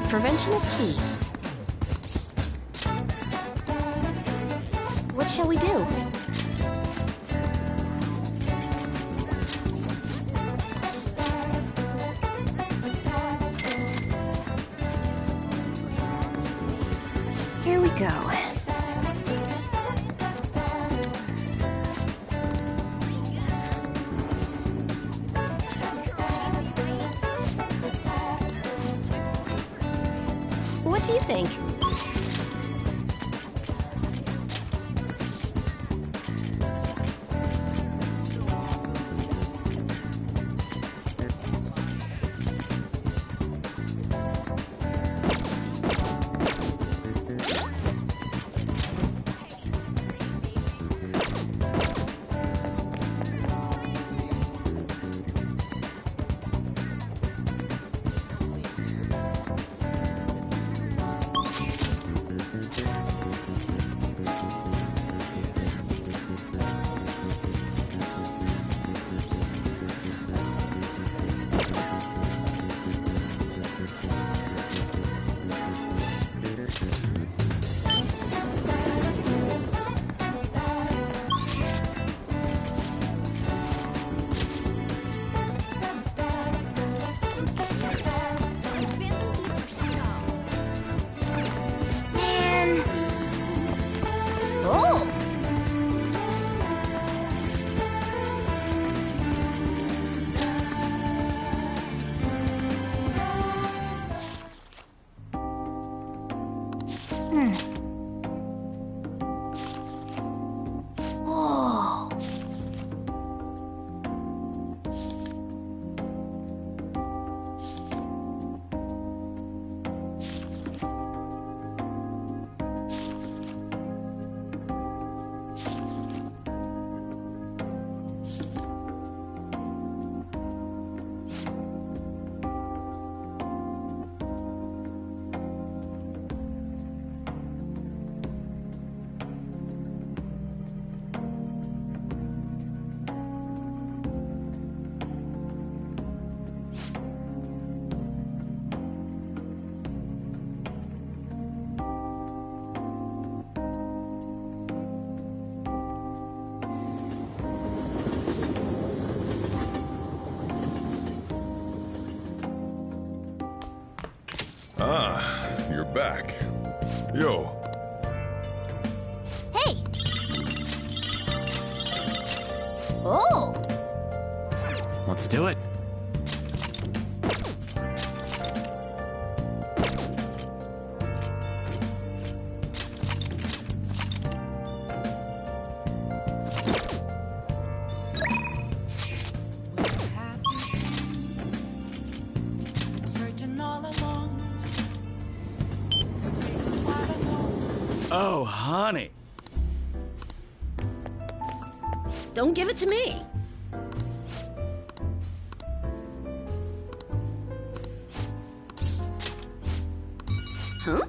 Prevention is key. What shall we do? Here we go. What do you think? Ah, you're back. Yo. Hey! Oh! Let's do it. Oh, honey. Don't give it to me. Huh?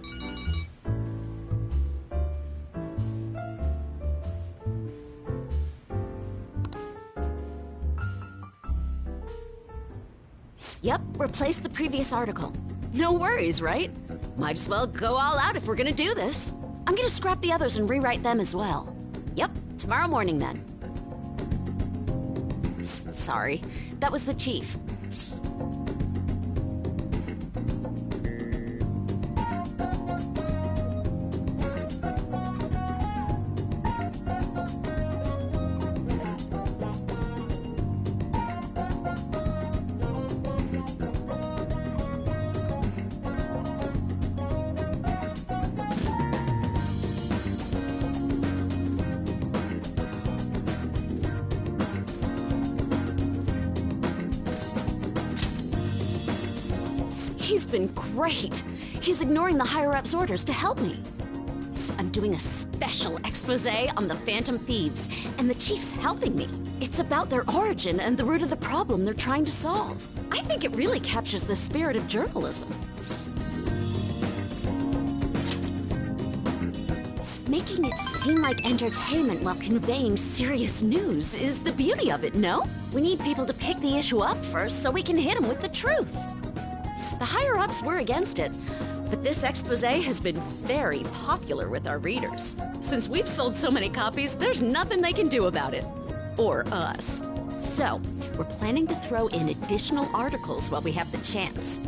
Yep, replace the previous article. No worries, right? Might as well go all out if we're gonna do this. I'm gonna scrap the others and rewrite them as well. Yep, tomorrow morning then. Sorry, that was the chief. He's been great. He's ignoring the higher-ups' orders to help me. I'm doing a special expose on the Phantom Thieves, and the Chief's helping me. It's about their origin and the root of the problem they're trying to solve. I think it really captures the spirit of journalism. Making it seem like entertainment while conveying serious news is the beauty of it, no? We need people to pick the issue up first so we can hit them with the truth. The higher-ups were against it, but this expose has been very popular with our readers. Since we've sold so many copies, there's nothing they can do about it. Or us. So, we're planning to throw in additional articles while we have the chance.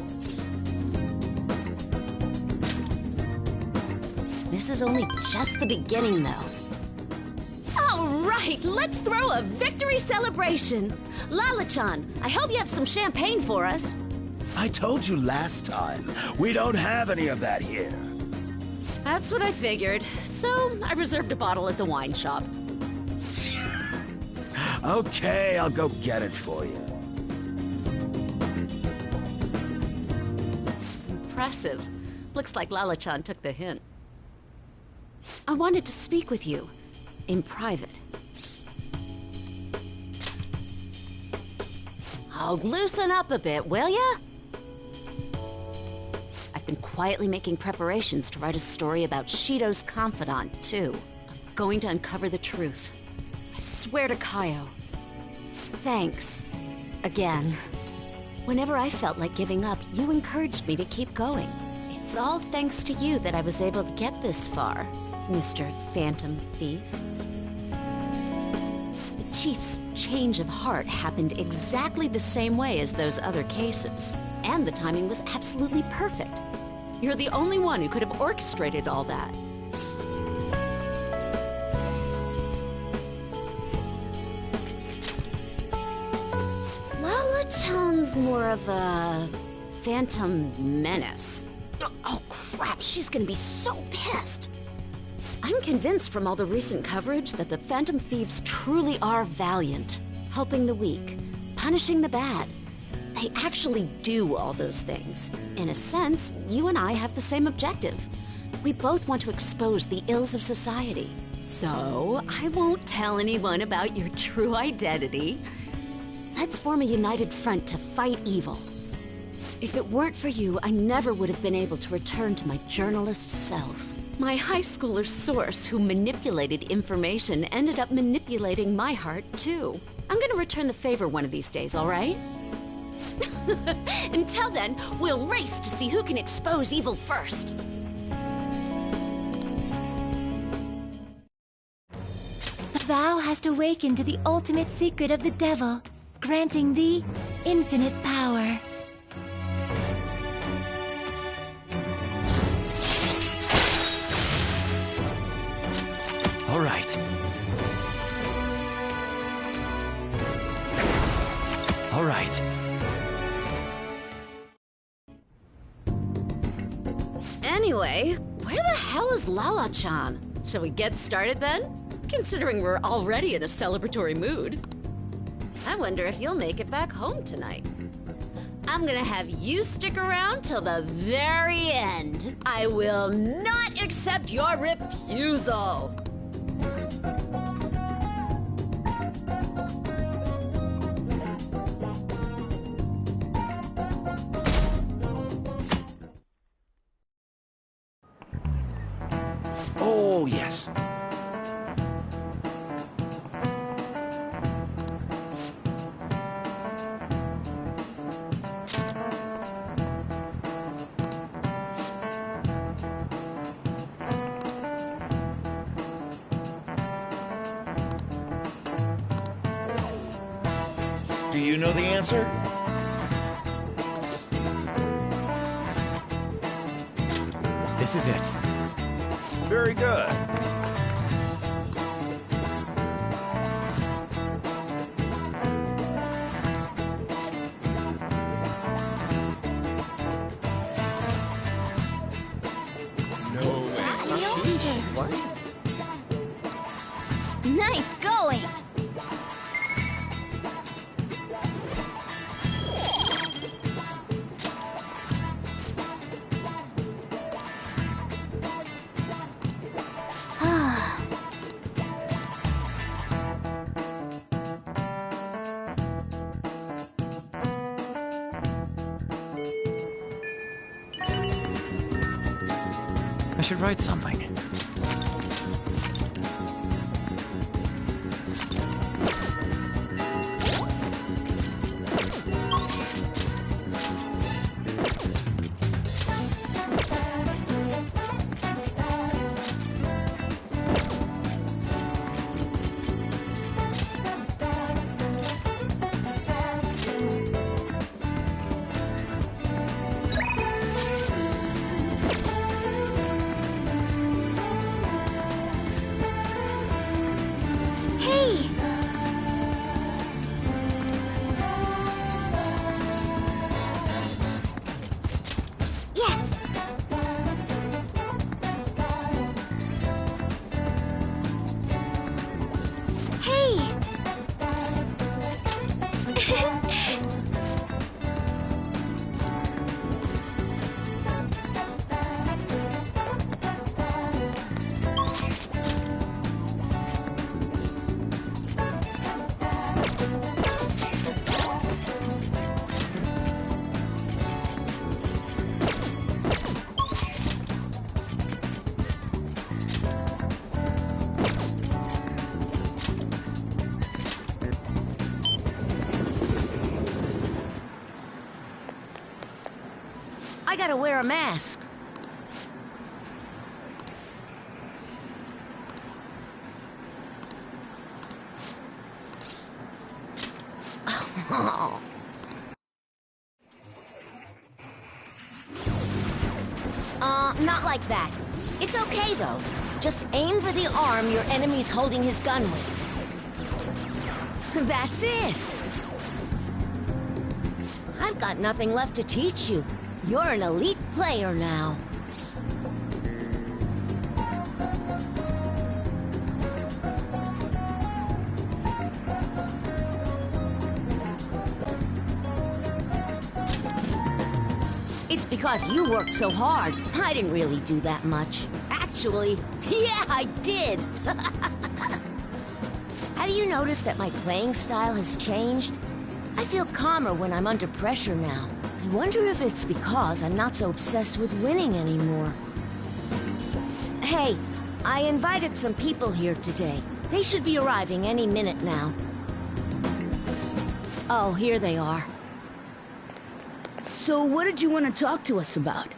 This is only just the beginning, though. All right, let's throw a victory celebration. Lala-chan, I hope you have some champagne for us. I told you last time, we don't have any of that here. That's what I figured. So, I reserved a bottle at the wine shop. Okay, I'll go get it for you. Impressive. Looks like Lala-chan took the hint. I wanted to speak with you. In private. Oh, loosen up a bit, will ya? I've been quietly making preparations to write a story about Shido's confidant, too. I'm going to uncover the truth. I swear to Kaio. Thanks. Again. Whenever I felt like giving up, you encouraged me to keep going. It's all thanks to you that I was able to get this far, Mr. Phantom Thief. The Chief's change of heart happened exactly the same way as those other cases. And the timing was absolutely perfect. You're the only one who could have orchestrated all that. Lala-chan's more of a phantom menace. Oh crap, she's gonna be so pissed. I'm convinced from all the recent coverage that the Phantom Thieves truly are valiant, helping the weak, punishing the bad. They actually do all those things. In a sense, you and I have the same objective. We both want to expose the ills of society. So, I won't tell anyone about your true identity. Let's form a united front to fight evil. If it weren't for you, I never would have been able to return to my journalist self. My high schooler source who manipulated information ended up manipulating my heart, too. I'm gonna return the favor one of these days, all right? Until then, we'll race to see who can expose evil first. The vow has awakened to the ultimate secret of the devil, granting thee infinite power. All right. All right. Anyway, where the hell is Lala-chan? Shall we get started then? Considering we're already in a celebratory mood. I wonder if you'll make it back home tonight. I'm gonna have you stick around till the very end. I will not accept your refusal. Oh, yes. Do you know the answer? This is it. Very good. Nice going! should write something. I gotta wear a mask. Not like that. It's okay, though. Just aim for the arm your enemy's holding his gun with. That's it. I've got nothing left to teach you. You're an elite player now. It's because you worked so hard. I didn't really do that much. Actually, yeah, I did. Have you noticed that my playing style has changed? I feel calmer when I'm under pressure now. I wonder if it's because I'm not so obsessed with winning anymore. Hey, I invited some people here today. They should be arriving any minute now. Oh, here they are. So what did you want to talk to us about?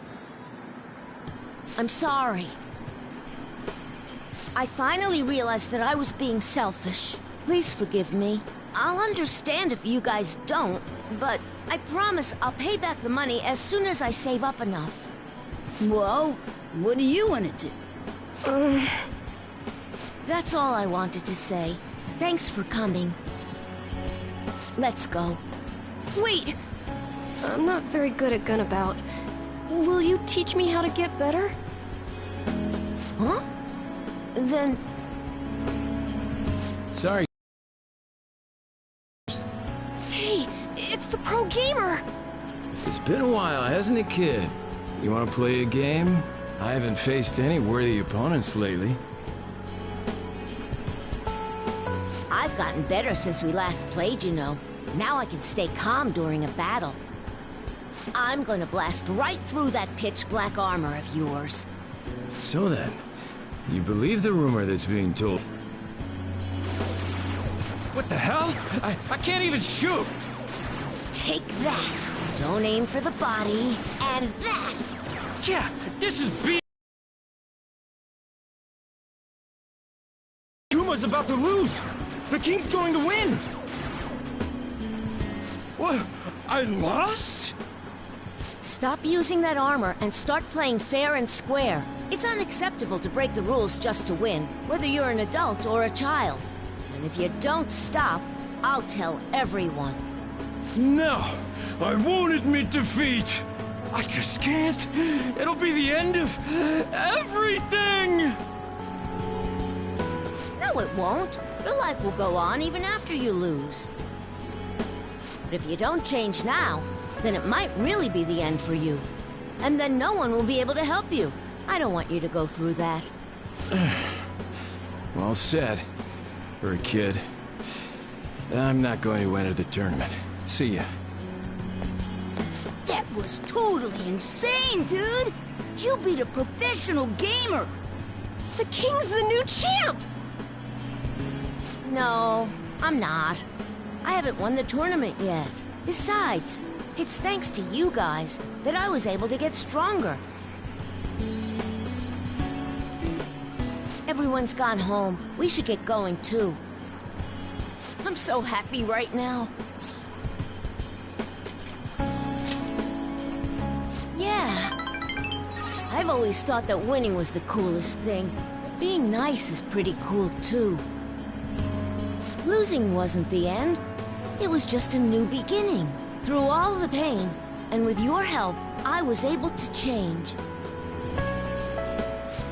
I'm sorry. I finally realized that I was being selfish. Please forgive me. I'll understand if you guys don't, but I promise I'll pay back the money as soon as I save up enough. Well, what do you want to do? That's all I wanted to say. Thanks for coming. Let's go. Wait! I'm not very good at Gunabout. Will you teach me how to get better? Huh? Then... Sorry. Hey, it's the pro gamer! It's been a while, hasn't it, kid? You want to play a game? I haven't faced any worthy opponents lately. I've gotten better since we last played, you know. Now I can stay calm during a battle. I'm gonna blast right through that pitch-black armor of yours. So then, you believe the rumor that's being told? What the hell? I can't even shoot! Take that. Don't aim for the body. And that. Yeah, this is B. Yuma's about to lose! The king's going to win! What? I lost? Stop using that armor and start playing fair and square. It's unacceptable to break the rules just to win, whether you're an adult or a child. And if you don't stop, I'll tell everyone. No, I won't admit defeat. I just can't. It'll be the end of everything. No, it won't. Your life will go on even after you lose. But if you don't change now, then it might really be the end for you. And then no one will be able to help you. I don't want you to go through that. Well said, for a kid. I'm not going to enter the tournament. See ya. That was totally insane, dude! You beat a professional gamer! The king's the new champ! No, I'm not. I haven't won the tournament yet. Besides, it's thanks to you guys that I was able to get stronger. Everyone's gone home. We should get going too. I'm so happy right now. Yeah. I've always thought that winning was the coolest thing. But being nice is pretty cool too. Losing wasn't the end. It was just a new beginning. Through all the pain, and with your help, I was able to change.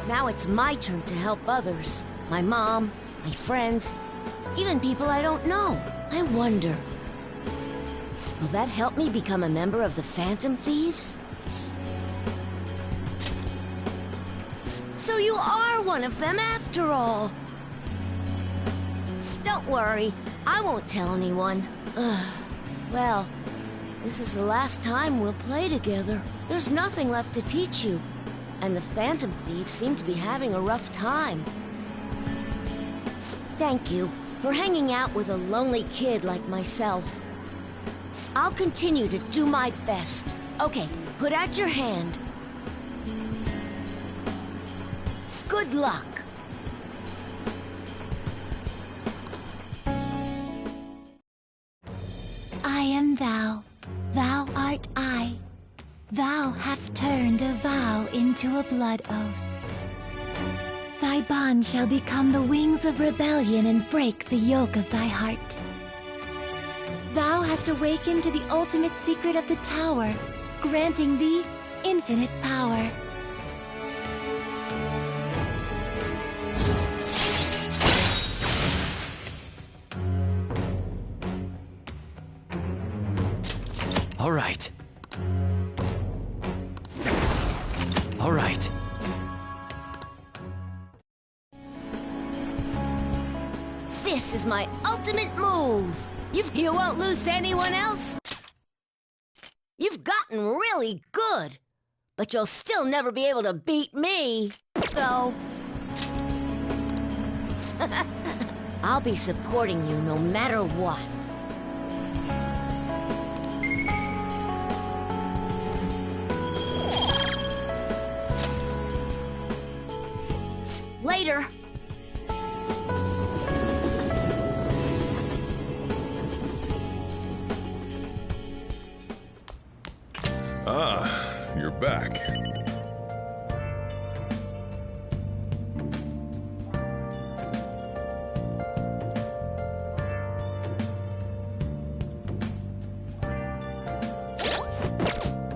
Now it's my turn to help others. My mom, my friends, even people I don't know. I wonder, will that help me become a member of the Phantom Thieves? So you are one of them after all. Don't worry, I won't tell anyone. Well, this is the last time we'll play together. There's nothing left to teach you. And the Phantom Thieves seem to be having a rough time. Thank you for hanging out with a lonely kid like myself. I'll continue to do my best. Okay, put out your hand. Good luck. I am thou, thou art I. Thou hast turned a vow into a blood oath. Thy bond shall become the wings of rebellion and break the yoke of thy heart. Thou hast awakened to the ultimate secret of the tower, granting thee infinite power. All right. All right. This is my ultimate move. You won't lose to anyone else. You've gotten really good, but you'll still never be able to beat me. So, I'll be supporting you no matter what. Later. Ah, you're back.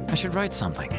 I should write something.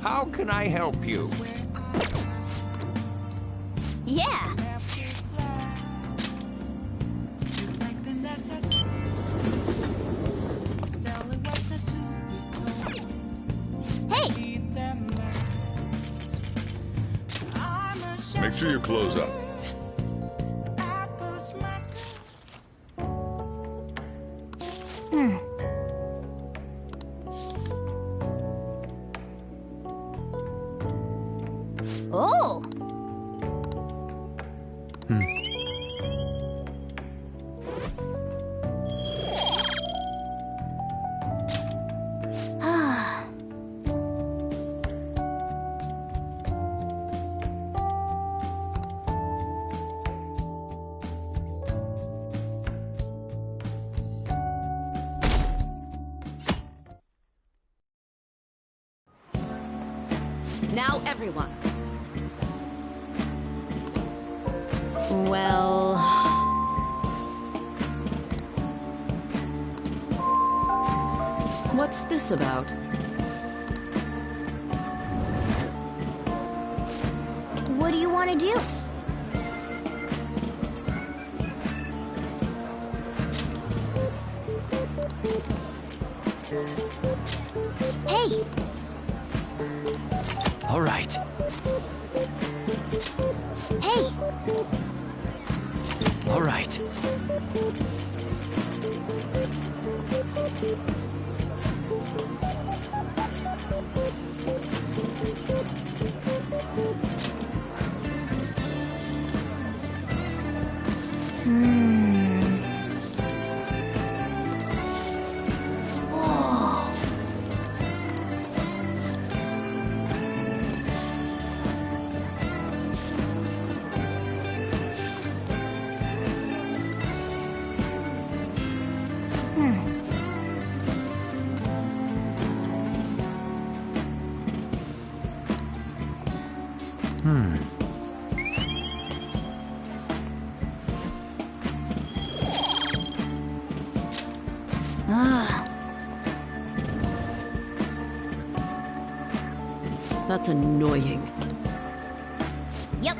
How can I help you? Yeah. Make sure you close up. Oh! Now, everyone. Well... What's this about? What do you want to do? Hey! All right. Hey! All right. That's annoying. Yep.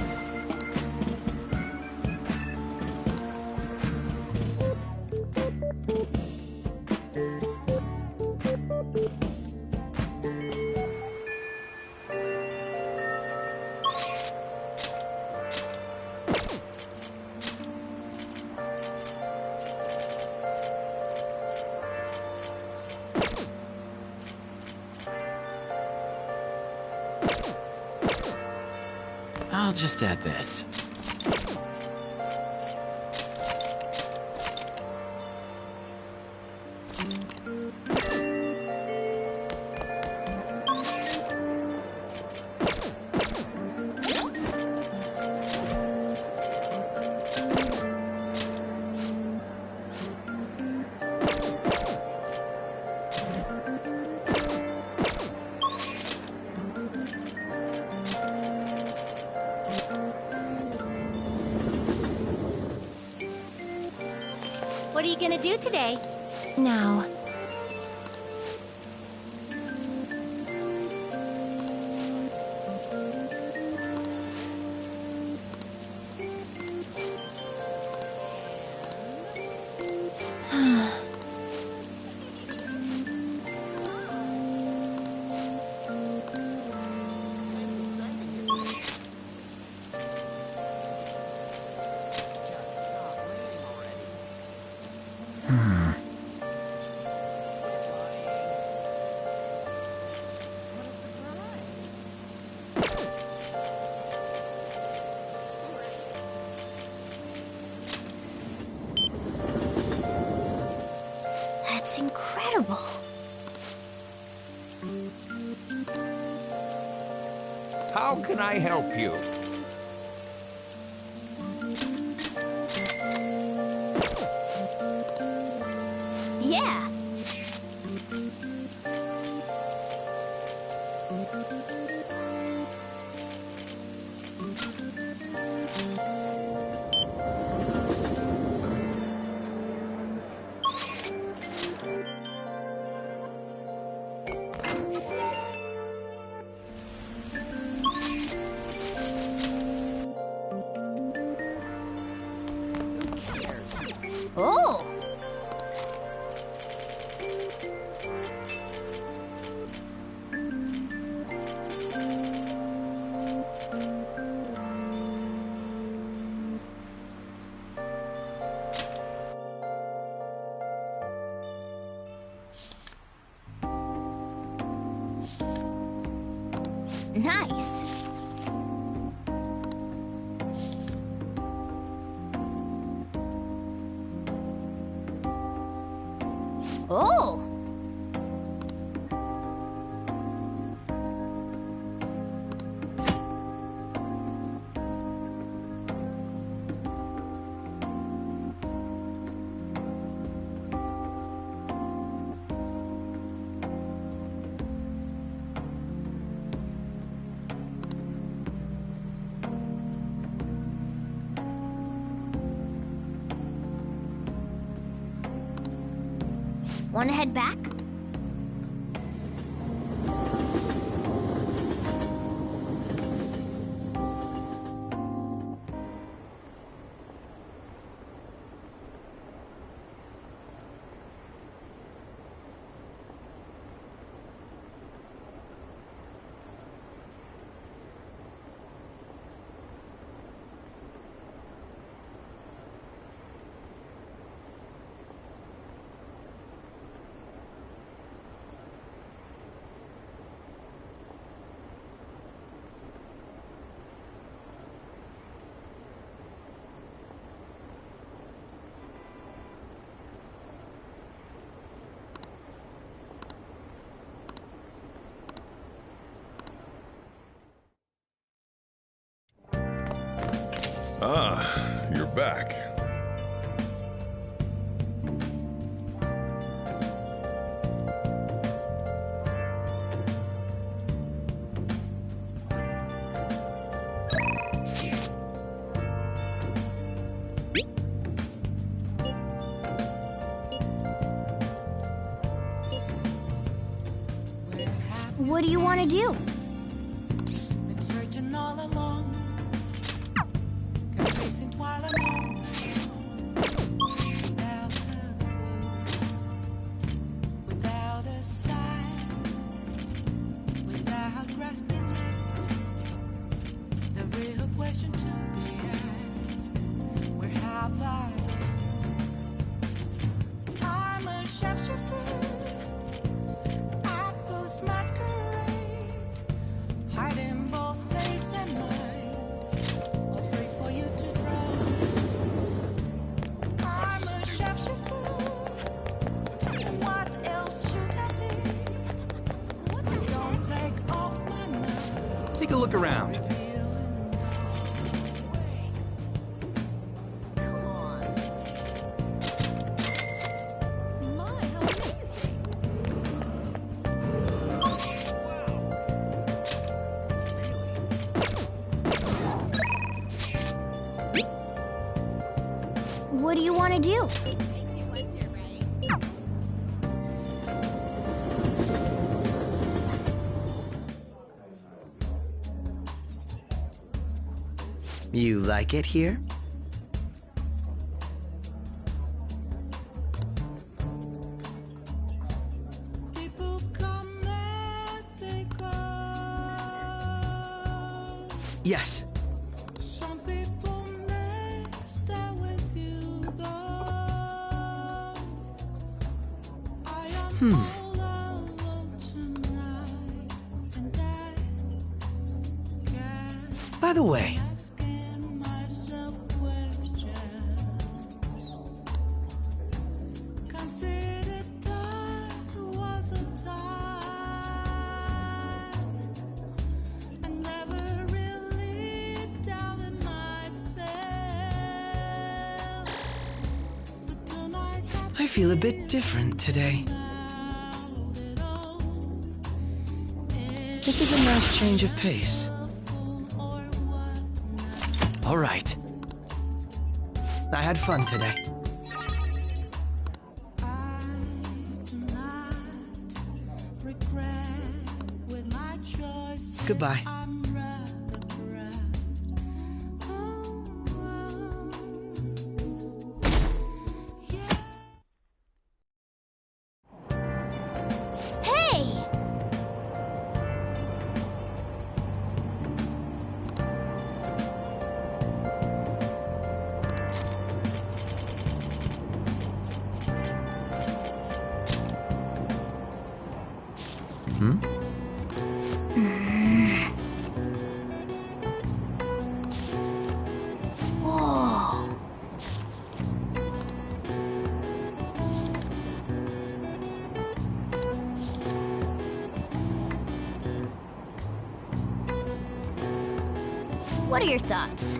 I'll just add this. What are you gonna do today? Now. That's incredible. How can I help you? Yeah. Oh! Nice. Oh! Wanna head back? Ah, you're back. What do you want to do? Been searching all along, confusing while I'm without a clue, without a sign, without grasping the real question to be asked. Where have I been? I'm a sharpshooter. Masquerade, hiding both face and mind, all free for you to drown. I'm a sharpshooter. What else should I be? Please don't take off my mind. Take a look around. What do you want to do? You like it here? People come and they go. Yes. Some people may stay with you though. I am all alone tonight, and I can't By the way, asking myself questions. Consider that was a time I never really doubted myself. But tonight I feel a bit different today. This is a nice change of pace. All right. I had fun today. Goodbye. Hey! What are your thoughts?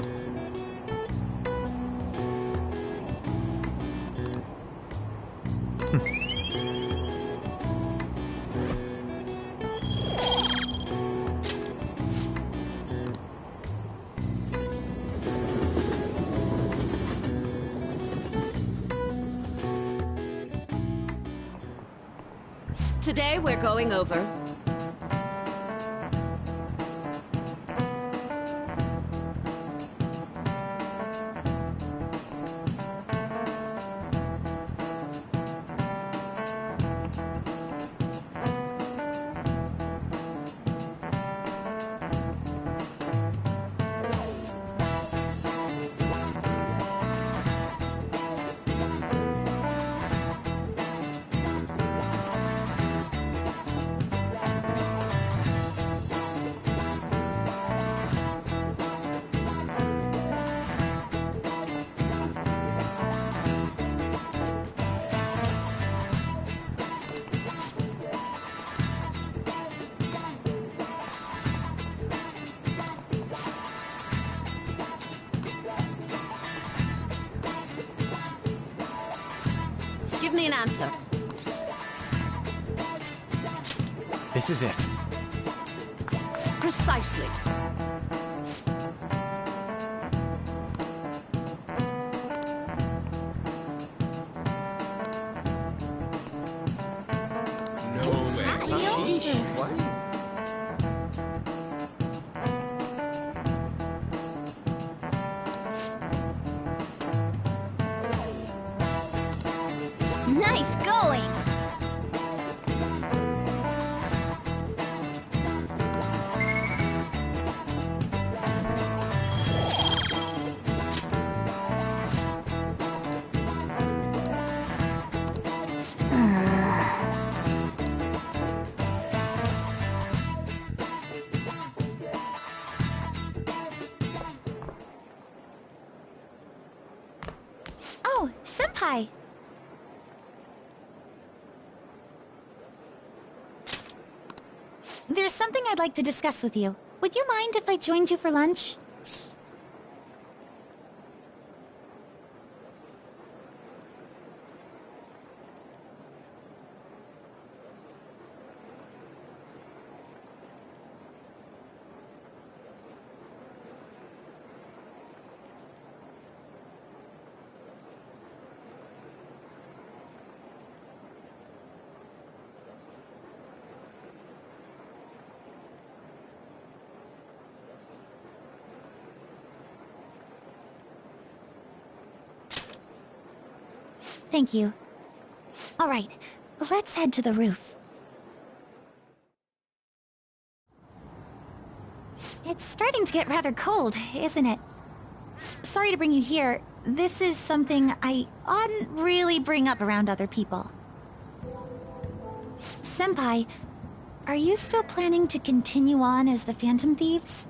Today we're going over Give me an answer. This is it. Precisely. Nice going! Oh, Senpai! There's something I'd like to discuss with you. Would you mind if I joined you for lunch? Thank you. All right, let's head to the roof. It's starting to get rather cold, isn't it? Sorry to bring you here. This is something I oughtn't really bring up around other people. Senpai, are you still planning to continue on as the Phantom Thieves?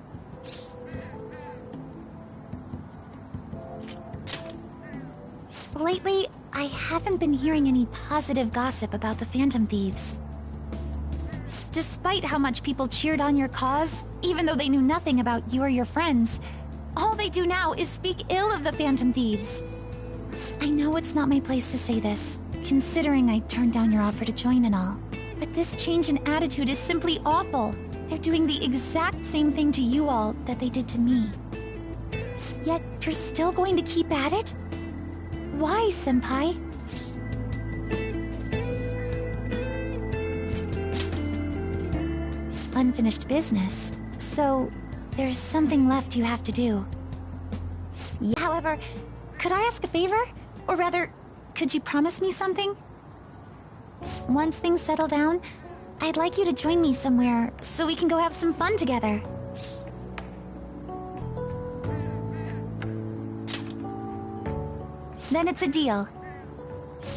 Lately, I haven't been hearing any positive gossip about the Phantom Thieves. Despite how much people cheered on your cause, even though they knew nothing about you or your friends, all they do now is speak ill of the Phantom Thieves. I know it's not my place to say this, considering I turned down your offer to join and all, but this change in attitude is simply awful. They're doing the exact same thing to you all that they did to me. Yet, you're still going to keep at it? Why, Senpai? Unfinished business, so there's something left you have to do. However, could I ask a favor? Or rather, could you promise me something? Once things settle down, I'd like you to join me somewhere so we can go have some fun together. Then it's a deal.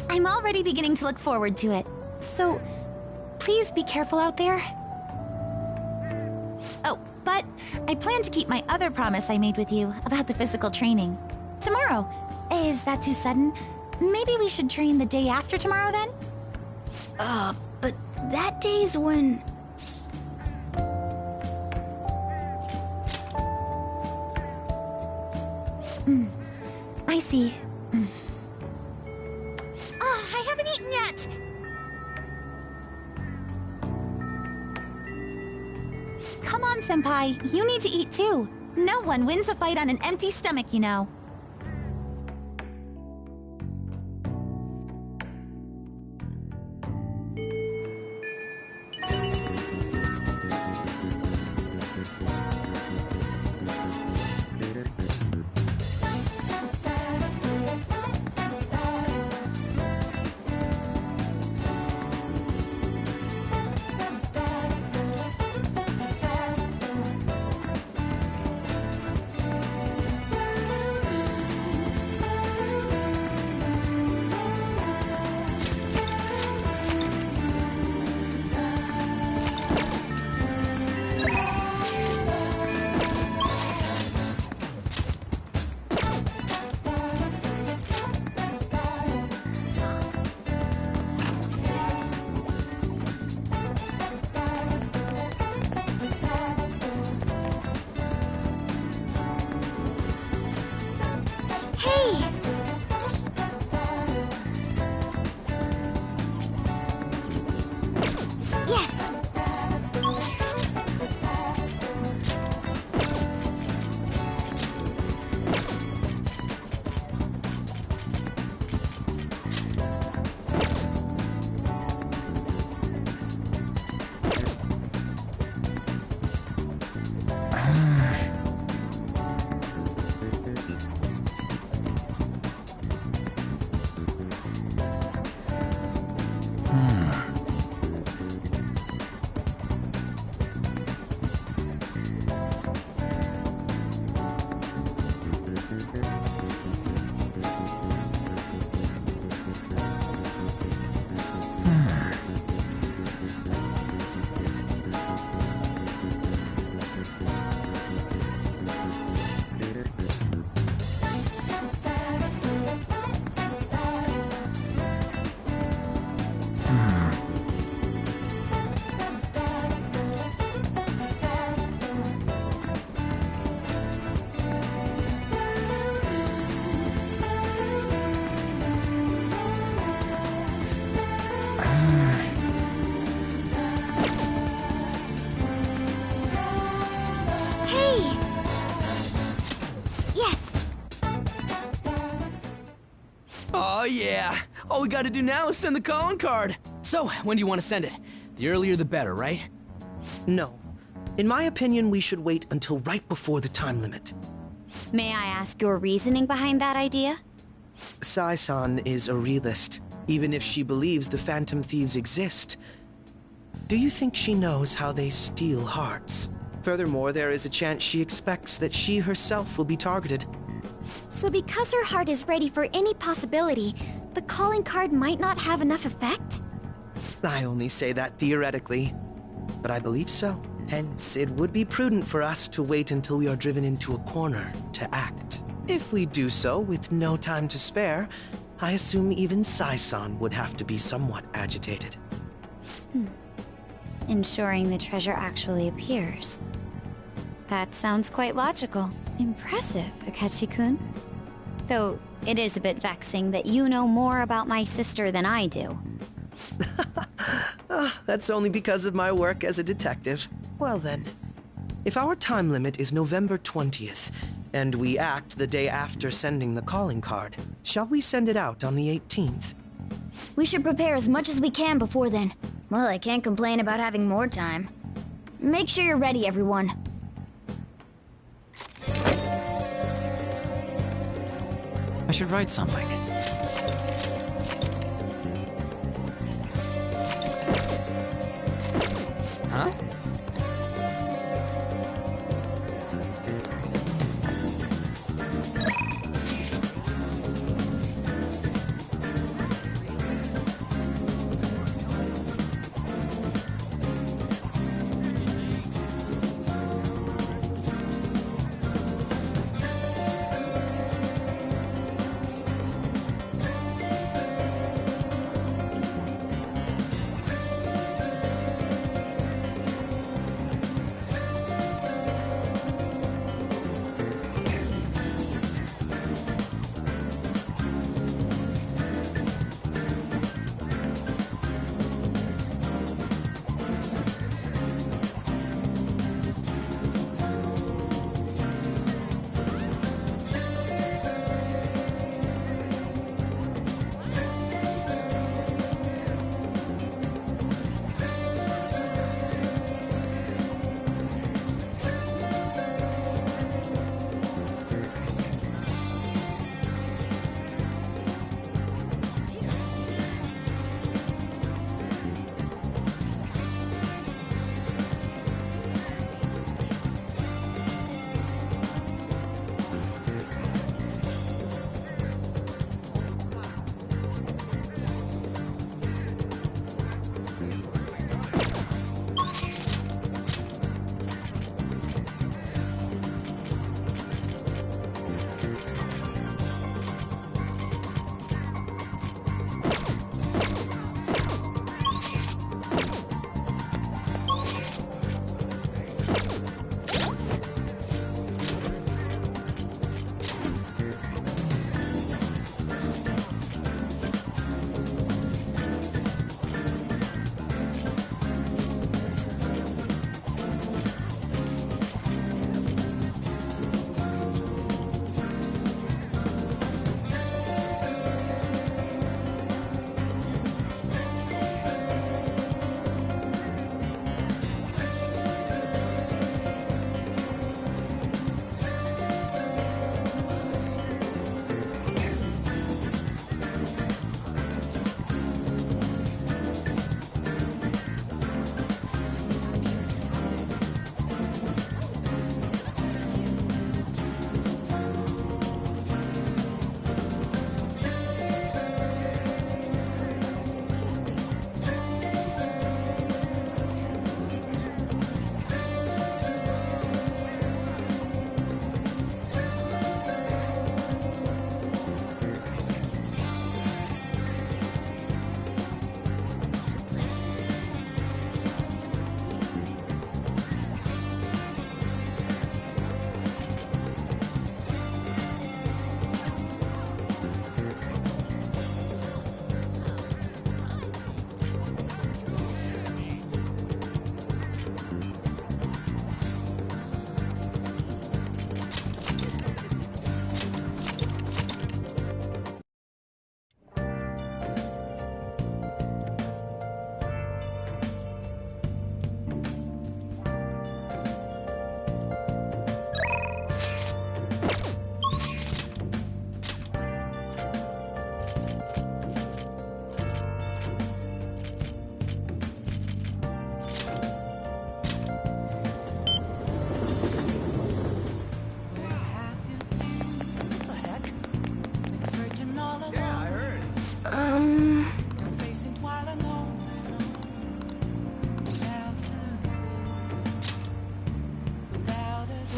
I'm already beginning to look forward to it, so please be careful out there. Oh, but I plan to keep my other promise I made with you about the physical training. Tomorrow. Is that too sudden? Maybe we should train the day after tomorrow then? But that day's when... I see. Oh, I haven't eaten yet! Come on, Senpai. You need to eat too. No one wins a fight on an empty stomach, you know. Oh, yeah. All we gotta do now is send the calling card. So, when do you want to send it? The earlier the better, right? No. In my opinion, we should wait until right before the time limit. May I ask your reasoning behind that idea? Sai-san is a realist, even if she believes the Phantom Thieves exist. Do you think she knows how they steal hearts? Furthermore, there is a chance she expects that she herself will be targeted. So because her heart is ready for any possibility, the calling card might not have enough effect? I only say that theoretically, but I believe so. Hence, it would be prudent for us to wait until we are driven into a corner to act. If we do so with no time to spare, I assume even Sai-san would have to be somewhat agitated. Ensuring the treasure actually appears. That sounds quite logical. Impressive, Akechi-kun. Though, it is a bit vexing that you know more about my sister than I do. That's only because of my work as a detective. Well then, if our time limit is November 20th, and we act the day after sending the calling card, shall we send it out on the 18th? We should prepare as much as we can before then. Well, I can't complain about having more time. Make sure you're ready, everyone. I should write something. Huh?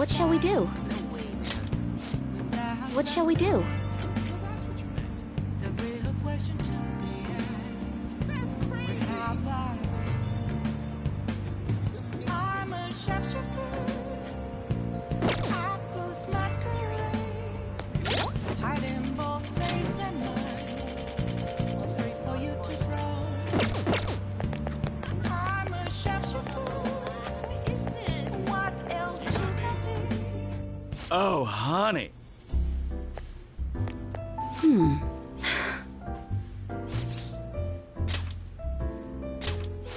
What shall we do? What shall we do? The real question to be asked. Have I been? I'm a sharpshooter. I post masquerade. Hiding both face and mind. Afraid for you to grow. I'm a sharpshooter. What else should I be? Oh, honey.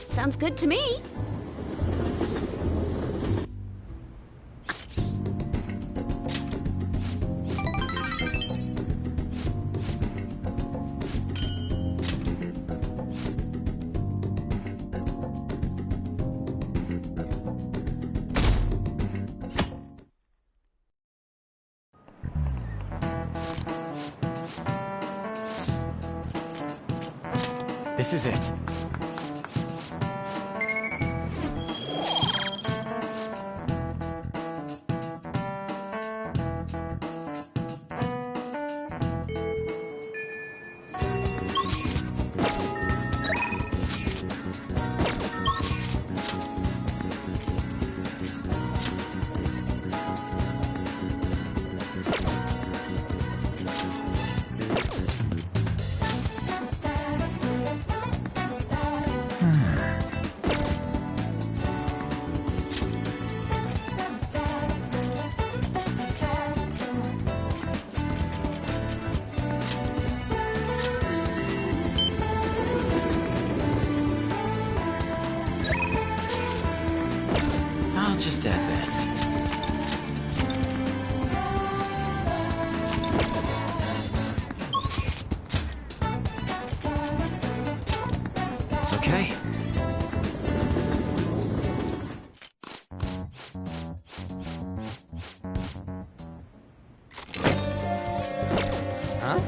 Sounds good to me. This is it. I'll just add this. Okay. Huh?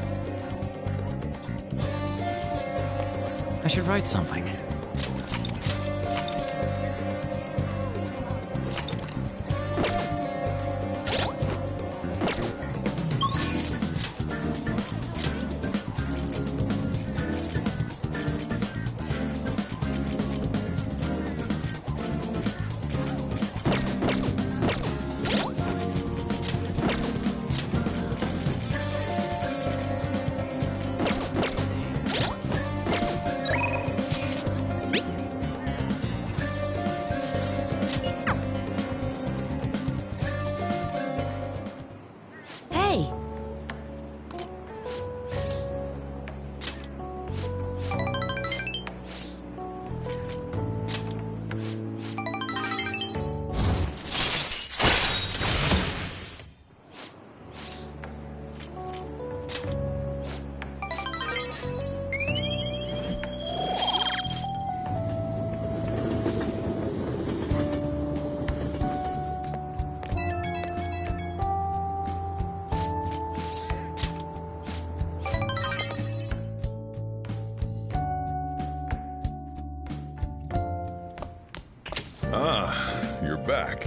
I should write something. Hey, Ah, you're back.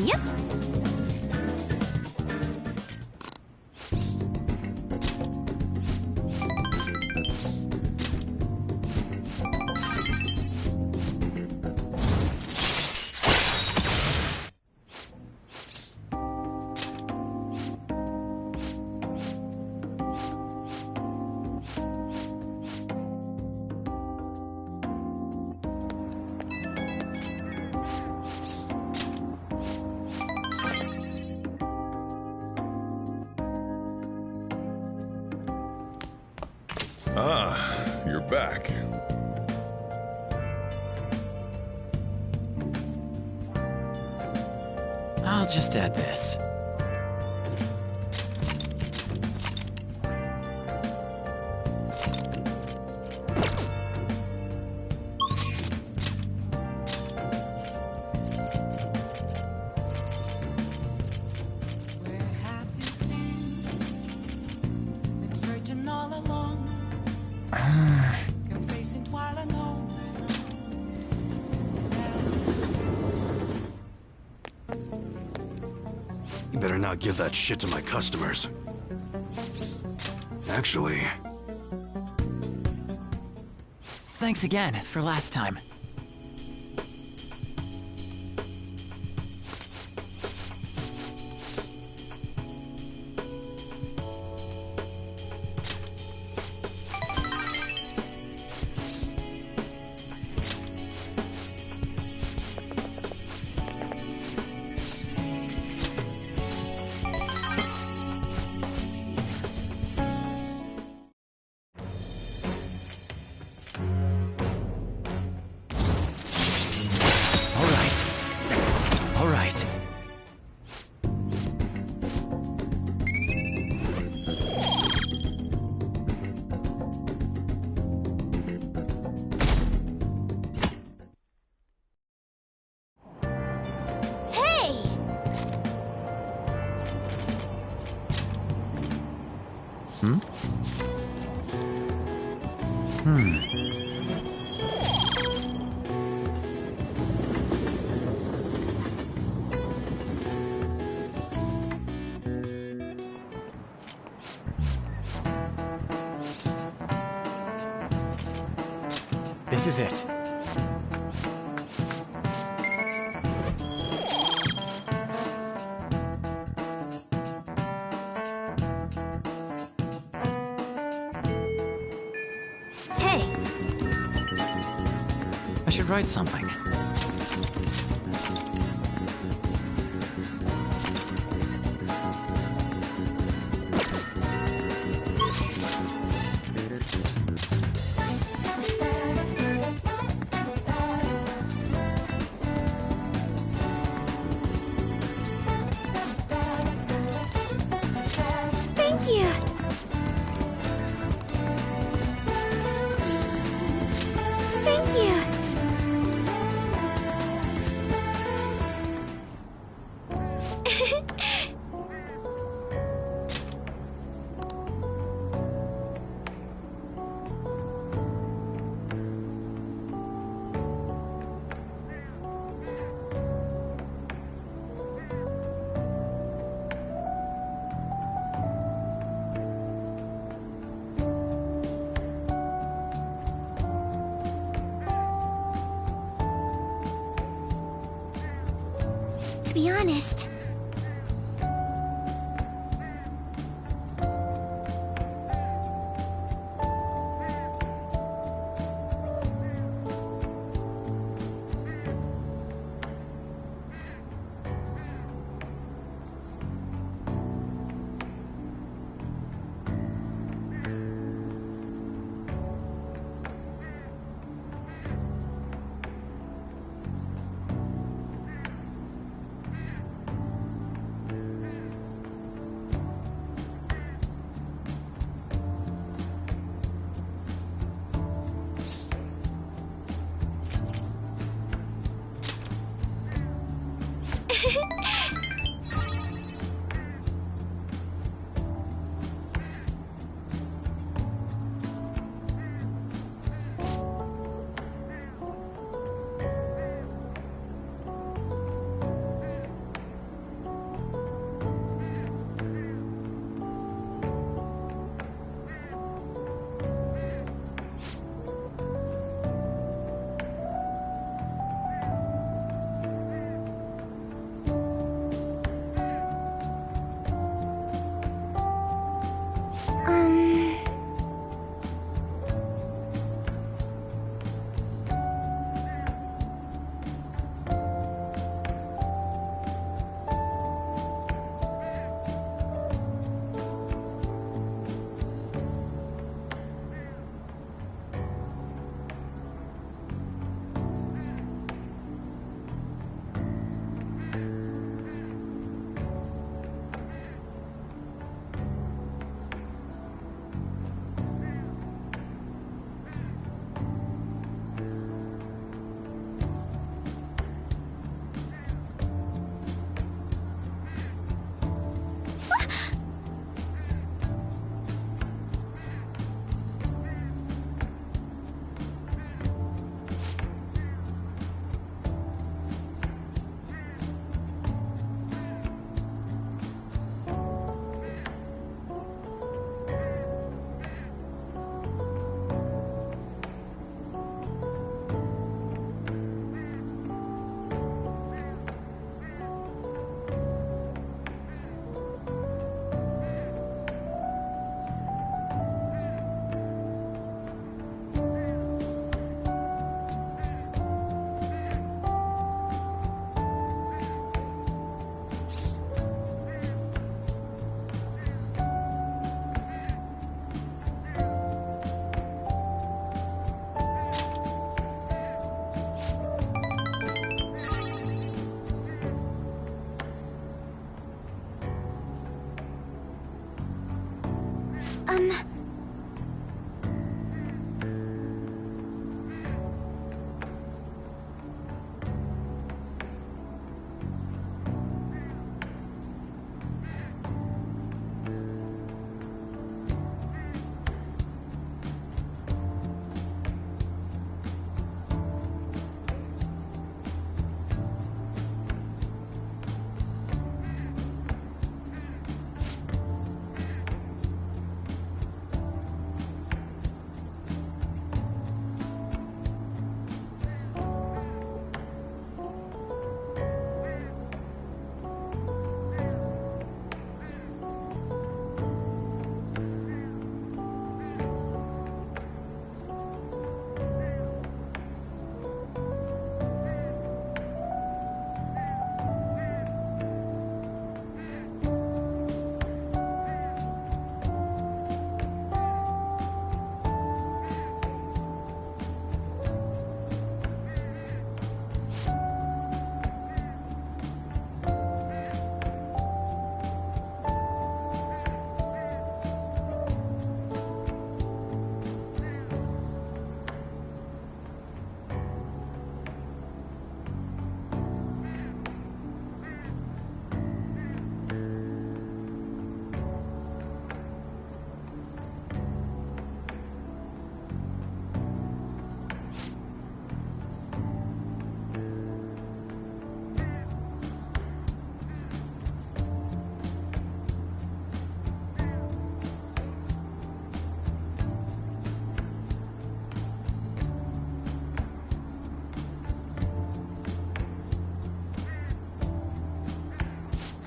Yep. Ah, you're back. I'll just add this. Where have you been searching all along, confessing while alone. You better not give that shit to my customers. Actually, Thanks again for last time. All right. Hey! This is it. Hey! I should write something. Thank you! Thank you! To be honest,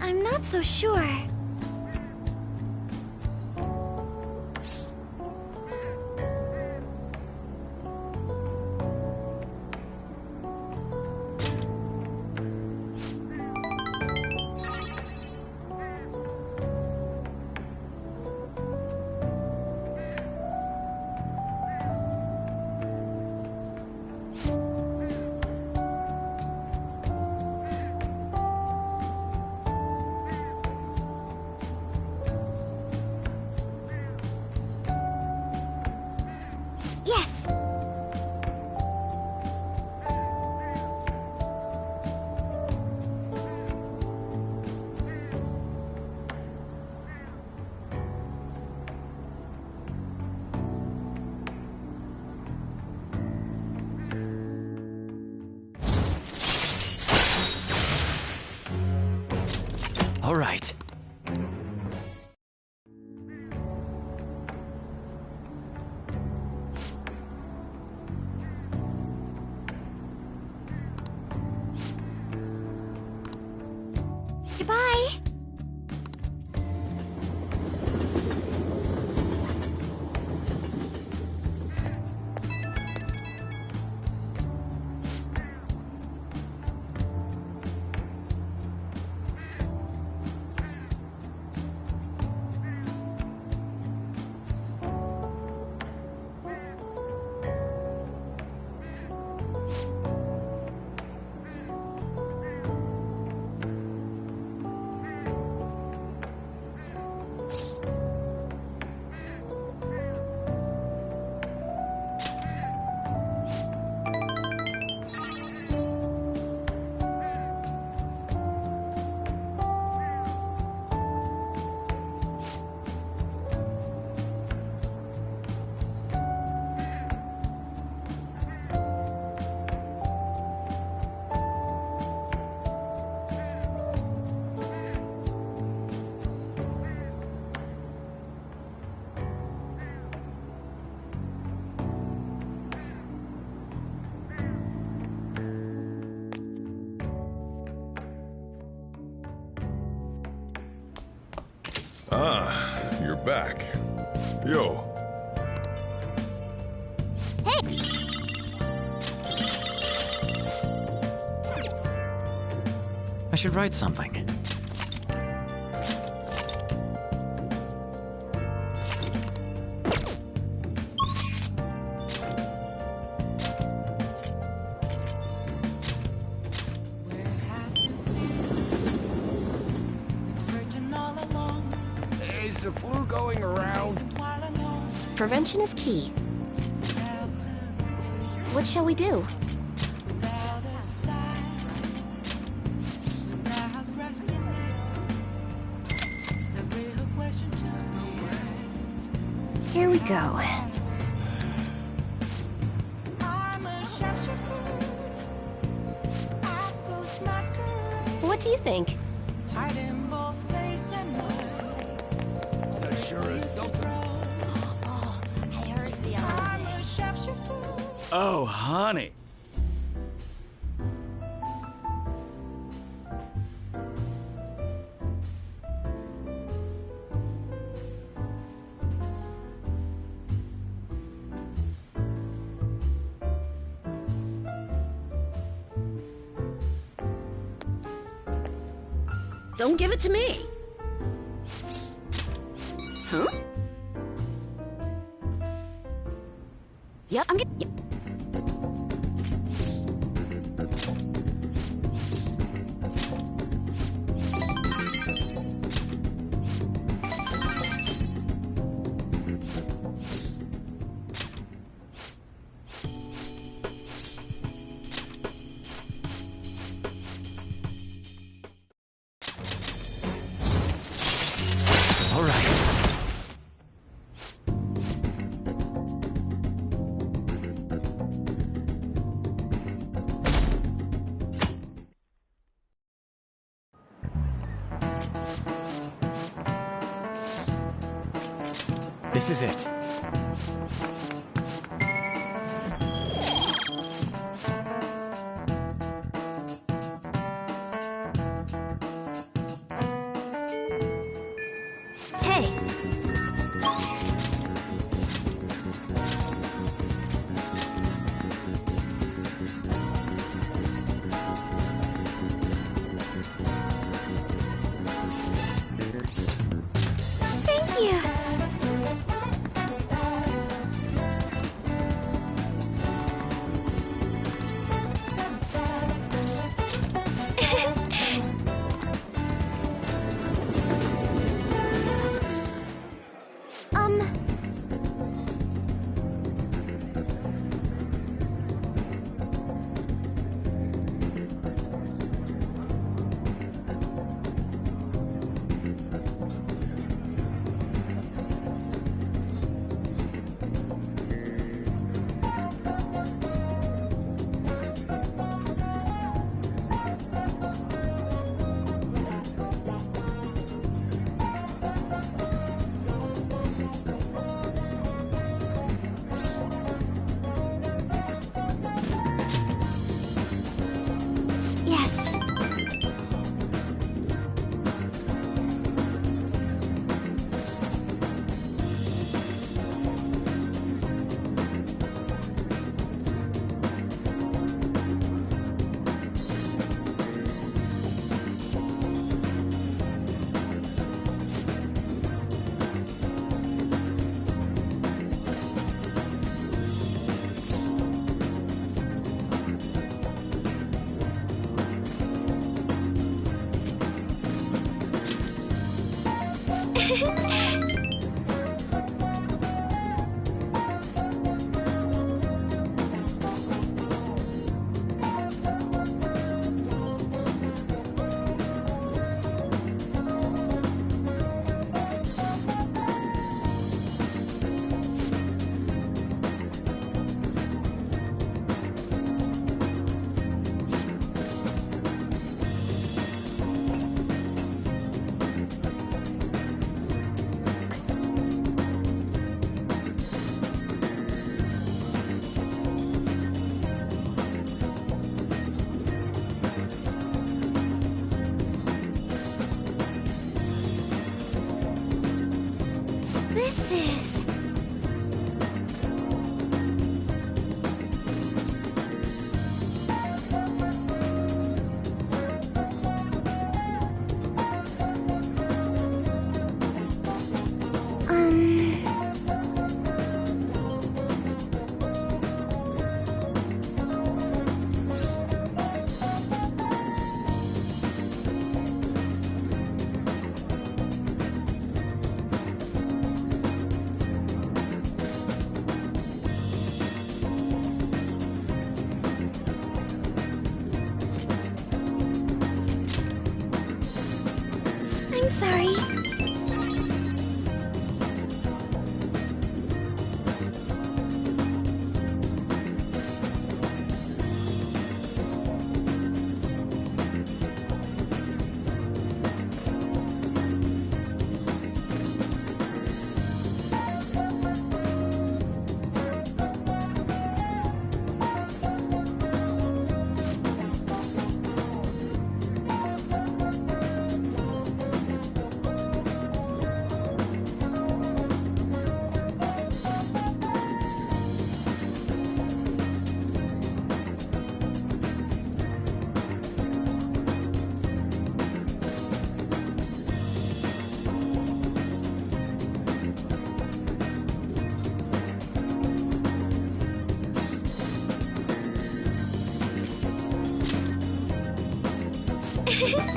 I'm not so sure. Yes! All right. Goodbye! Ah, you're back. Yo. I should write something. Is the flu going around? Prevention is key. What shall we do? Here we go. What do you think? That sure is something. Oh, honey. Don't give it to me. Huh? Yeah, I'm getting. Yeah. All right. This is it. Hey. Thank you. Huh?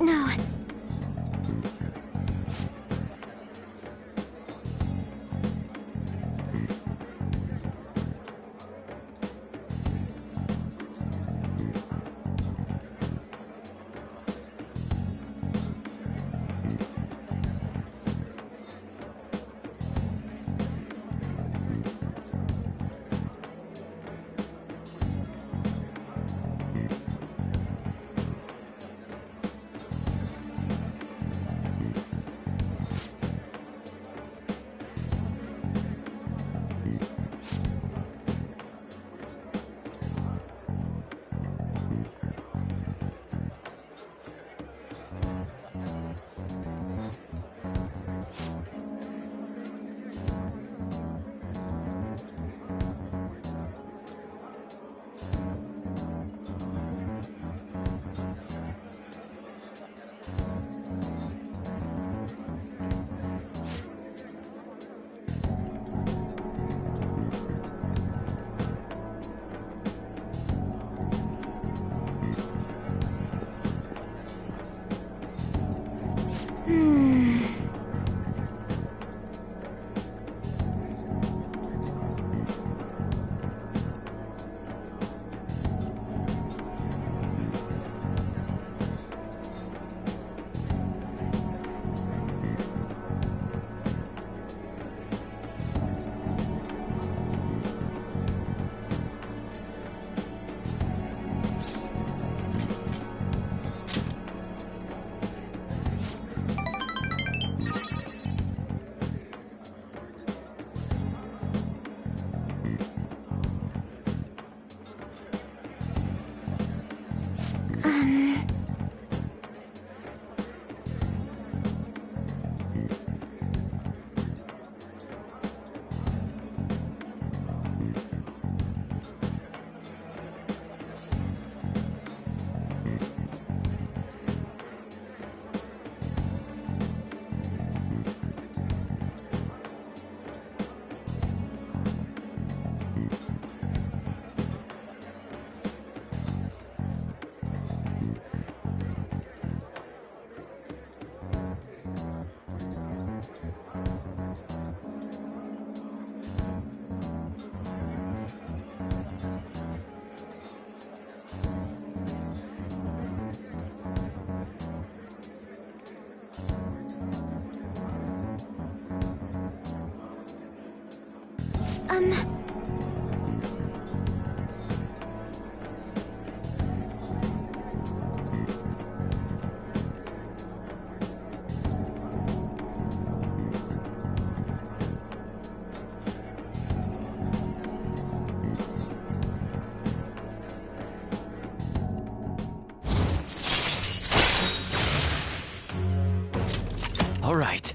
No. All right.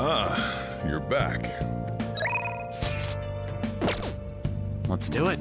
Ah, you're back. Let's do it.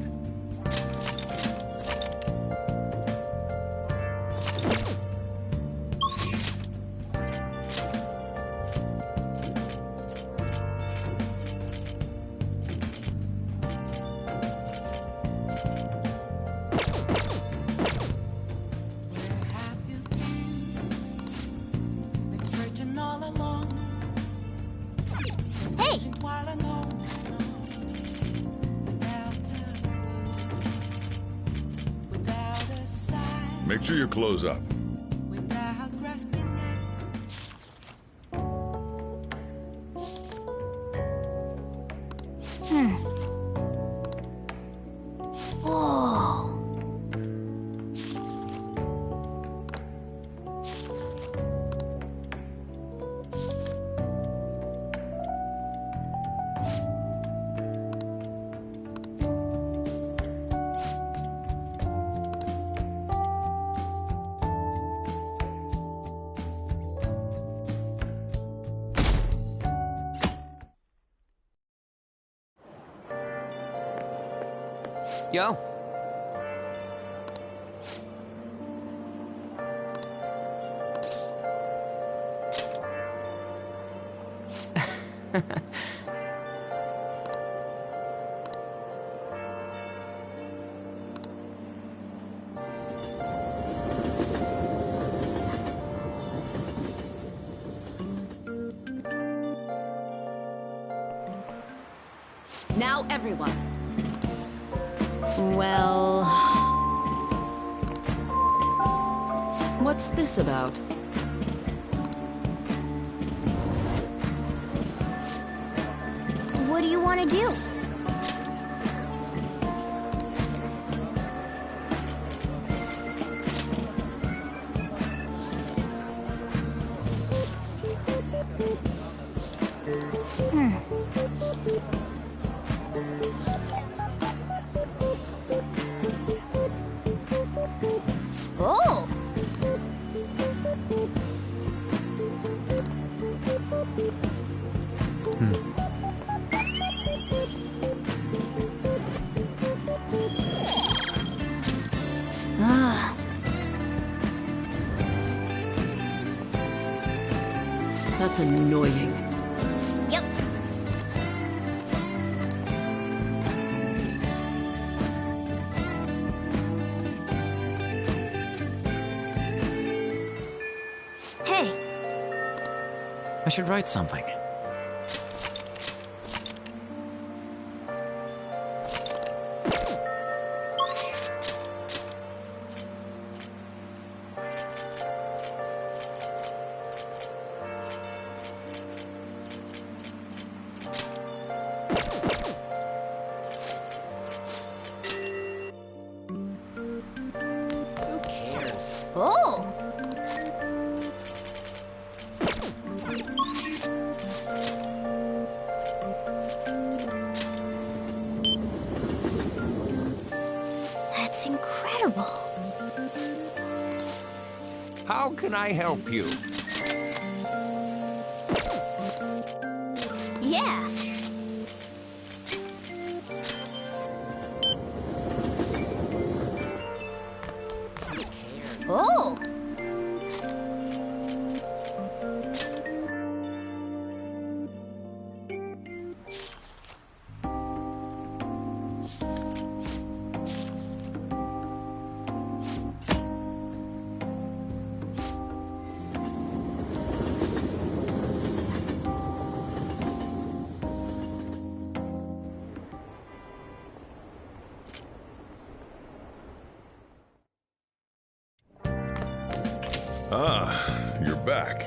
Make sure your clothes up. Yo. Now, everyone. Well... what's this about? What do you want to do? Oh! Ah. That's annoying. Yep. Hey. I should write something. Who cares? Oh! That's incredible. How can I help you? Yeah. Oh! Ah, you're back.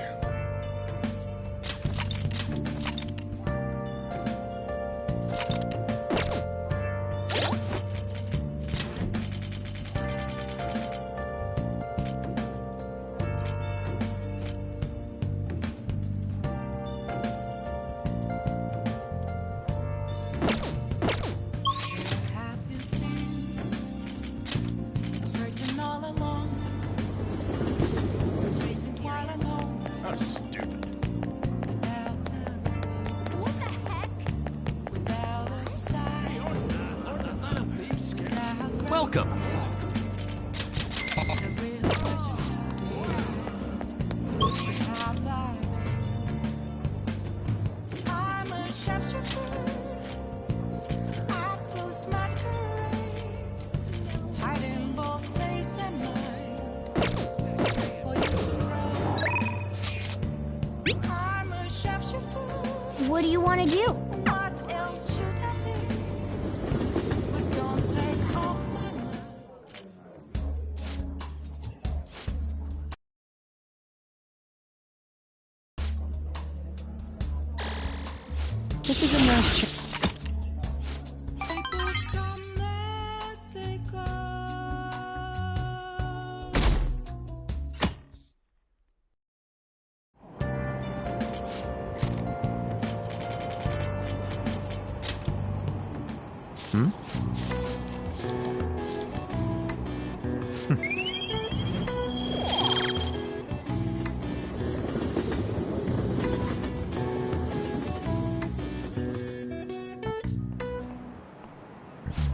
What do you want to do? What else should I be? Please don't take off my mind. This is a nice chance. People come that they go. Hmm?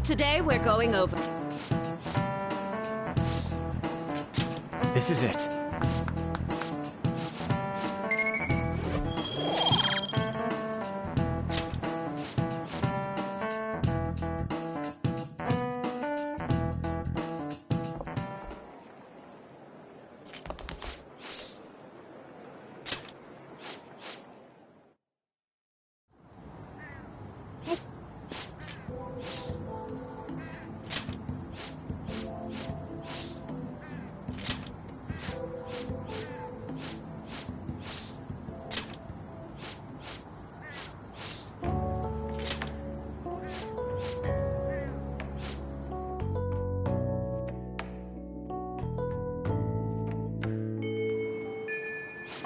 Today we're going over. This is it.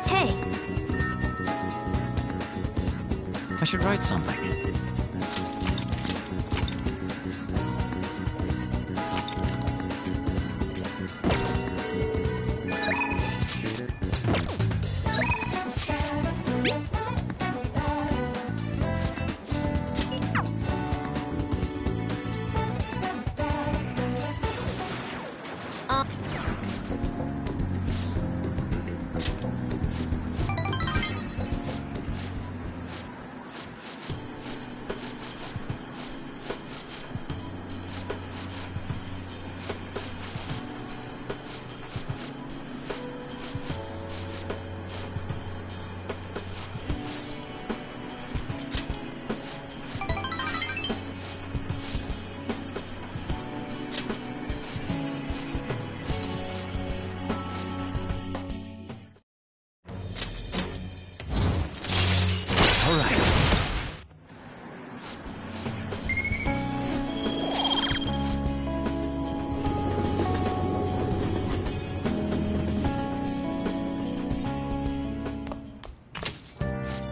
Hey, I should write something. All right.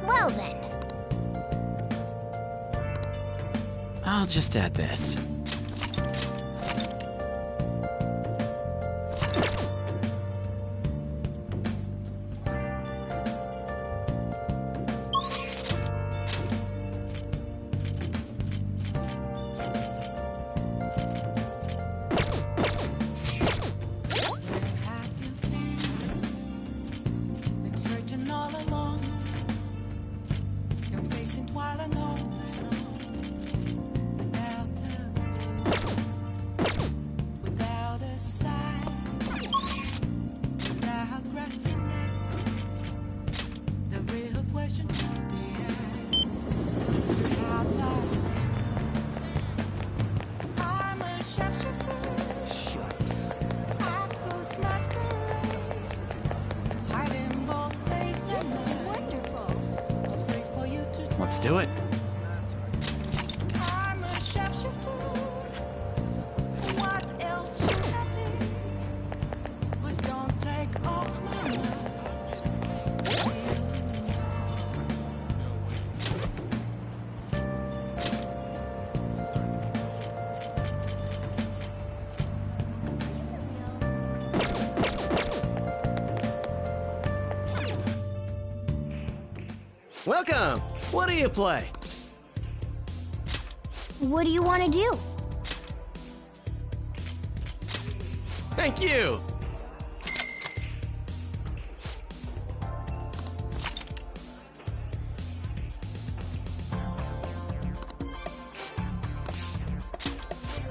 well then. I'll just add this. Been searching all along, been facing while alone, without a sign, without reckoning. The real question to be asked: how far? I'm a sharpshooter. Shucks. I close masquerade. Hiding both faces. This is wonderful. Afraid for you to Let's do it. I'm a sharpshooter. What else should I be? Please don't take off my mask. Welcome! What do you play? What do you want to do? Thank you!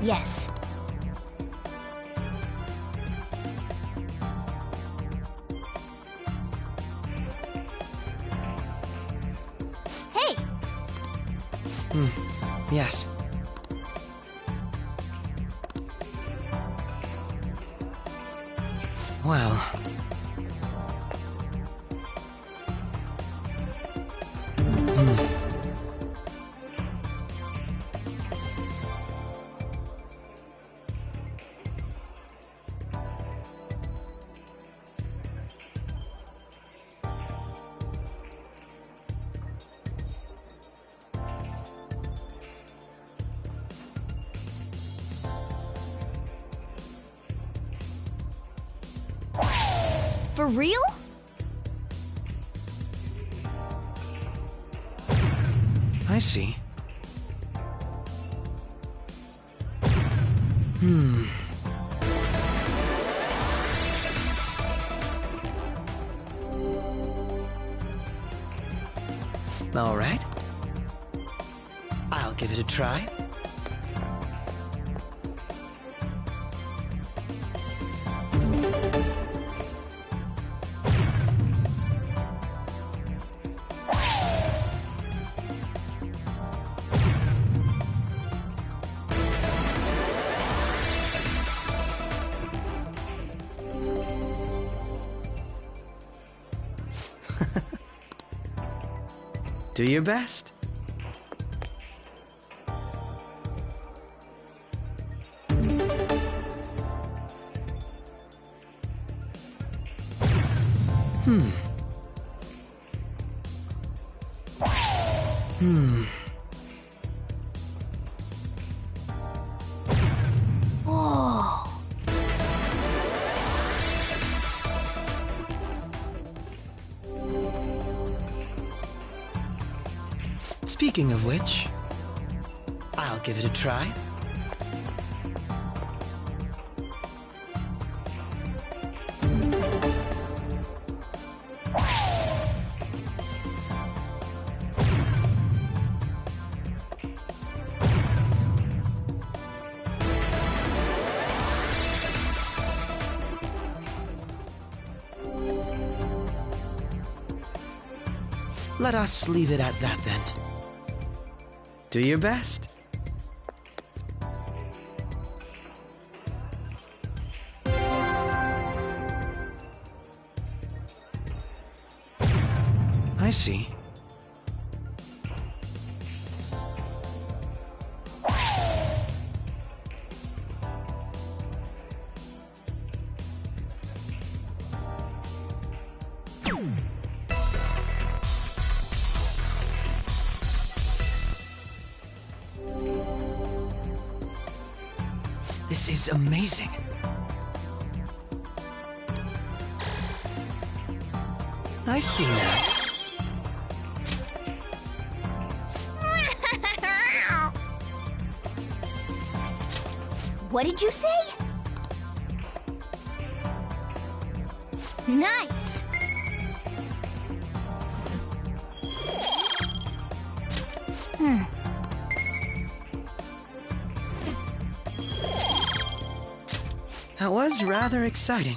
Yes. Hey, Yes. Well... For real? I see. All right. I'll give it a try. Do your best. Whoa. Speaking of which, I'll give it a try. Let us leave it at that then. Do your best. I see. This is amazing. I see now. What did you say? Nice. That was rather exciting.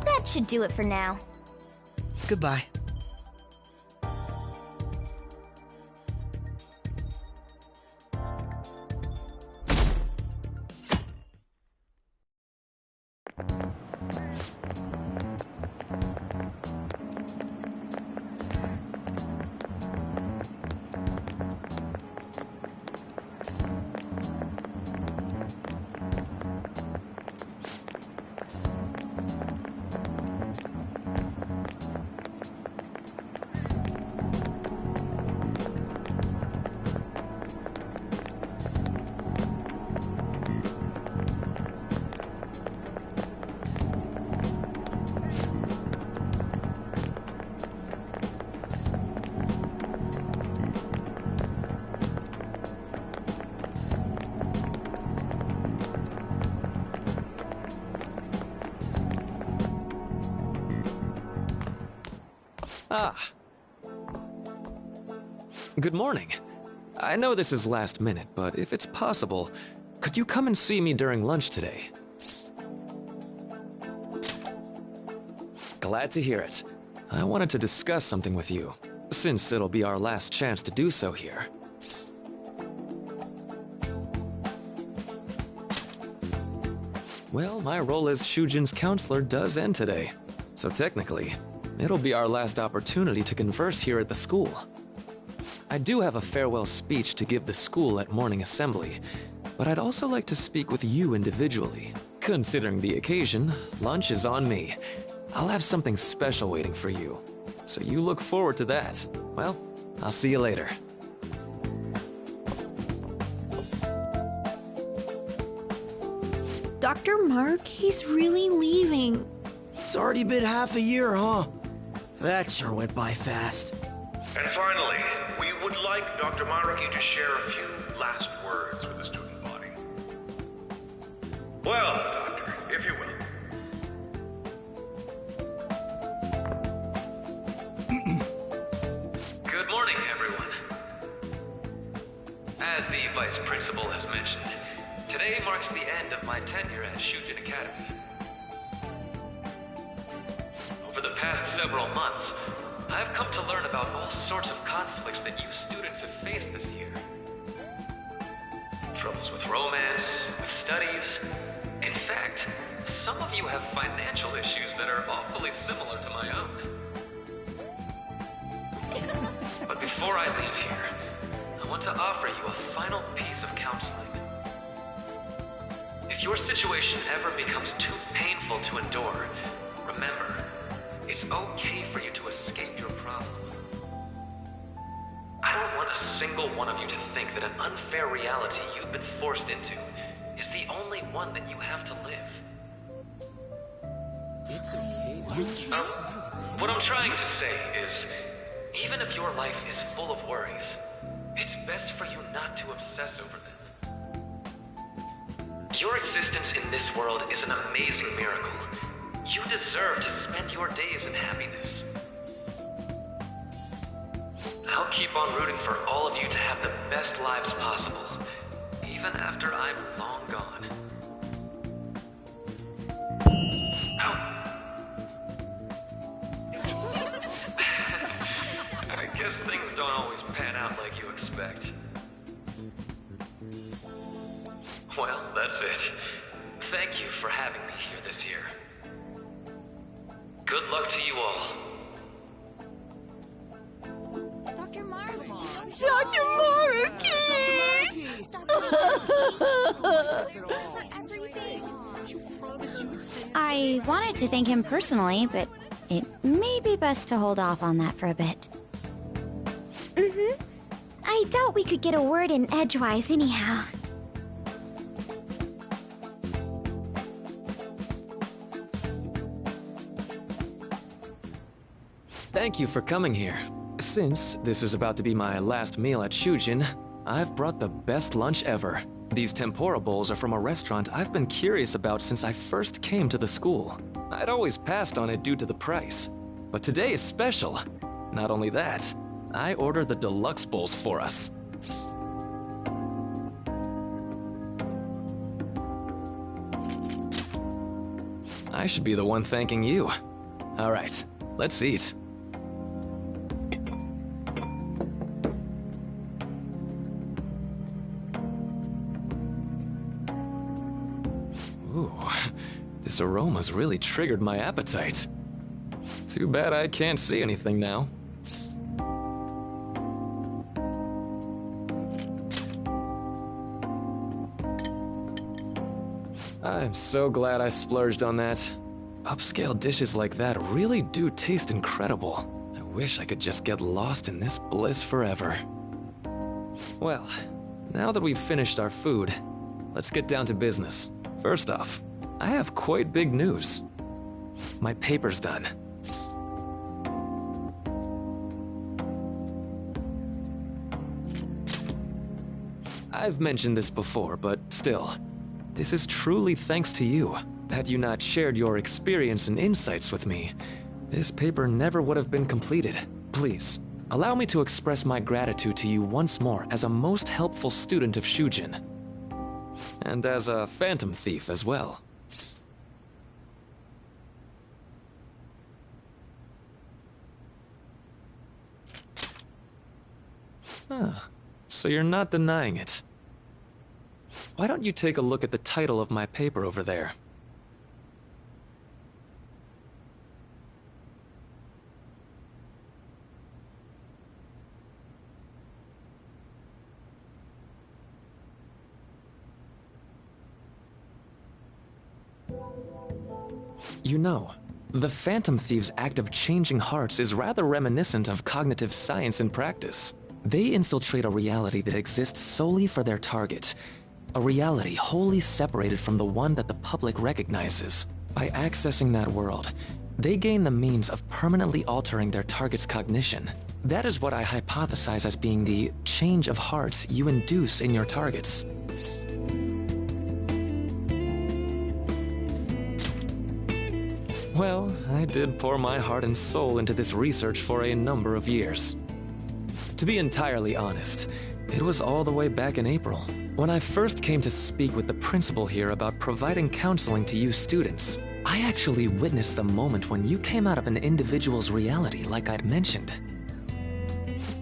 That should do it for now. Goodbye. Ah. Good morning. I know this is last minute, but if it's possible, could you come and see me during lunch today? Glad to hear it. I wanted to discuss something with you, since it'll be our last chance to do so here. Well, my role as Shujin's counselor does end today. So technically, it'll be our last opportunity to converse here at the school. I do have a farewell speech to give the school at morning assembly, but I'd also like to speak with you individually. Considering the occasion, lunch is on me. I'll have something special waiting for you, so you look forward to that. Well, I'll see you later. Dr. Mark, he's really leaving. It's already been half a year, huh? That sure went by fast. And finally, we would like Dr. Maruki to share a few last words with the student body. Well, Doctor, if you will. Good morning, everyone. As the Vice Principal has mentioned, today marks the end of my tenure at Shujin Academy. Over the past several months, I've come to learn about all sorts of conflicts that you students have faced this year. Troubles with romance, with studies. In fact, some of you have financial issues that are awfully similar to my own. But before I leave here, I want to offer you a final piece of counseling. If your situation ever becomes too painful to endure, remember, it's okay for you to escape your problem. I don't want a single one of you to think that an unfair reality you've been forced into is the only one that you have to live. It's okay. What I'm trying to say is, even if your life is full of worries, it's best for you not to obsess over them. Your existence in this world is an amazing miracle. You deserve to spend your days in happiness. I'll keep on rooting for all of you to have the best lives possible, even after I'm long gone. I guess things don't always pan out like you expect. Well, that's it. Thank you for having me here this year. Good luck to you all. Dr. Maruki! Dr. I wanted to thank him personally, but it may be best to hold off on that for a bit. Mm-hmm. I doubt we could get a word in edgewise anyhow. Thank you for coming here. Since this is about to be my last meal at Shujin, I've brought the best lunch ever. These tempura bowls are from a restaurant I've been curious about since I first came to the school. I'd always passed on it due to the price. But today is special. Not only that, I ordered the deluxe bowls for us. I should be the one thanking you. All right, let's eat. Ooh, this aroma's really triggered my appetite. Too bad I can't see anything now. I'm so glad I splurged on that. Upscale dishes like that really do taste incredible. I wish I could just get lost in this bliss forever. Well, now that we've finished our food, let's get down to business. First off, I have quite big news. My paper's done. I've mentioned this before, but still, this is truly thanks to you. Had you not shared your experience and insights with me, this paper never would have been completed. Please, allow me to express my gratitude to you once more as a most helpful student of Shujin. And as a phantom thief as well. Huh. So you're not denying it. Why don't you take a look at the title of my paper over there? You know, the Phantom Thieves' act of changing hearts is rather reminiscent of cognitive science in practice. They infiltrate a reality that exists solely for their target, a reality wholly separated from the one that the public recognizes. By accessing that world, they gain the means of permanently altering their target's cognition. That is what I hypothesize as being the change of heart you induce in your targets. Well, I did pour my heart and soul into this research for a number of years. To be entirely honest, it was all the way back in April, when I first came to speak with the principal here about providing counseling to you students. I actually witnessed the moment when you came out of an individual's reality like I'd mentioned.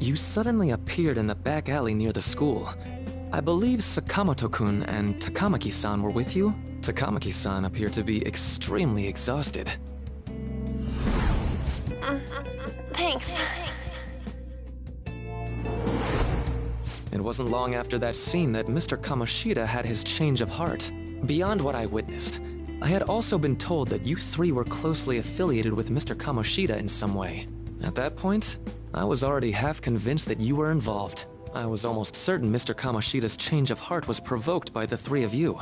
You suddenly appeared in the back alley near the school. I believe Sakamoto-kun and Takamaki-san were with you? Takamaki-san appeared to be extremely exhausted. Thanks. It wasn't long after that scene that Mr. Kamoshida had his change of heart. Beyond what I witnessed, I had also been told that you three were closely affiliated with Mr. Kamoshida in some way. At that point, I was already half convinced that you were involved. I was almost certain Mr. Kamoshida's change of heart was provoked by the three of you.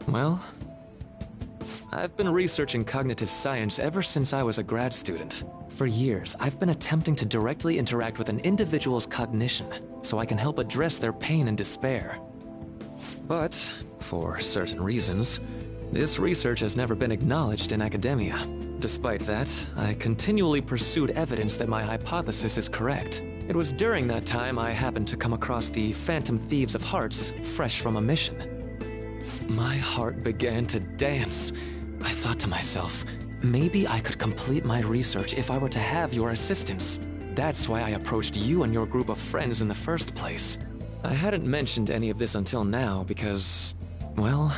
Well, I've been researching cognitive science ever since I was a grad student. For years, I've been attempting to directly interact with an individual's cognition so I can help address their pain and despair. But, for certain reasons, this research has never been acknowledged in academia. Despite that, I continually pursued evidence that my hypothesis is correct. It was during that time I happened to come across the Phantom Thieves of Hearts, fresh from a mission. My heart began to dance. I thought to myself, maybe I could complete my research if I were to have your assistance. That's why I approached you and your group of friends in the first place. I hadn't mentioned any of this until now because, well,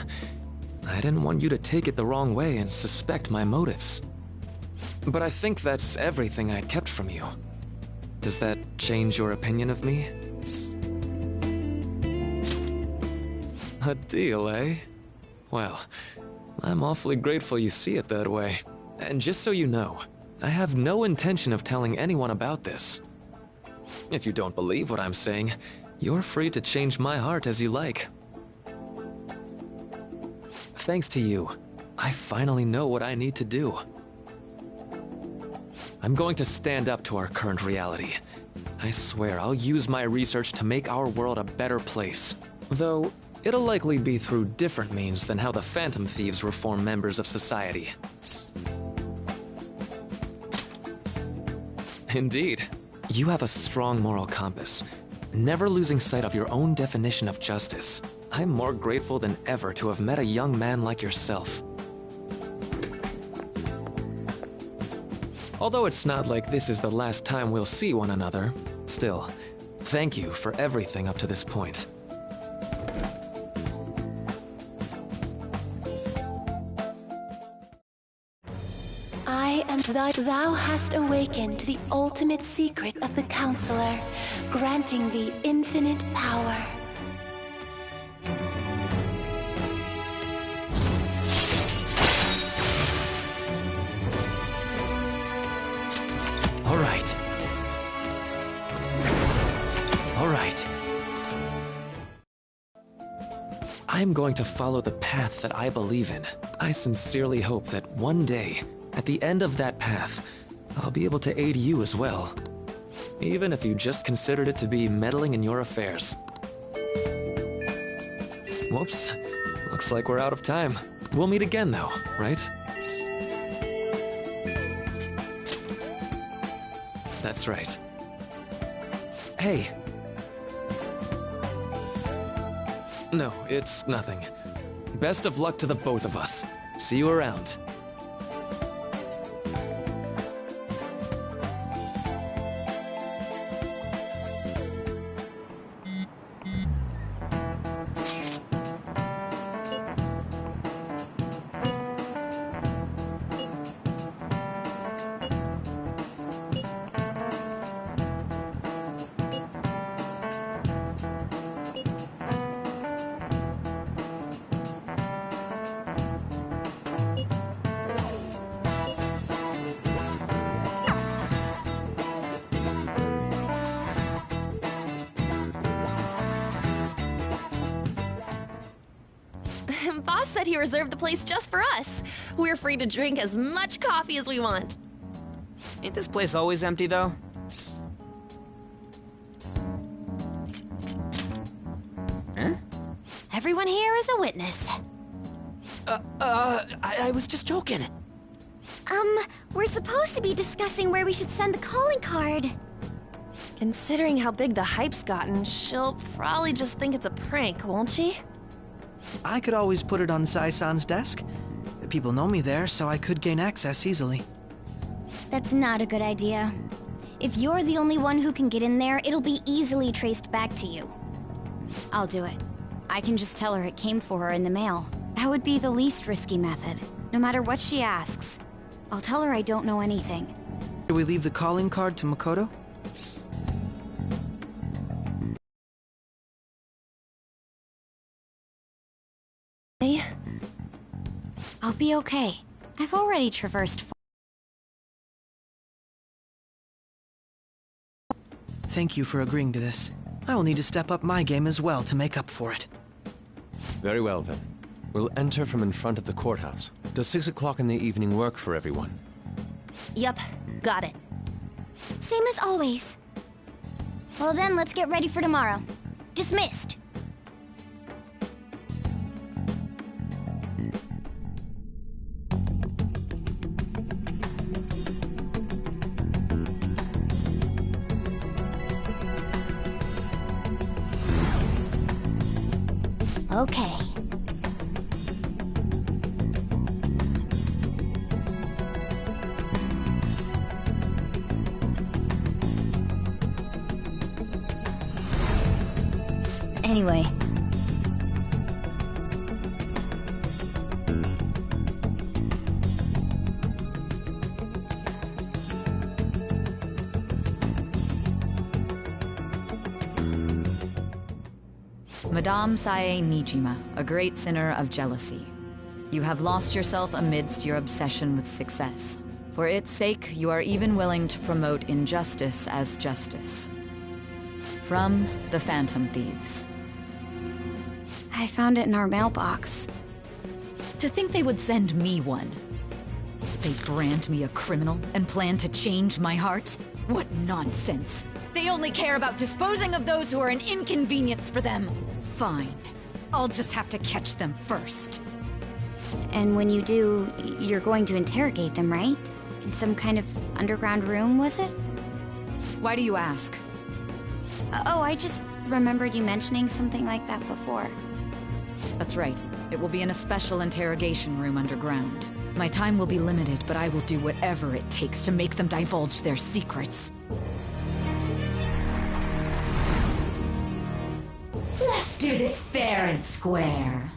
I didn't want you to take it the wrong way and suspect my motives. But I think that's everything I'd kept from you. Does that change your opinion of me? A deal, eh? Well, I'm awfully grateful you see it that way. And just so you know, I have no intention of telling anyone about this. If you don't believe what I'm saying, you're free to change my heart as you like. Thanks to you, I finally know what I need to do. I'm going to stand up to our current reality. I swear I'll use my research to make our world a better place. Though, it'll likely be through different means than how the Phantom Thieves reform members of society. Indeed. You have a strong moral compass, never losing sight of your own definition of justice. I'm more grateful than ever to have met a young man like yourself. Although it's not like this is the last time we'll see one another, still, thank you for everything up to this point. I am thou hast awakened the ultimate secret of the Counselor, granting thee infinite power. All right. I'm going to follow the path that I believe in. I sincerely hope that one day, at the end of that path, I'll be able to aid you as well. Even if you just considered it to be meddling in your affairs. Whoops. Looks like we're out of time. We'll meet again though, right? That's right. Hey. No, it's nothing. Best of luck to the both of us. See you around. Boss said he reserved the place just for us. We're free to drink as much coffee as we want. Ain't this place always empty, though? Huh? Everyone here is a witness. I was just joking. We're supposed to be discussing where we should send the calling card. Considering how big the hype's gotten, she'll probably just think it's a prank, won't she? I could always put it on Sai-san's desk. People know me there, so I could gain access easily. That's not a good idea. If you're the only one who can get in there, it'll be easily traced back to you. I'll do it. I can just tell her it came for her in the mail. That would be the least risky method. No matter what she asks, I'll tell her I don't know anything. Should we leave the calling card to Makoto? I'll be okay. I've already traversed. Thank you for agreeing to this. I will need to step up my game as well to make up for it. Very well, then. We'll enter from in front of the courthouse. Does 6 o'clock in the evening work for everyone? Yup, got it. Same as always. Well then, let's get ready for tomorrow. Dismissed. Okay. Anyway. Madame Sae Nijima, a great sinner of jealousy. You have lost yourself amidst your obsession with success. For its sake, you are even willing to promote injustice as justice. From the Phantom Thieves. I found it in our mailbox. To think they would send me one. They brand me a criminal and plan to change my heart? What nonsense! They only care about disposing of those who are an inconvenience for them. Fine. I'll just have to catch them first. And when you do, you're going to interrogate them, right? In some kind of underground room, was it? Why do you ask? Oh, I just remembered you mentioning something like that before. That's right. It will be in a special interrogation room underground. My time will be limited, but I will do whatever it takes to make them divulge their secrets. Let's do this fair and square.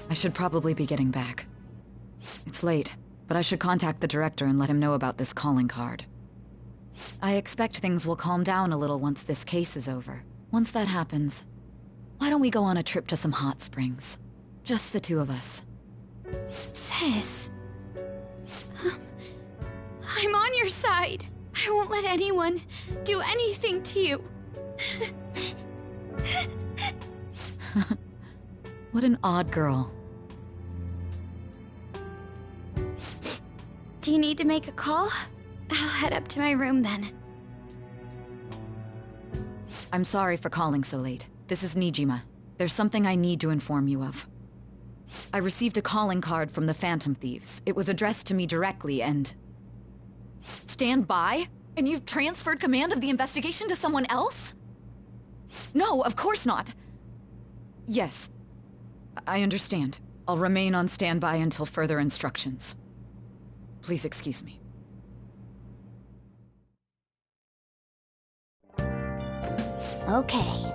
I should probably be getting back. It's late, but I should contact the director and let him know about this calling card. I expect things will calm down a little once this case is over. Once that happens, why don't we go on a trip to some hot springs? Just the two of us. Sis. I'm on your side. I won't let anyone do anything to you. What an odd girl. Do you need to make a call? I'll head up to my room then. I'm sorry for calling so late. This is Nijima. There's something I need to inform you of. I received a calling card from the Phantom Thieves. It was addressed to me directly and... Stand by? And you've transferred command of the investigation to someone else? No, of course not. Yes, I understand. I'll remain on standby until further instructions. Please excuse me. Okay.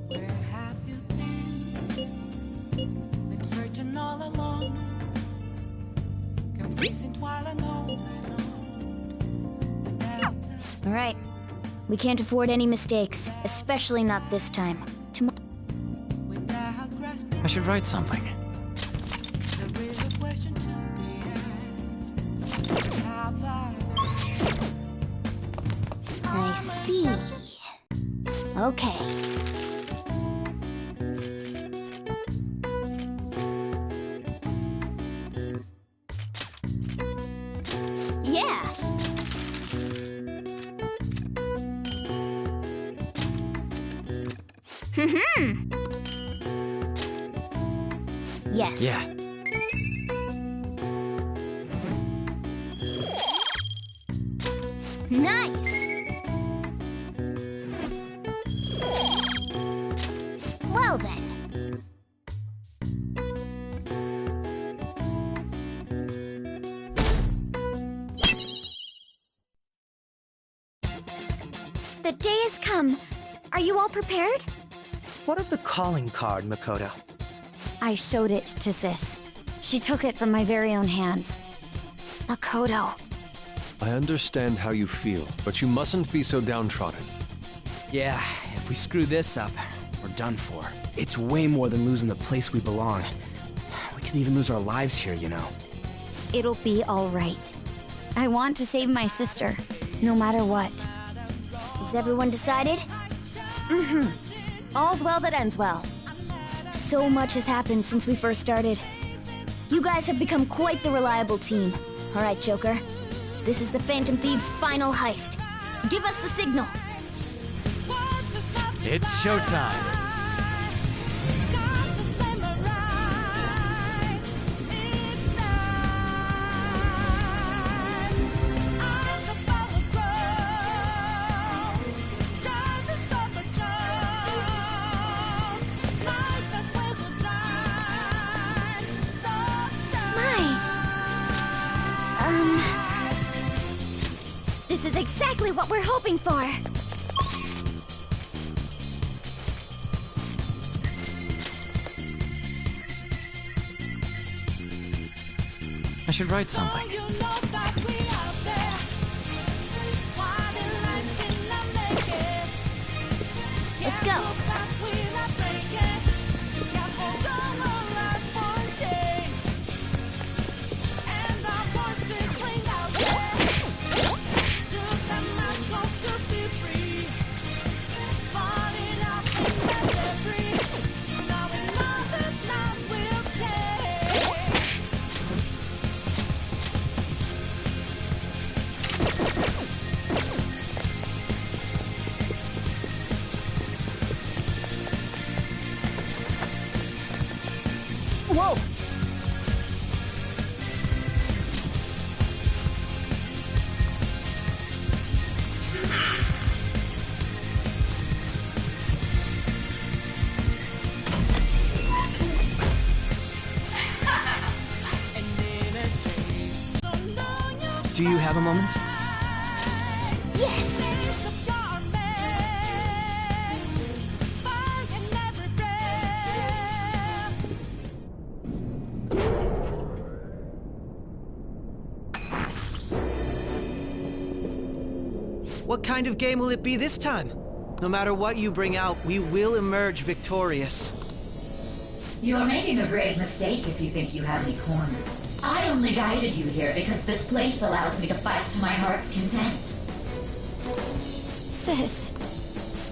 Where have you been? Been searching All right. We can't afford any mistakes, especially not this time. I should write something. I see. Okay. Yeah. Yes. Yeah. Nice. Well then. The day has come. Are you all prepared? What of the calling card, Makoto? I showed it to Sis. She took it from my very own hands. Makoto. I understand how you feel, but you mustn't be so downtrodden. Yeah, if we screw this up, we're done for. It's way more than losing the place we belong. We could even lose our lives here, you know. It'll be all right. I want to save my sister, no matter what. Is everyone decided? Mm-hmm. All's well that ends well. So much has happened since we first started. You guys have become quite the reliable team. All right, Joker. This is the Phantom Thieves' final heist. Give us the signal. It's showtime. This is exactly what we're hoping for. I should write something. Let's go. Whoa! Do you have a moment? Yes! What kind of game will it be this time? No matter what you bring out, we will emerge victorious. You're making a grave mistake if you think you have me cornered. I only guided you here because this place allows me to fight to my heart's content. Sis.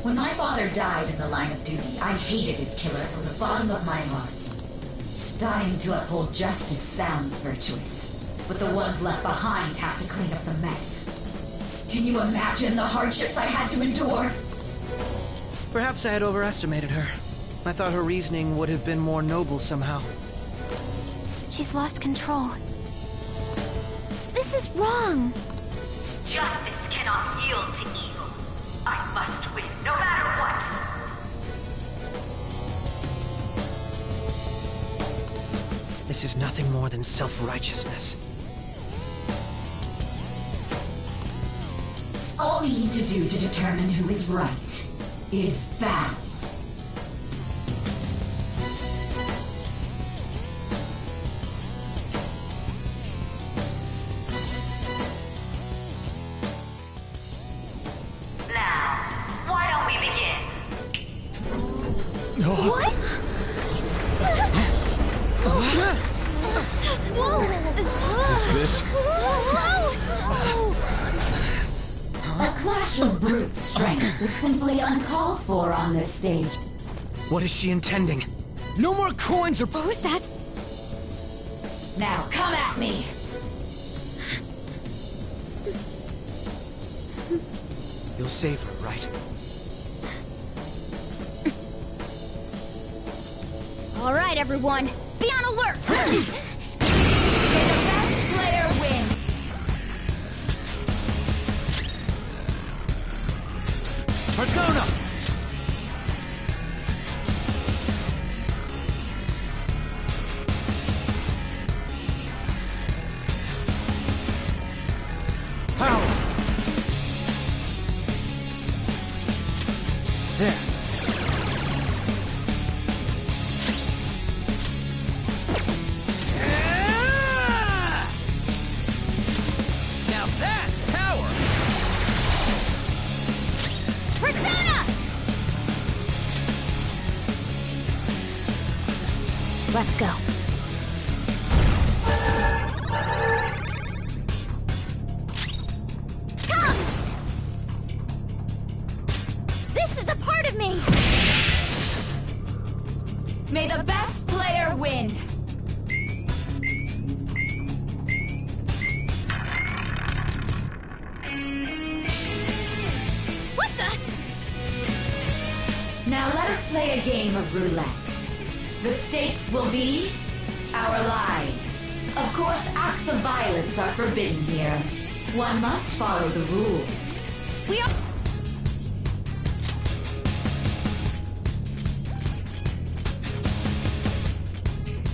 When my father died in the line of duty, I hated his killer from the bottom of my heart. Dying to uphold justice sounds virtuous, but the ones left behind have to clean up the mess. Can you imagine the hardships I had to endure? Perhaps I had overestimated her. I thought her reasoning would have been more noble somehow. She's lost control. This is wrong. Justice cannot yield to evil. I must win, no matter what. This is nothing more than self-righteousness. All we need to do to determine who is right is battle. this. A clash of brute strength is simply uncalled for on this stage. What is she intending? No more coins or... What was that? Now come at me! You'll save her, right? All right, everyone, be on alert! May the best player win! Persona! Power! There. Now that's power! Persona! Let's go. Come! This is a part of me! May the best player win! What the? Now let us play a game of roulette. The stakes will be our lives. Of course, acts of violence are forbidden here. One must follow the rules. We are...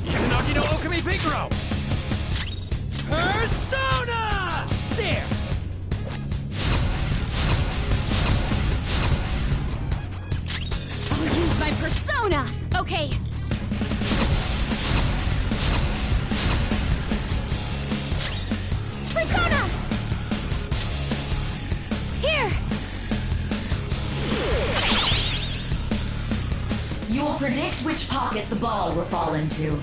Izanagi no Okami Picro! Persona! There! I'll use my persona! Okay. Persona! Here! You will predict which pocket the ball will fall into.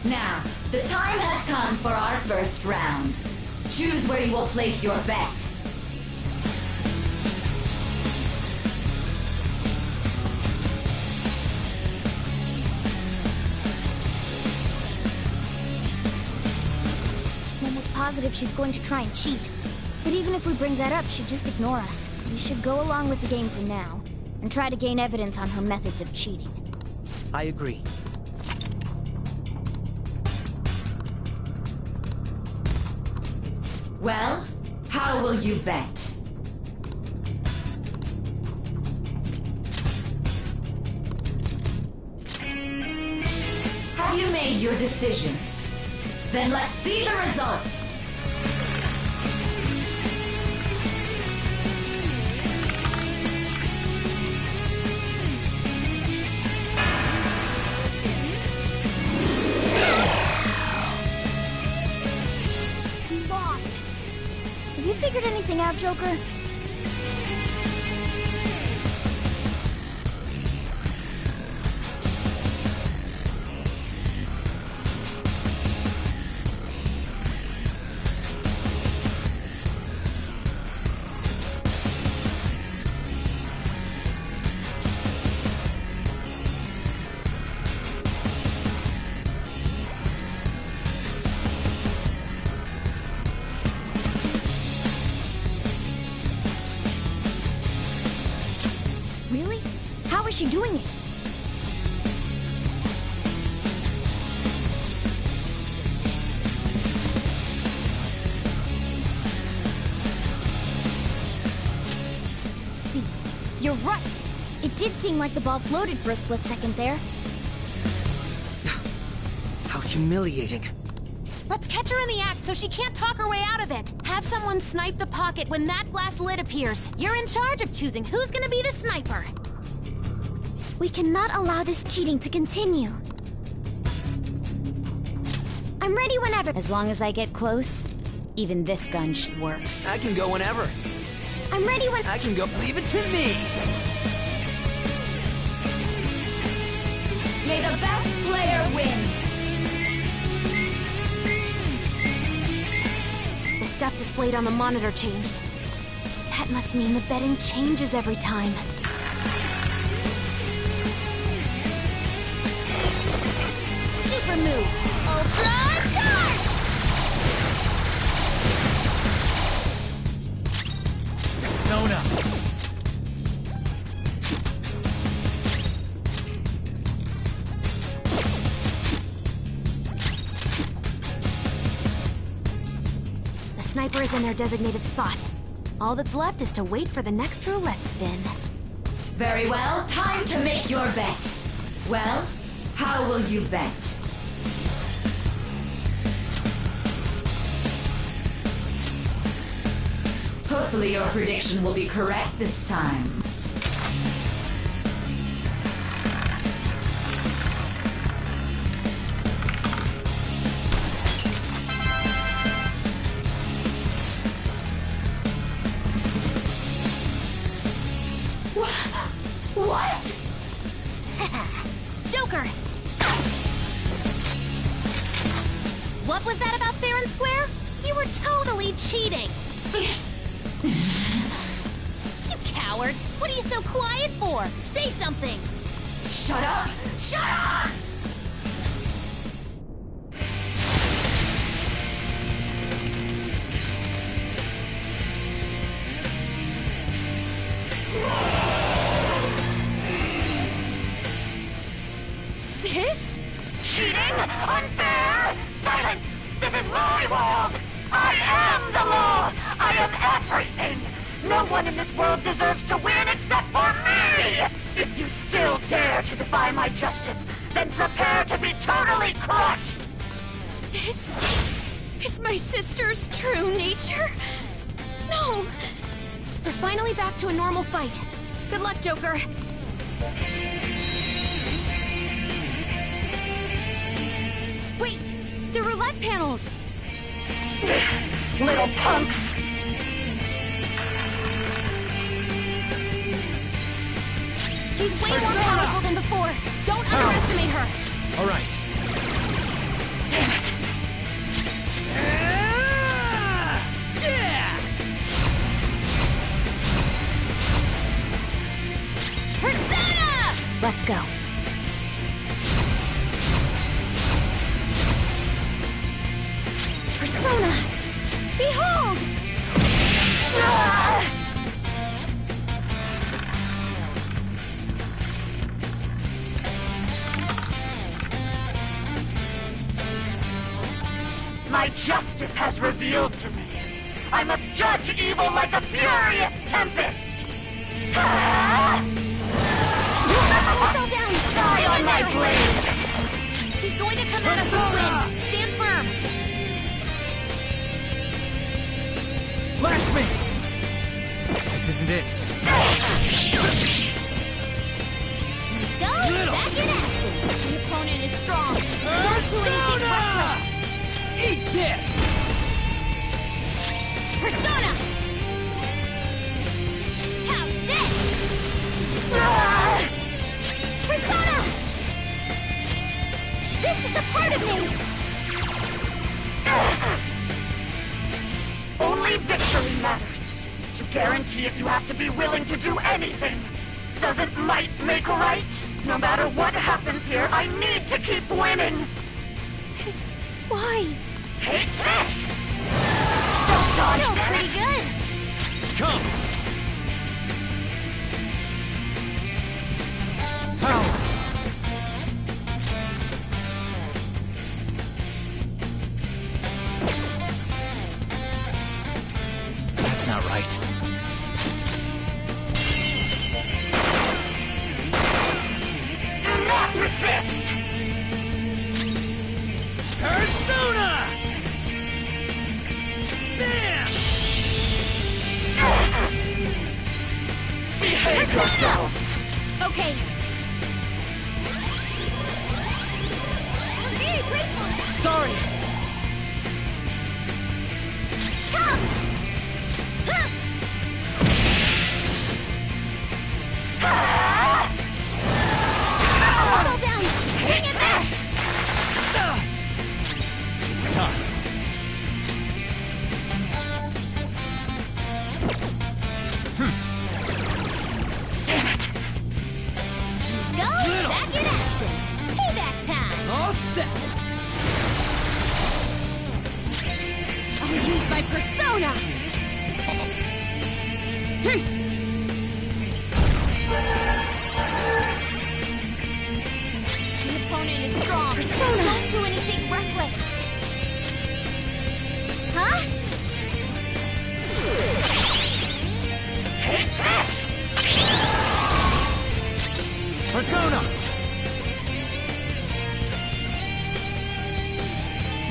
Now, the time has come for our first round. Choose where you will place your bet. I'm almost positive she's going to try and cheat. But even if we bring that up, she'd just ignore us. We should go along with the game for now, and try to gain evidence on her methods of cheating. I agree. Well, how will you bet? Have you made your decision? Then let's see the results. We lost. Have you figured anything out, Joker? Really? How is she doing it? See, you're right. It did seem like the ball floated for a split second there. How humiliating. Let's catch her in the act so she can't talk her way out of it. Have someone snipe the pocket when that glass lid appears. You're in charge of choosing who's gonna be the sniper. We cannot allow this cheating to continue. I'm ready whenever. As long as I get close, even this gun should work. I can go whenever. I'm ready when I can go. Leave it to me. May the best player win! the stuff displayed on the monitor changed. That must mean the betting changes every time. Super move! Ultra charge! Sona! The sniper is in their designated spot. All that's left is to wait for the next roulette spin. Very well, time to make your bet. Well, how will you bet? Hopefully your prediction will be correct this time. What? Joker! What was that about fair and square? You were totally cheating! You coward! What are you so quiet for? Say something! Shut up! Shut up! Sis? Cheating? Unfair? Silence! This is my world! I am the law! I am everything! No one in this world deserves to win except for me! If you still dare to defy my justice, then prepare to be totally crushed! This is my sister's true nature? No! We're finally back to a normal fight. Good luck, Joker. Wait! The roulette panels! Little punks! She's way more powerful than before. Don't underestimate her. All right. Damn it! Persona! Let's go. Persona! Behold! My justice has revealed to me. I must judge evil like a furious tempest. Fell down! Die on my blade! She's going to come at us with wind! Stand firm! Lash me! This isn't it. Let's go! Back in action! The opponent is strong. Don't do anything reckless! Eat this! Persona! How's this? Persona! This is a part of me! Only victory matters. To guarantee it, you have to be willing to do anything. Doesn't might make right? No matter what happens here, I need to keep winning. Why? Take this! Don't dodge, Feels damn pretty it. good! Come! Power! That's not right. Do not resist! Persona! Bam! Behave yourselves! Okay. I'm very grateful! Sorry! Come! Huh! my persona! The opponent is strong. Persona! Don't do anything reckless. Huh? Take this! Persona!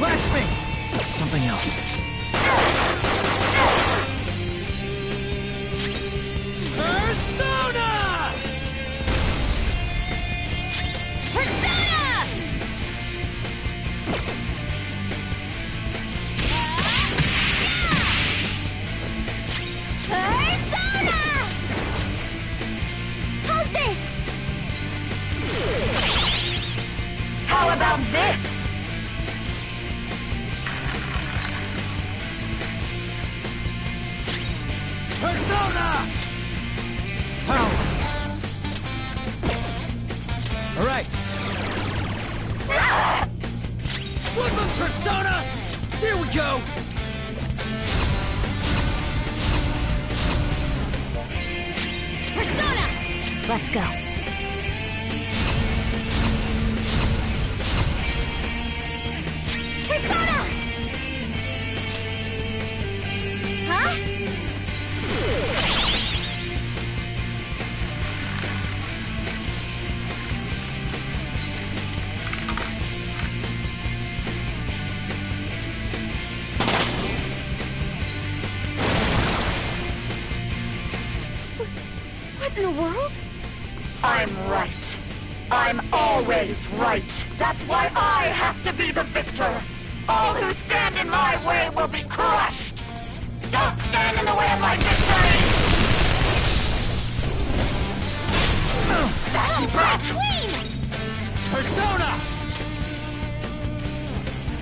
Latch me! Something else. Persona! Persona! Persona! How's this? How about this? Persona! Power! All right. Woodland Persona! Here we go! Persona! Let's go. Persona! Huh? What in the world? I'm right. I'm always right. That's why I have to be the victor. All who stand in my way will be crushed. Don't stand in the way of my victory! That's brat! Queen! Persona!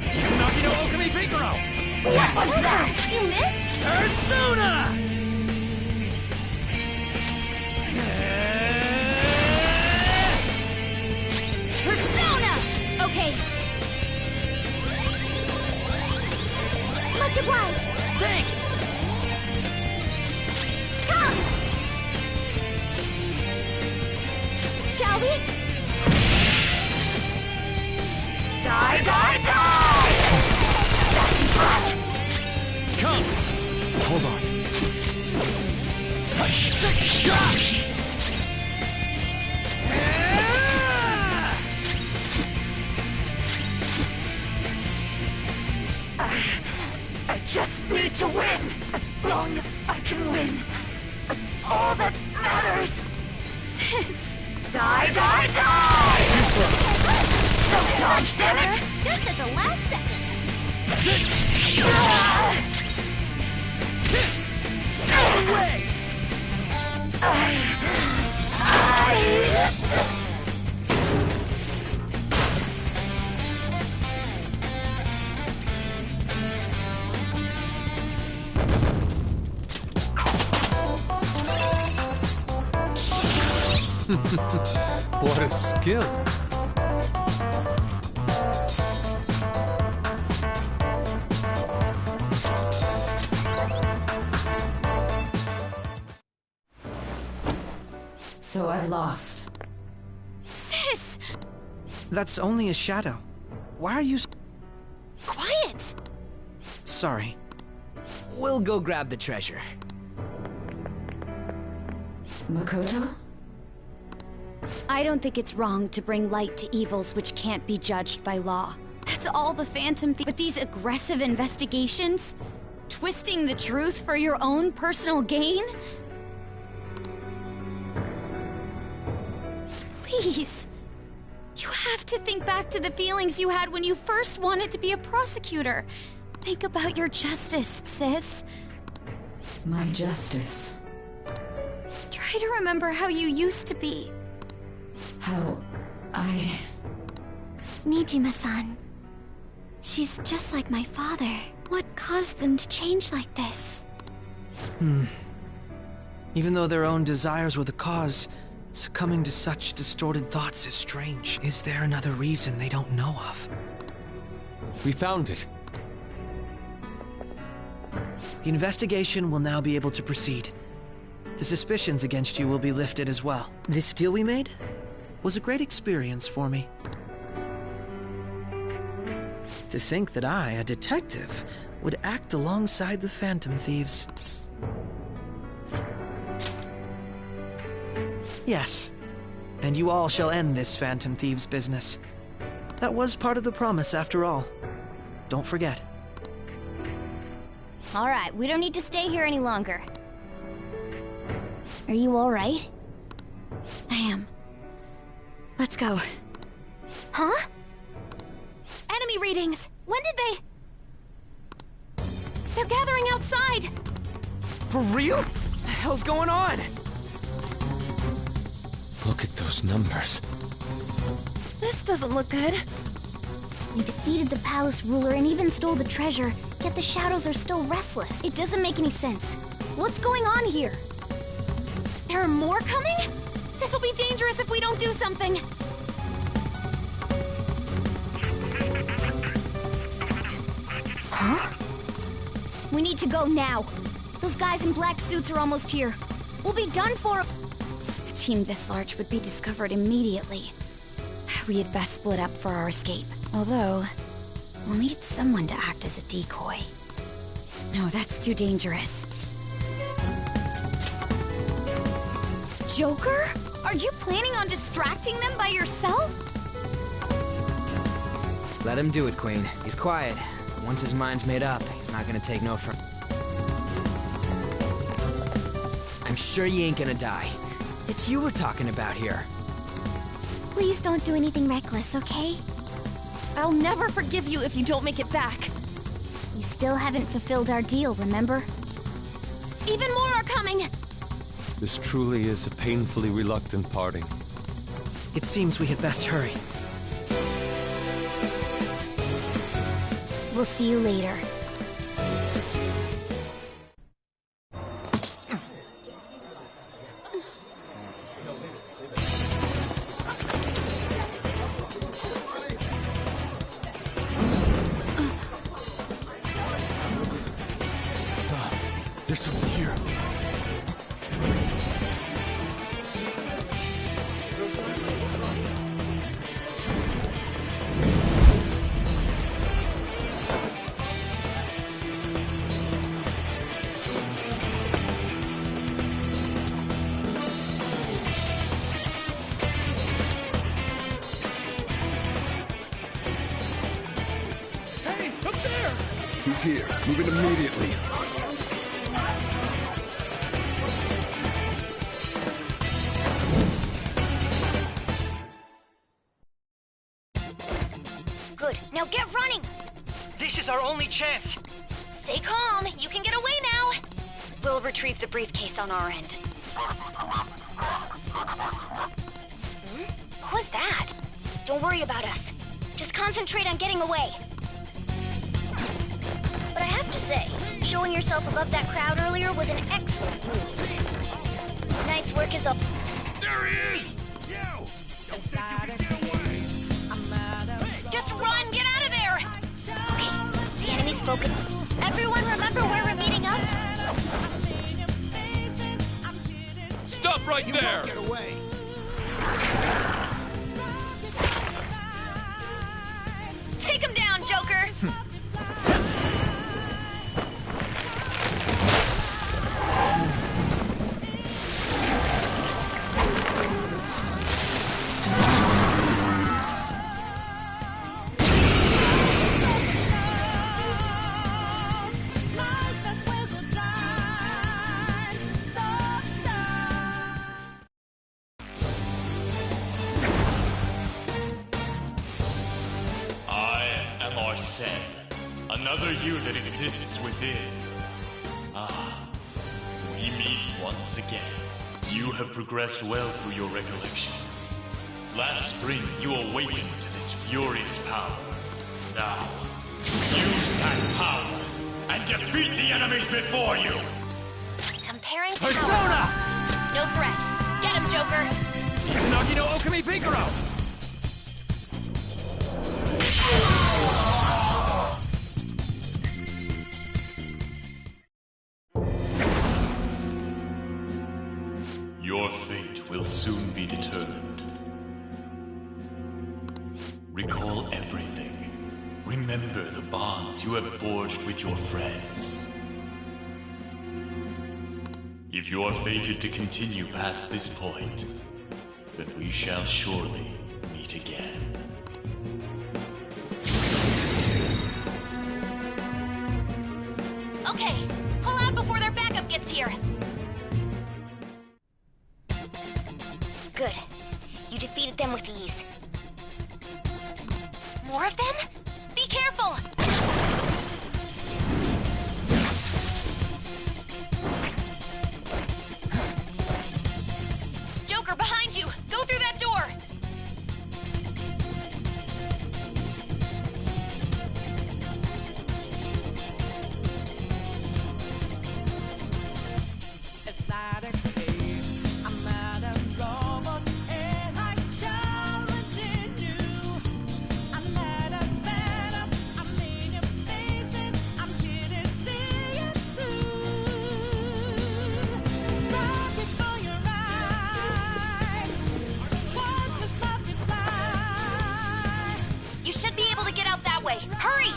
Izanagi no Okami Piccolo! What was that? You missed? Persona! Persona! Okay. Much obliged. Thanks! Come! Shall we? Die, die, die! That's brat! Come! Hold on. I just need to win. As long as I can win. That's all that matters. Sis! Die, die, die! Don't dodge, damn it! Just at the last second. Out of the way! What a skill. So I've lost. Sis! That's only a shadow. Why are you... Quiet! Sorry. We'll go grab the treasure. Makoto? I don't think it's wrong to bring light to evils which can't be judged by law. That's all the Phantom Thief. But these aggressive investigations? Twisting the truth for your own personal gain? Please. You have to think back to the feelings you had when you first wanted to be a prosecutor. Think about your justice, sis. My justice. Try to remember how you used to be. How I... Nijima-san. She's just like my father. What caused them to change like this? Even though their own desires were the cause, succumbing to such distorted thoughts is strange. Is there another reason they don't know of? We found it. The investigation will now be able to proceed. The suspicions against you will be lifted as well. This deal we made was a great experience for me. To think that I, a detective, would act alongside the Phantom Thieves. Yes, and you all shall end this Phantom Thieves business. That was part of the promise after all. Don't forget. All right, we don't need to stay here any longer. Are you all right? I am. Let's go. Huh? Enemy readings! When did they... They're gathering outside! For real? What the hell's going on? Look at those numbers. This doesn't look good. We defeated the palace ruler and even stole the treasure, yet the shadows are still restless. It doesn't make any sense. What's going on here? There are more coming? This'll be dangerous if we don't do something. Huh? We need to go now. Those guys in black suits are almost here. We'll be done for. A team this large would be discovered immediately. We had best split up for our escape. Although, we'll need someone to act as a decoy. No, that's too dangerous. Joker? Are you planning on distracting them by yourself? Let him do it, Queen. He's quiet. Once his mind's made up, he's not gonna take no for... I'm sure you ain't gonna die. It's you we're talking about here. Please don't do anything reckless, okay? I'll never forgive you if you don't make it back. We still haven't fulfilled our deal, remember? Even more are coming! This truly is a painfully reluctant parting. It seems we had best hurry. We'll see you later. There's someone here. Hey, up there! He's here. Moving immediately. Good. Now get running! This is our only chance! Stay calm. You can get away now. We'll retrieve the briefcase on our end. What was that? Don't worry about us. Just concentrate on getting away. But I have to say, showing yourself above that crowd earlier was an excellent move. Nice work as a... There he is! You! Don't think you can get away! Just run! Get out of there! Okay, the enemy's focused. Everyone remember where we're meeting up? Stop right there! Get away! Take him down, Joker! Another you that exists within. Ah, we meet once again. You have progressed well through your recollections. Last spring, you awakened to this furious power. Now, use that power and defeat the enemies before you! Comparing Persona! No threat. Get him, Joker! Izanagi no Okami Picaro! Your fate will soon be determined. Recall everything. Remember the bonds you have forged with your friends. If you are fated to continue past this point, then we shall surely meet again. Okay, pull out before their backup gets here. Good. You defeated them with ease. More of them? Be careful! Joker, behind you! Go through that door! It's not a game. I'm not a robot, and I'm challenging you. I'm not a venom. I'm in your face, and I'm here to see it through. Right before your eyes, watch us multiply. You should be able to get out that way. Hurry!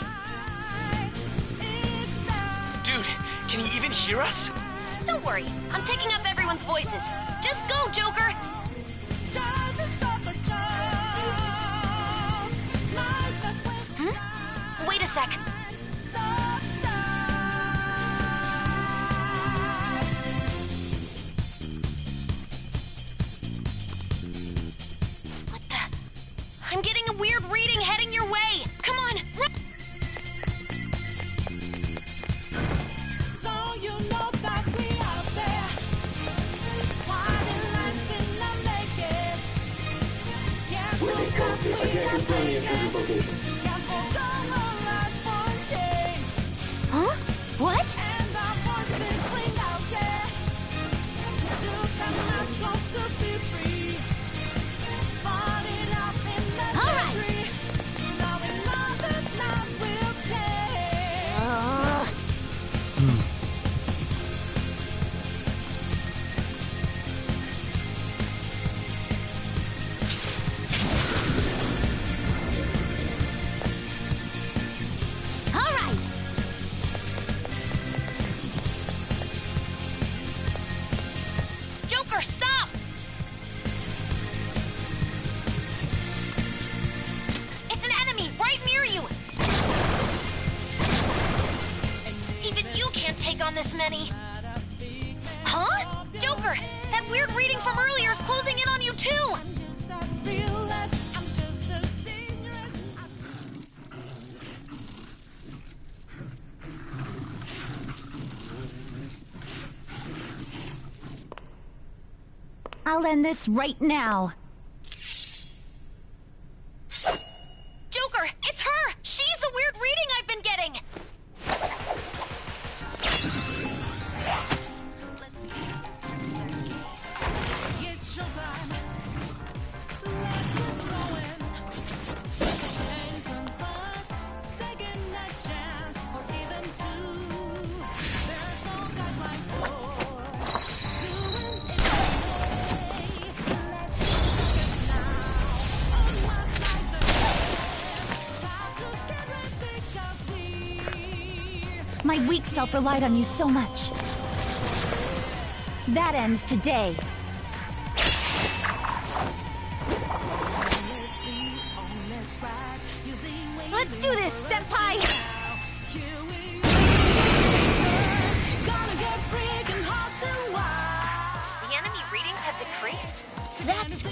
Dude, can he even hear us? Don't worry, I'm picking up everyone's voices. Just go, Joker! Hmm? Wait a sec. What the? I'm getting a weird reading heading your way. Come on, run! So you know that we out there, sliding lines in the naked. Can't hold on, we are naked. Can't hold on a life for a change. Huh? What? And our voices clean out there. Took the mask off to be free. Fought it out in the country. Now we know that love will take. All right. Joker, stop! It's an enemy right near you! Even you can't take on this many. Huh? Joker, that weird reading from earlier is closing in on you too! I'll end this right now. Joker, it's her! She's the weird reading I've been getting! It's showtime. Let's get going. Having some fun, taking a chance, or even two. There's no guideline for doing it anyway. Let's take it now. All my lives are time to get ready because My weak self relied on you so much. That ends today. Let's do this, Senpai! The enemy readings have decreased? That's...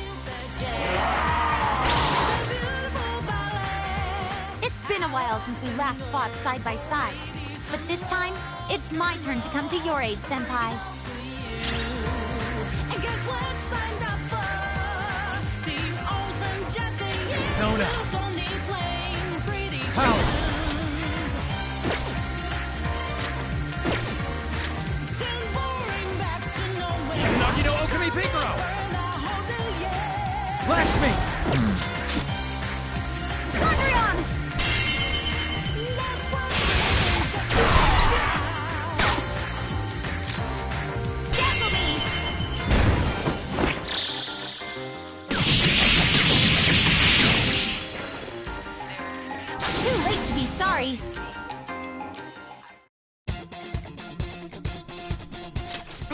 It's been a while since we last fought side by side. But this time, it's my turn to come to your aid, Senpai. And guess what signed up for? Team Olsen, Jesse, Zona. Tony playing pretty Power. Send boring back to nowhere. He's Nagi no Okami Picaro. Blacksmith. Cendrillon!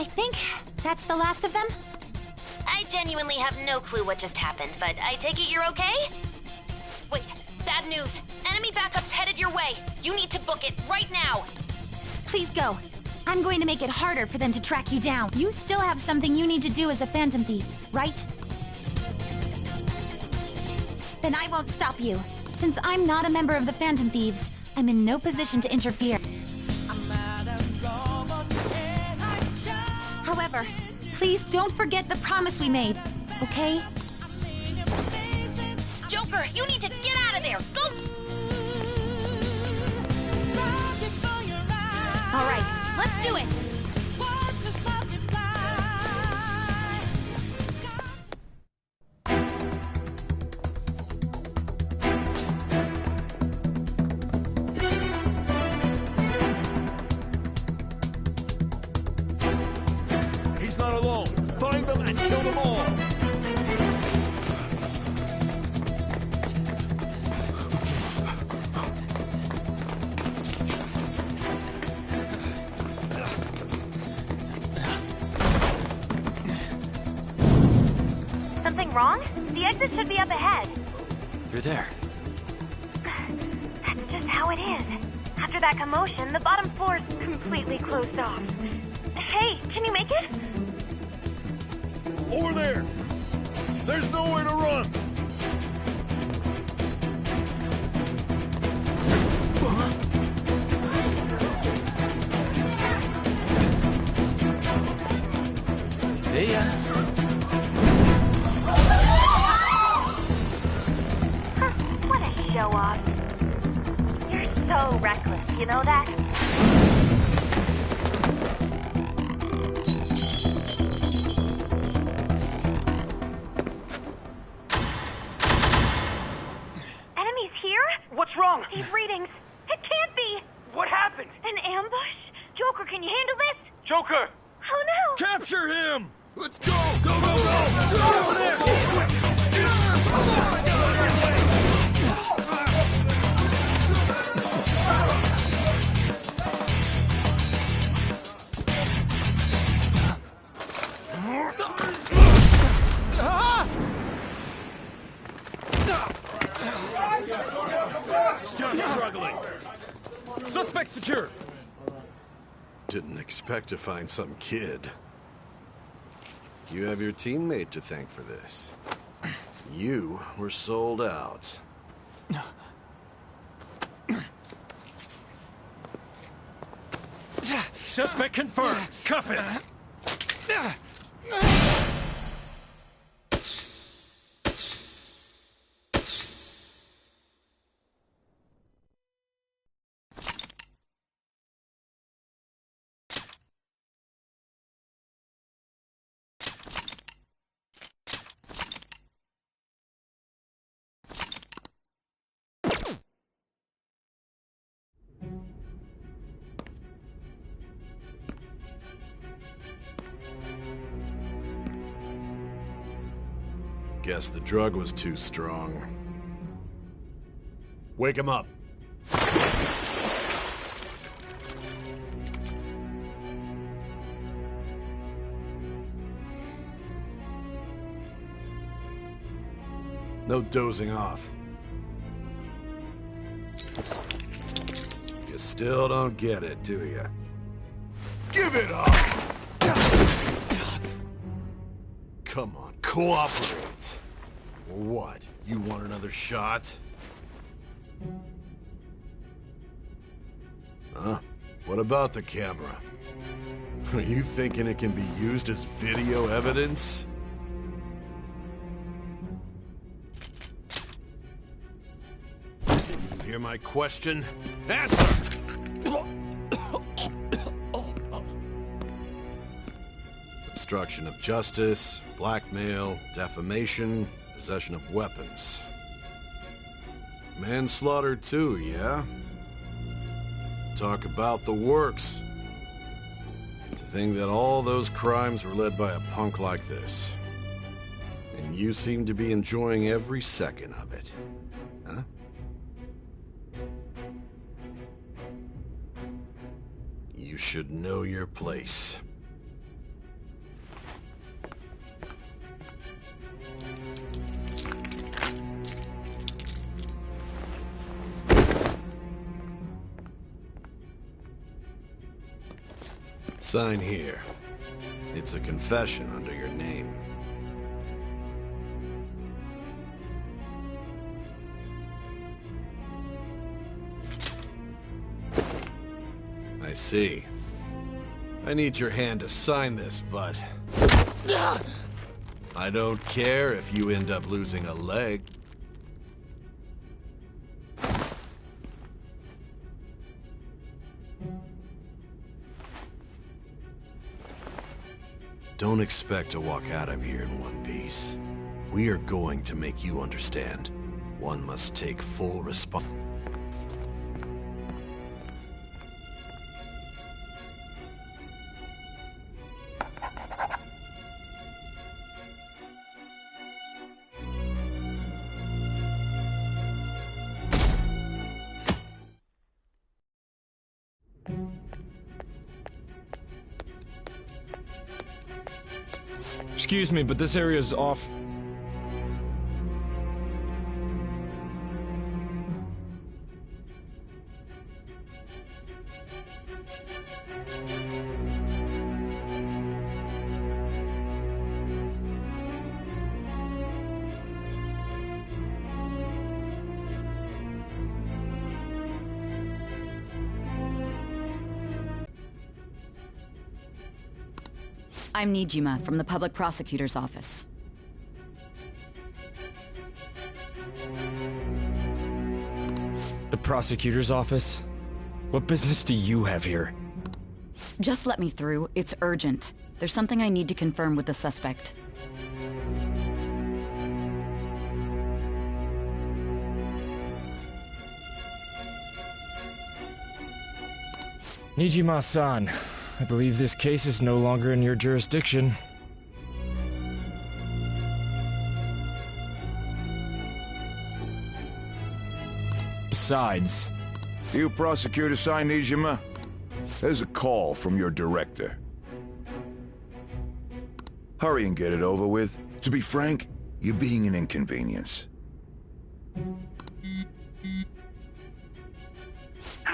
I think that's the last of them. I genuinely have no clue what just happened, but I take it you're okay? Wait, bad news. Enemy backup's headed your way. You need to book it right now. Please go. I'm going to make it harder for them to track you down. You still have something you need to do as a Phantom Thief, right? Then I won't stop you. Since I'm not a member of the Phantom Thieves, I'm in no position to interfere. However, please don't forget the promise we made, okay? Joker, you need to get out of there. Go! All right, let's do it. He's not alone. Find them and kill them all. Something wrong? The exit should be up ahead. You're there. That's just how it is. After that commotion, the bottom floor's completely closed off. Hey, can you make it? Over there! There's nowhere to run! See ya. What a show off. You're so reckless, you know that? Enemies here? What's wrong? These readings. It can't be. What happened? An ambush? Joker, can you handle this? Joker! Oh no! Capture him! Let's go! Go, go, go! Get over there! Stop struggling! Suspect secured! Didn't expect to find some kid. You have your teammate to thank for this. You were sold out. Suspect confirmed. Cuff him. Guess the drug was too strong. Wake him up. No dozing off. You still don't get it, do you? Give it up! Come on, cooperate. Or what? You want another shot? Huh? What about the camera? Are you thinking it can be used as video evidence? You hear my question? Answer! Obstruction of justice, blackmail, defamation, possession of weapons. Manslaughter too, yeah? Talk about the works. To think that all those crimes were led by a punk like this. And you seem to be enjoying every second of it. Huh? You should know your place. Sign here. It's a confession under your name. I see. I need your hand to sign this, but... I don't care if you end up losing a leg. Don't expect to walk out of here in one piece. We are going to make you understand. One must take full responsibility. Excuse me, but this area's off. I'm Nijima from the Public Prosecutor's Office. The prosecutor's office? What business do you have here? Just let me through. It's urgent. There's something I need to confirm with the suspect. Nijima-san, I believe this case is no longer in your jurisdiction. Besides... You prosecutor sign Nijima? There's a call from your director. Hurry and get it over with. To be frank, you're being an inconvenience.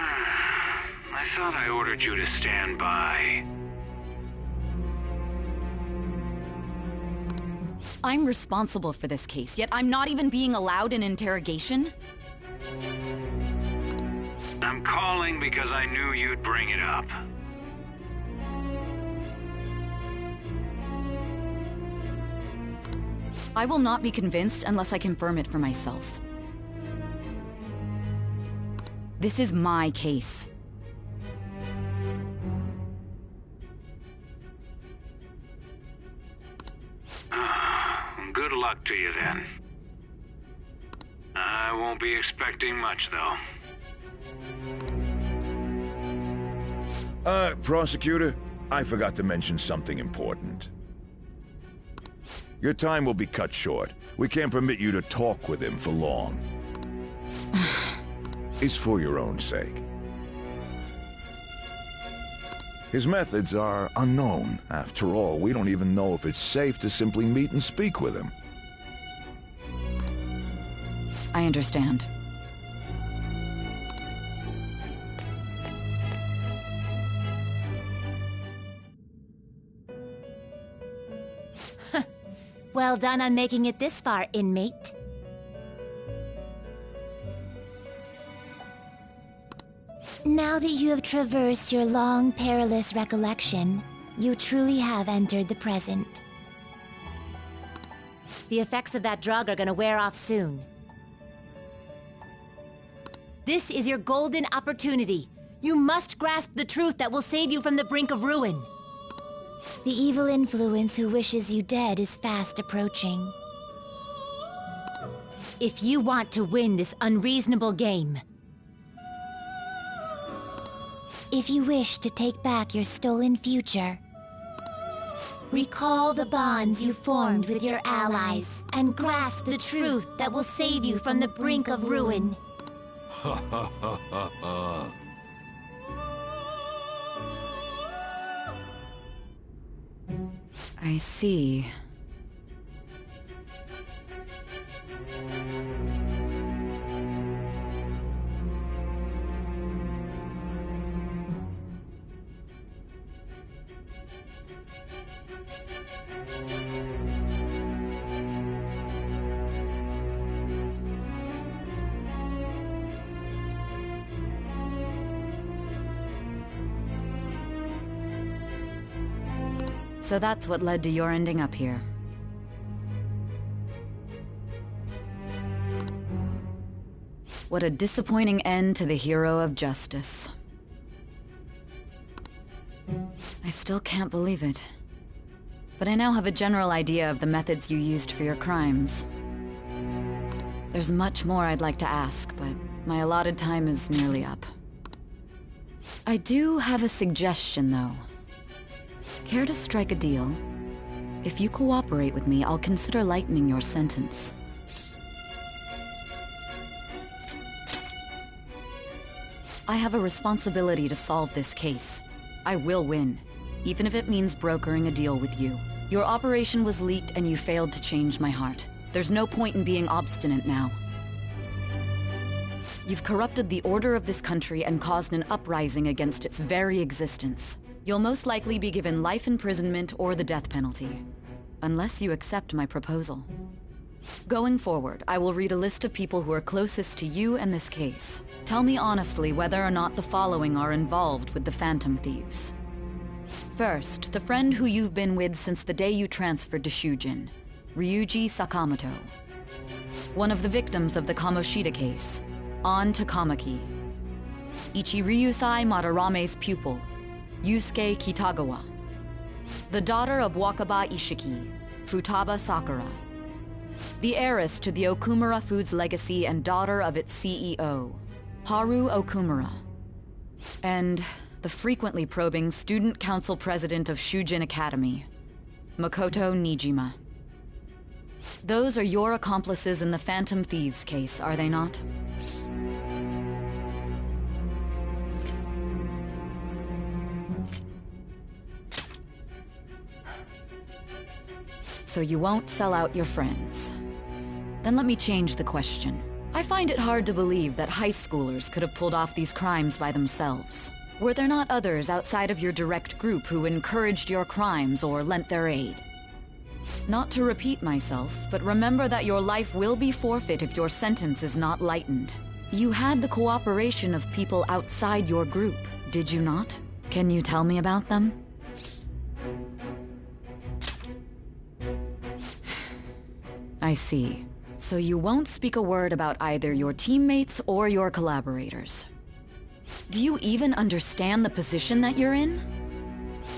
I thought I ordered you to stand by. I'm responsible for this case, yet I'm not even being allowed an interrogation? I'm calling because I knew you'd bring it up. I will not be convinced unless I confirm it for myself. This is my case. Good luck to you then. I won't be expecting much, though. Prosecutor, I forgot to mention something important. Your time will be cut short. We can't permit you to talk with him for long. It's for your own sake. His methods are unknown. After all, we don't even know if it's safe to simply meet and speak with him. I understand. Well done on making it this far, inmate. Now that you have traversed your long, perilous recollection, you truly have entered the present. The effects of that drug are gonna wear off soon. This is your golden opportunity. You must grasp the truth that will save you from the brink of ruin. The evil influence who wishes you dead is fast approaching. If you want to win this unreasonable game, if you wish to take back your stolen future, recall the bonds you formed with your allies and grasp the truth that will save you from the brink of ruin. Ha ha ha ha ha. I see. So that's what led to your ending up here. What a disappointing end to the hero of justice. I still can't believe it. But I now have a general idea of the methods you used for your crimes. There's much more I'd like to ask, but my allotted time is nearly up. I do have a suggestion, though. Care to strike a deal? If you cooperate with me, I'll consider lightening your sentence. I have a responsibility to solve this case. I will win, even if it means brokering a deal with you. Your operation was leaked and you failed to change my heart. There's no point in being obstinate now. You've corrupted the order of this country and caused an uprising against its very existence. You'll most likely be given life imprisonment or the death penalty, unless you accept my proposal. Going forward, I will read a list of people who are closest to you and this case. Tell me honestly whether or not the following are involved with the Phantom Thieves. First, the friend who you've been with since the day you transferred to Shujin, Ryuji Sakamoto. One of the victims of the Kamoshida case, An Takamaki. Ichiryusai Madarame's pupil, Yusuke Kitagawa. The daughter of Wakaba Ishiki, Futaba Sakura. The heiress to the Okumura Foods legacy and daughter of its CEO, Haru Okumura. And the frequently probing student council president of Shujin Academy, Makoto Nijima. Those are your accomplices in the Phantom Thieves case, are they not? So you won't sell out your friends. Then let me change the question. I find it hard to believe that high schoolers could have pulled off these crimes by themselves. Were there not others outside of your direct group who encouraged your crimes or lent their aid? Not to repeat myself, but remember that your life will be forfeit if your sentence is not lightened. You had the cooperation of people outside your group, did you not? Can you tell me about them? I see. So you won't speak a word about either your teammates or your collaborators. Do you even understand the position that you're in?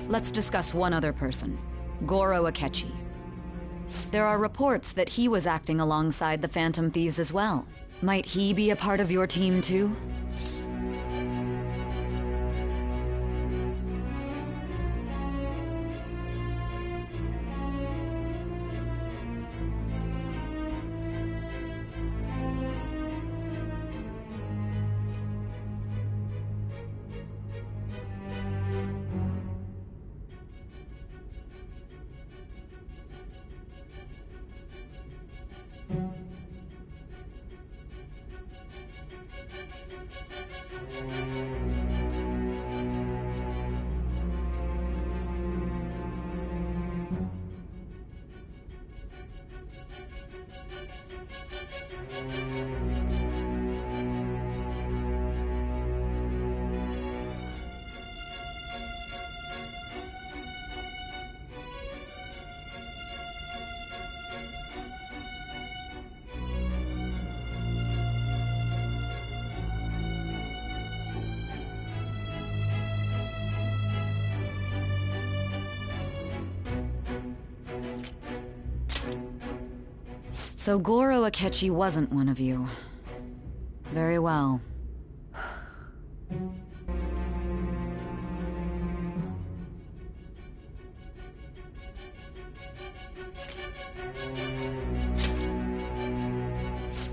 Let's discuss one other person, Goro Akechi. There are reports that he was acting alongside the Phantom Thieves as well. Might he be a part of your team too? So Goro Akechi wasn't one of you. Very well.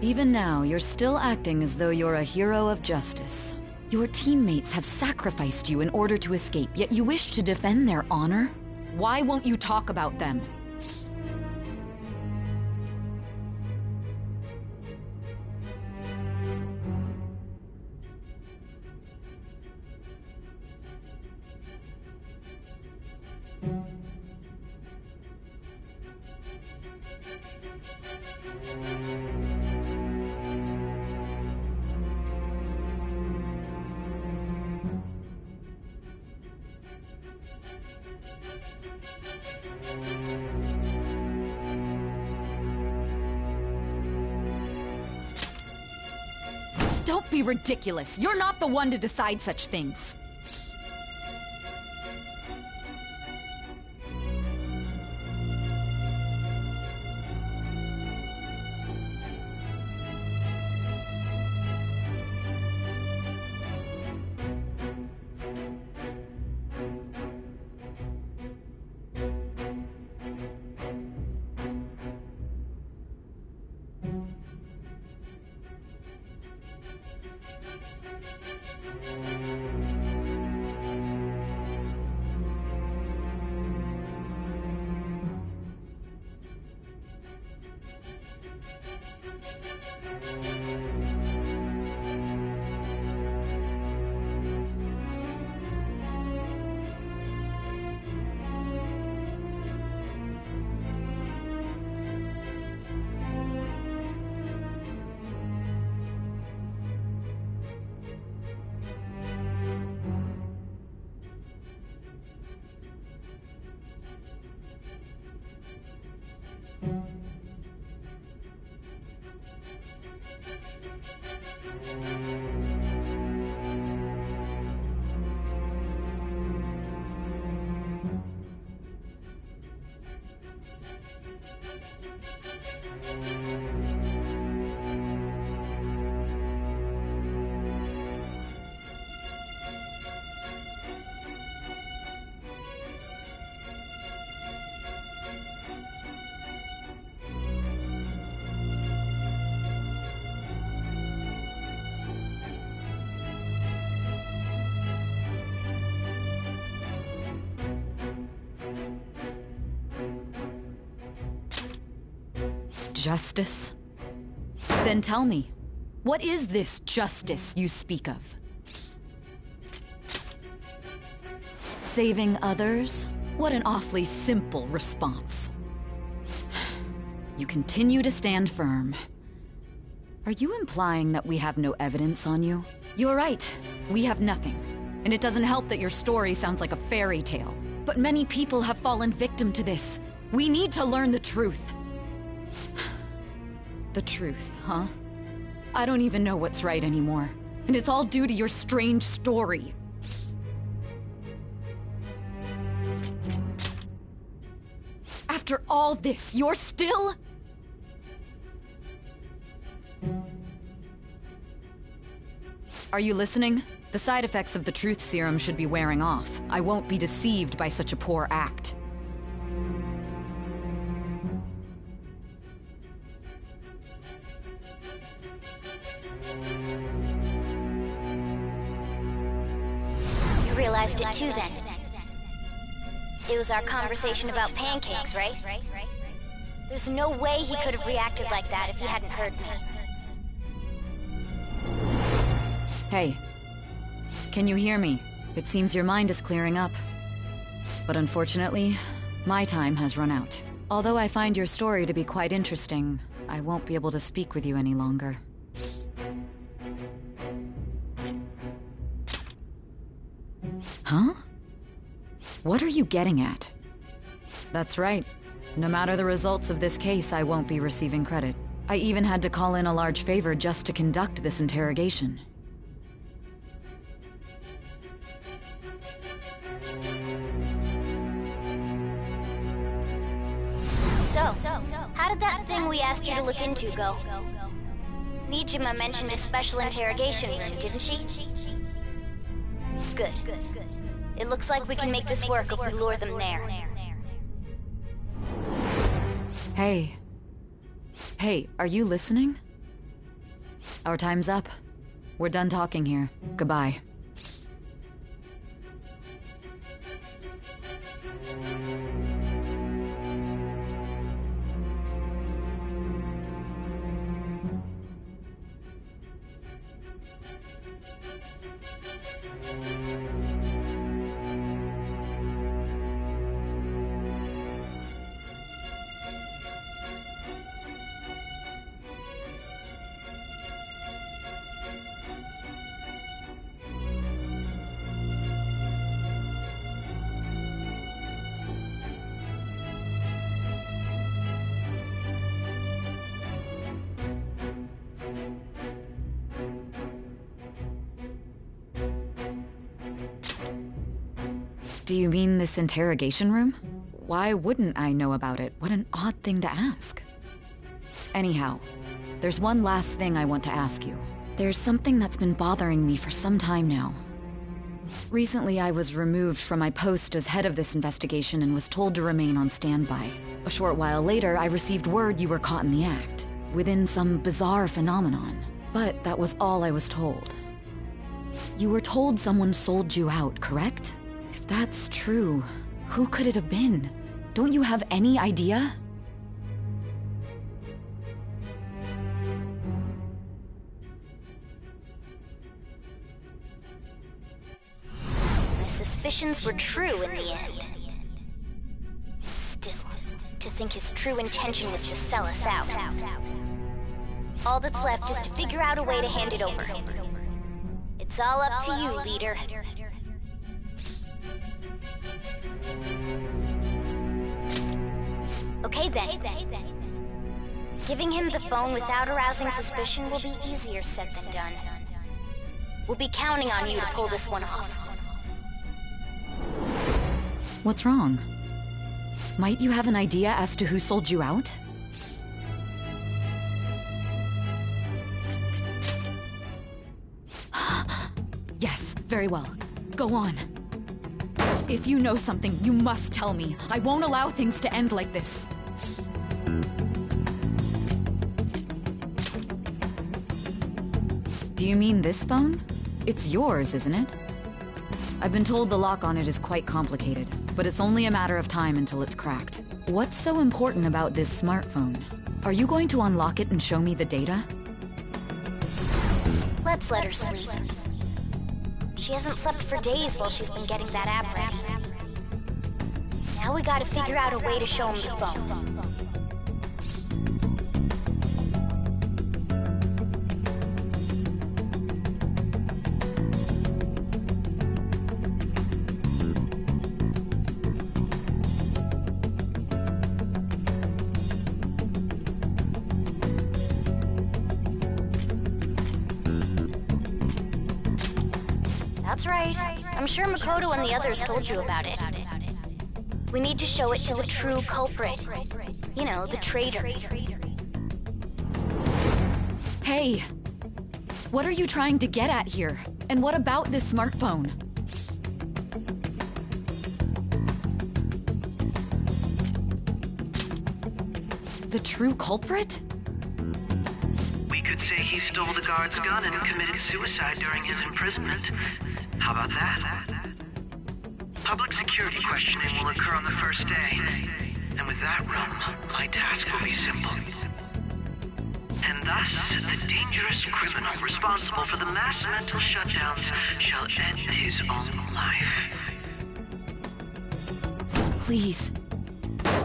Even now, you're still acting as though you're a hero of justice. Your teammates have sacrificed you in order to escape, yet you wish to defend their honor? Why won't you talk about them? be ridiculous. You're not the one to decide such things. Justice? Then tell me, what is this justice you speak of? Saving others? What an awfully simple response. You continue to stand firm. Are you implying that we have no evidence on you? You're right, we have nothing. And it doesn't help that your story sounds like a fairy tale. But many people have fallen victim to this. We need to learn the truth. The truth, huh? I don't even know what's right anymore. And it's all due to your strange story. After all this, you're still... Are you listening? The side effects of the truth serum should be wearing off. I won't be deceived by such a poor act. Realized it too then. It was our conversation about pancakes, right? There's no way he could have reacted like that if he hadn't heard me. Hey, can you hear me? It seems your mind is clearing up. But unfortunately, my time has run out. Although I find your story to be quite interesting, I won't be able to speak with you any longer. Huh? What are you getting at? That's right. No matter the results of this case, I won't be receiving credit. I even had to call in a large favor just to conduct this interrogation. So, how did that thing we asked you to look into go? Nijima mentioned a special interrogation room, didn't she? Good. It looks like we can make this work if we lure them there. Hey. Hey, are you listening? Our time's up. We're done talking here. Goodbye. Do you mean this interrogation room? Why wouldn't I know about it? What an odd thing to ask. Anyhow, there's one last thing I want to ask you. There's something that's been bothering me for some time now. Recently, I was removed from my post as head of this investigation and was told to remain on standby. A short while later, I received word you were caught in the act, within some bizarre phenomenon. But that was all I was told. You were told someone sold you out, correct? If that's true, who could it have been? Don't you have any idea? My suspicions were true in the end. Still, to think his true intention was to sell us out. All that's left is to figure out a way to hand it over. It's all up to you, leader. Okay then. Giving him the phone without arousing suspicion will be easier said than done. We'll be counting on you to pull this one off. What's wrong? Might you have an idea as to who sold you out? Yes, very well. Go on. If you know something, you must tell me. I won't allow things to end like this. Do you mean this phone? It's yours, isn't it? I've been told the lock on it is quite complicated, but it's only a matter of time until it's cracked. What's so important about this smartphone? Are you going to unlock it and show me the data? Let's let her sleep. She hasn't slept for days while she's been getting that app ready. Now we gotta figure out a way to show him the phone. That's right. I'm sure Makoto and the others told you about it. We need to show it to the true culprit. You know, the traitor. Hey! What are you trying to get at here? And what about this smartphone? The true culprit? We could say he stole the guard's gun and committed suicide during his imprisonment. How about that? Public security questioning will occur on the first day. And with that room, my task will be simple. And thus, the dangerous criminal responsible for the mass mental shutdowns shall end his own life. Please.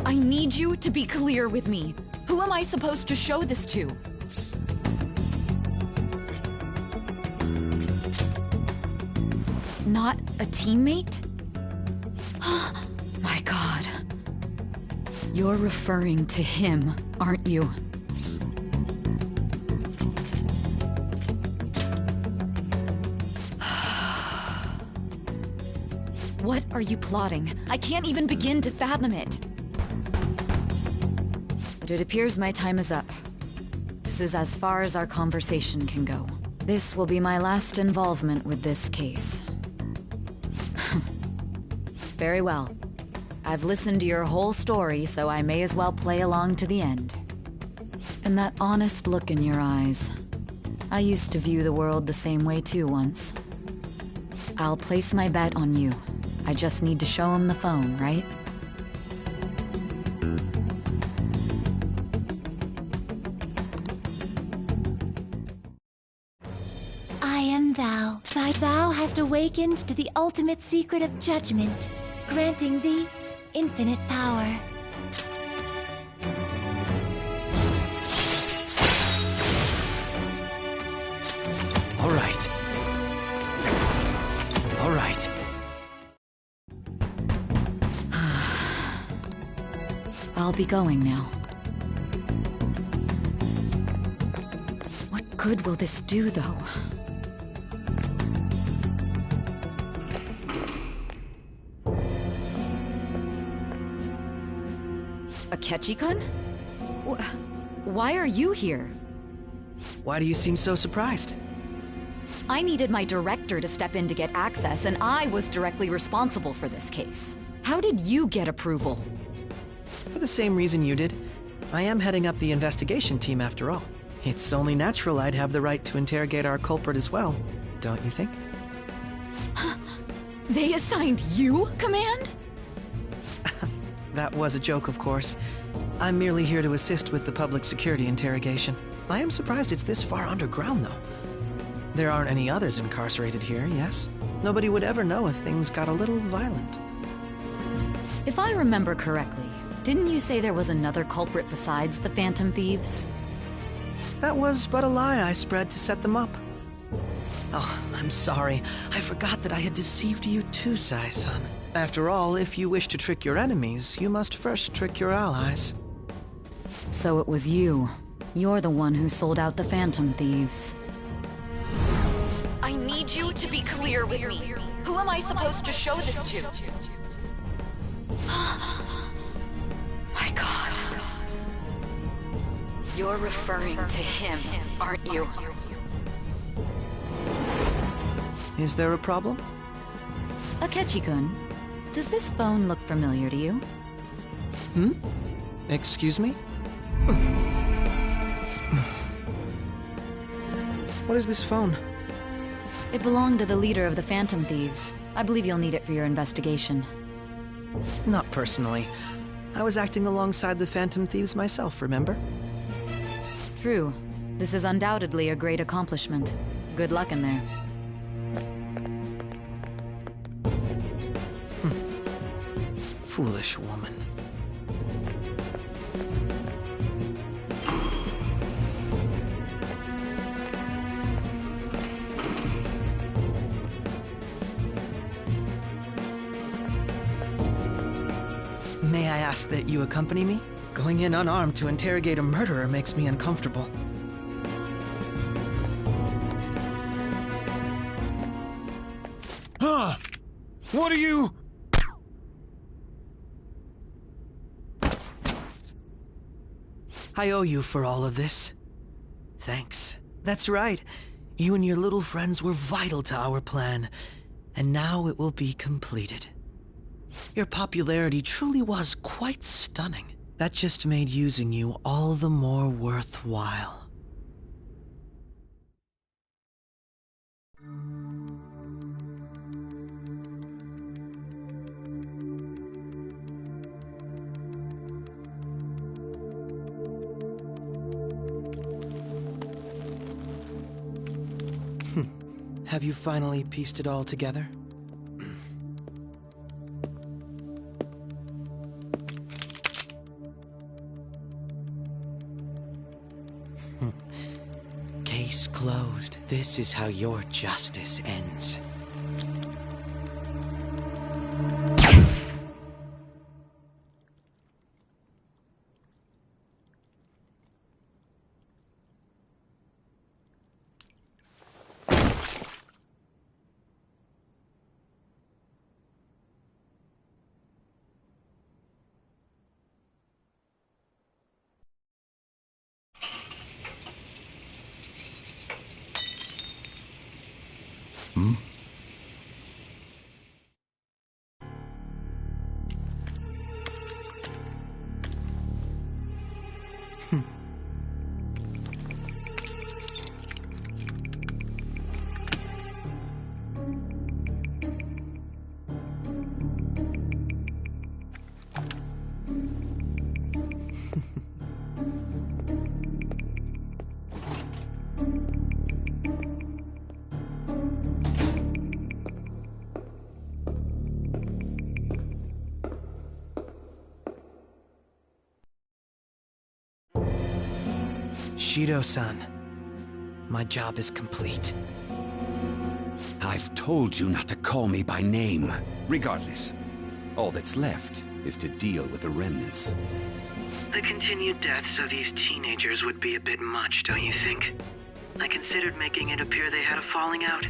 I need you to be clear with me. Who am I supposed to show this to? Not a teammate? My God. You're referring to him, aren't you? What are you plotting? I can't even begin to fathom it. But it appears my time is up. This is as far as our conversation can go. This will be my last involvement with this case. Very well. I've listened to your whole story, so I may as well play along to the end. And that honest look in your eyes. I used to view the world the same way too once. I'll place my bet on you. I just need to show him the phone, right? I am thou. Thy thou hast awakened to the ultimate secret of judgment, granting thee infinite power. All right. All right. I'll be going now. What good will this do, though? Akechi-kun? Why are you here? Why do you seem so surprised? I needed my director to step in to get access, and I was directly responsible for this case. How did you get approval? For the same reason you did. I am heading up the investigation team after all. It's only natural I'd have the right to interrogate our culprit as well, don't you think? They assigned you command? That was a joke, of course. I'm merely here to assist with the public security interrogation. I am surprised it's this far underground, though. There aren't any others incarcerated here, yes? Nobody would ever know if things got a little violent. If I remember correctly, didn't you say there was another culprit besides the Phantom Thieves? That was but a lie I spread to set them up. Oh, I'm sorry. I forgot that I had deceived you too, Sai-san. After all, if you wish to trick your enemies, you must first trick your allies. So it was you. You're the one who sold out the Phantom Thieves. I need you to be clear with me. Who am I supposed to show this to? My God. You're referring to him, aren't you? Is there a problem? Akechi-kun, does this phone look familiar to you? Hmm? Excuse me? What is this phone? It belonged to the leader of the Phantom Thieves. I believe you'll need it for your investigation. Not personally. I was acting alongside the Phantom Thieves myself, remember? True. This is undoubtedly a great accomplishment. Good luck in there. Foolish woman. May I ask that you accompany me? Going in unarmed to interrogate a murderer makes me uncomfortable. Huh? What are you... I owe you for all of this. Thanks. That's right. You and your little friends were vital to our plan, and now it will be completed. Your popularity truly was quite stunning. That just made using you all the more worthwhile. Have you finally pieced it all together? Case closed. This is how your justice ends. Hmm? Shido-san, my job is complete. I've told you not to call me by name. Regardless, all that's left is to deal with the remnants. The continued deaths of these teenagers would be a bit much, don't you think? I considered making it appear they had a falling out,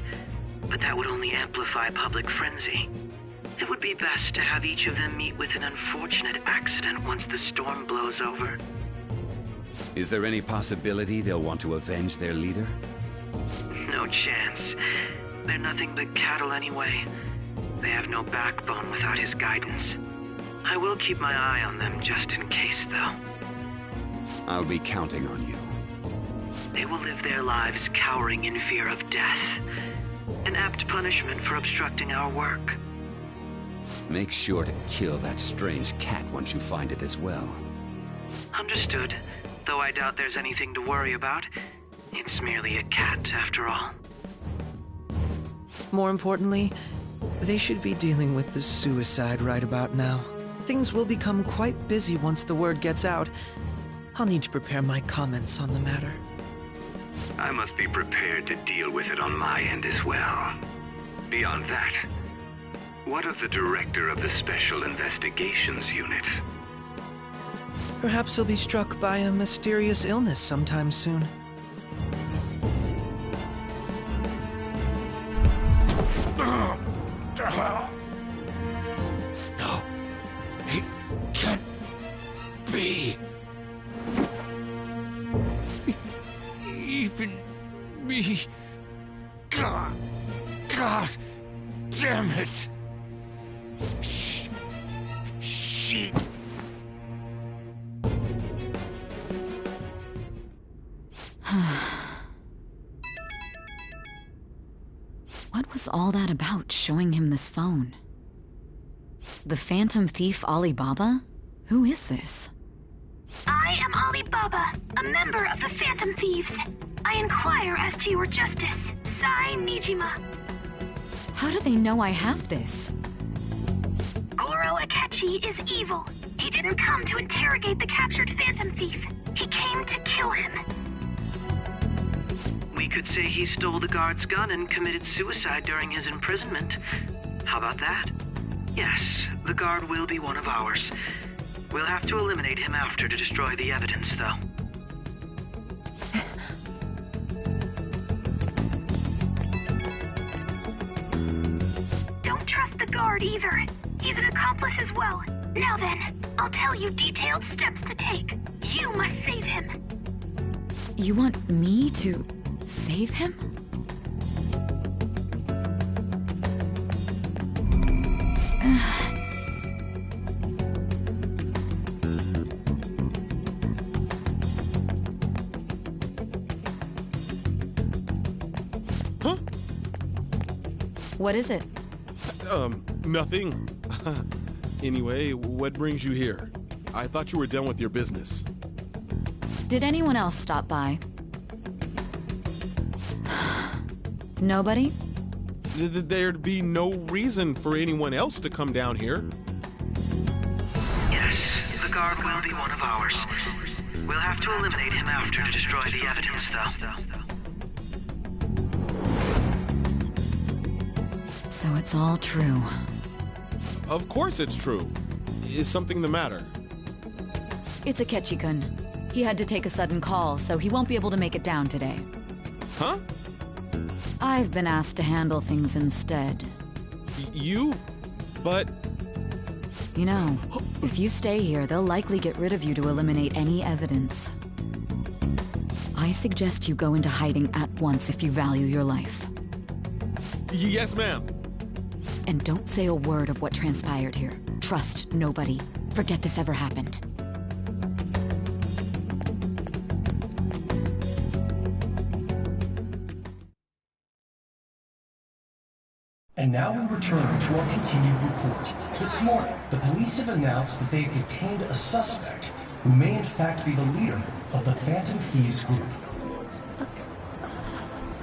but that would only amplify public frenzy. It would be best to have each of them meet with an unfortunate accident once the storm blows over. Is there any possibility they'll want to avenge their leader? No chance. They're nothing but cattle anyway. They have no backbone without his guidance. I will keep my eye on them just in case, though. I'll be counting on you. They will live their lives cowering in fear of death. An apt punishment for obstructing our work. Make sure to kill that strange cat once you find it as well. Understood. Though I doubt there's anything to worry about. It's merely a cat, after all. More importantly, they should be dealing with the suicide right about now. Things will become quite busy once the word gets out. I'll need to prepare my comments on the matter. I must be prepared to deal with it on my end as well. Beyond that, what of the director of the Special Investigations Unit? Perhaps he'll be struck by a mysterious illness sometime soon. No, it can't be. Even me. God damn it. She. What was all that about, showing him this phone? The Phantom Thief Alibaba? Who is this? I am Alibaba, a member of the Phantom Thieves. I inquire as to your justice. Sai Nijima. How do they know I have this? Goro Akechi is evil. He didn't come to interrogate the captured Phantom Thief. He came to kill him. We could say he stole the guard's gun and committed suicide during his imprisonment. How about that? Yes, the guard will be one of ours. We'll have to eliminate him after to destroy the evidence, though. Don't trust the guard either. He's an accomplice as well. Now then, I'll tell you detailed steps to take. You must save him. You want me to save him? Huh? What is it? Nothing. Anyway, what brings you here? I thought you were done with your business. Did anyone else stop by? Nobody? There'd be no reason for anyone else to come down here. Yes, the guard will be one of ours. We'll have to eliminate him after to destroy the evidence, though. So it's all true. Of course it's true. Is something the matter? It's Akechi-kun. He had to take a sudden call, so he won't be able to make it down today. Huh? I've been asked to handle things instead. You? But... You know, if you stay here, they'll likely get rid of you to eliminate any evidence. I suggest you go into hiding at once if you value your life. Yes, ma'am. And don't say a word of what transpired here. Trust nobody. Forget this ever happened. And now we return to our continued report. This morning, the police have announced that they have detained a suspect who may in fact be the leader of the Phantom Thieves group.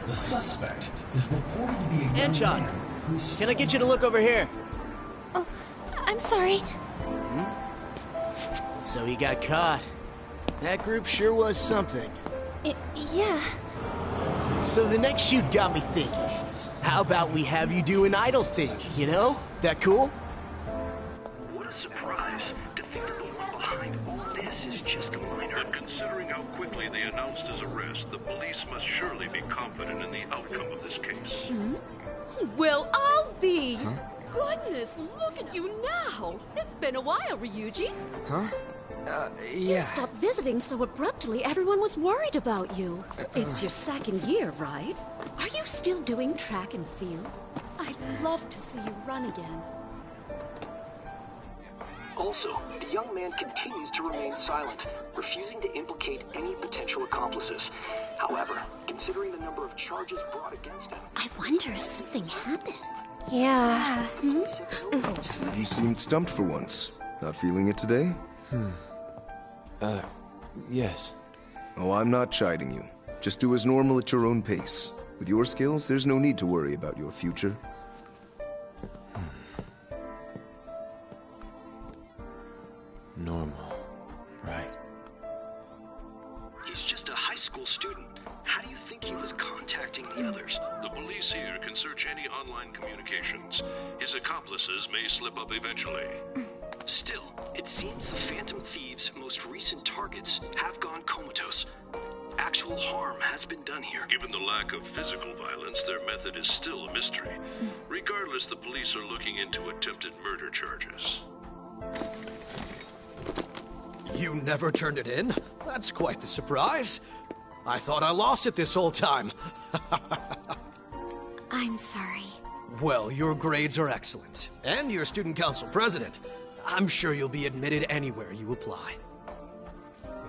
The suspect is reported to be a young Anchon, man who's... can I get you to look over here? Oh, I'm sorry. So he got caught. That group sure was something. Yeah. So the next shoot got me thinking. How about we have you do an idol thing, you know? That cool? What a surprise. To think that the one behind all this is just a minor. But considering how quickly they announced his arrest, the police must surely be confident in the outcome of this case. Well, I'll be. goodness, look at you now! It's been a while, Ryuji. Huh? You Yeah. stopped visiting so abruptly, everyone was worried about you. It's your second year, right? Are you still doing track and field? I'd love to see you run again. Also, the young man continues to remain silent, refusing to implicate any potential accomplices. However, considering the number of charges brought against him... I wonder if something happened. Yeah. You seemed stumped for once. Not feeling it today? Yes. Oh, I'm not chiding you. Just do as normal at your own pace. With your skills, there's no need to worry about your future. Normal, right? He's just a high school student. How do you think he was contacting the others? The police here can search any online communications. His accomplices may slip up eventually. Still, it seems the Phantom Thieves' most recent targets have gone comatose. Actual harm has been done here. Given the lack of physical violence, their method is still a mystery. Regardless, the police are looking into attempted murder charges. You never turned it in? That's quite the surprise. I thought I lost it this whole time. I'm sorry. Well, your grades are excellent. And you're student council president. I'm sure you'll be admitted anywhere you apply.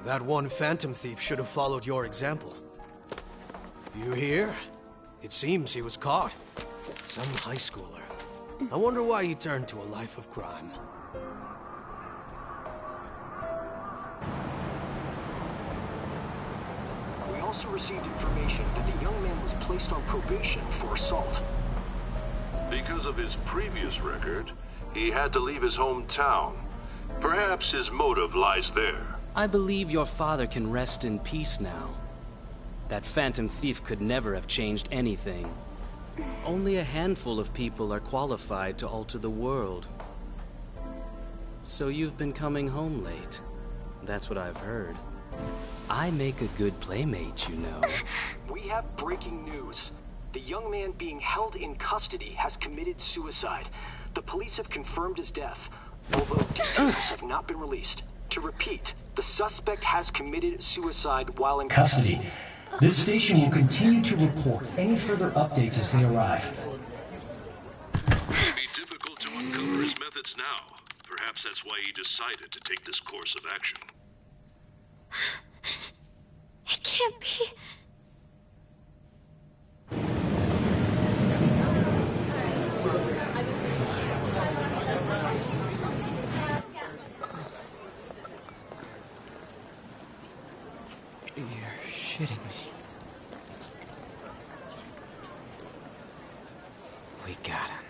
That one Phantom Thief should have followed your example. You hear? It seems he was caught. Some high schooler. I wonder why he turned to a life of crime. We also received information that the young man was placed on probation for assault. Because of his previous record, he had to leave his hometown. Perhaps his motive lies there. I believe your father can rest in peace now. That Phantom Thief could never have changed anything. Only a handful of people are qualified to alter the world. So you've been coming home late. That's what I've heard. I make a good playmate, you know. We have breaking news. The young man being held in custody has committed suicide. The police have confirmed his death, although details have not been released. To repeat, the suspect has committed suicide while in custody. This station will continue to report any further updates as they arrive. It may be difficult to uncover his methods now. Perhaps that's why he decided to take this course of action. It can't be. You're shitting me. We got him.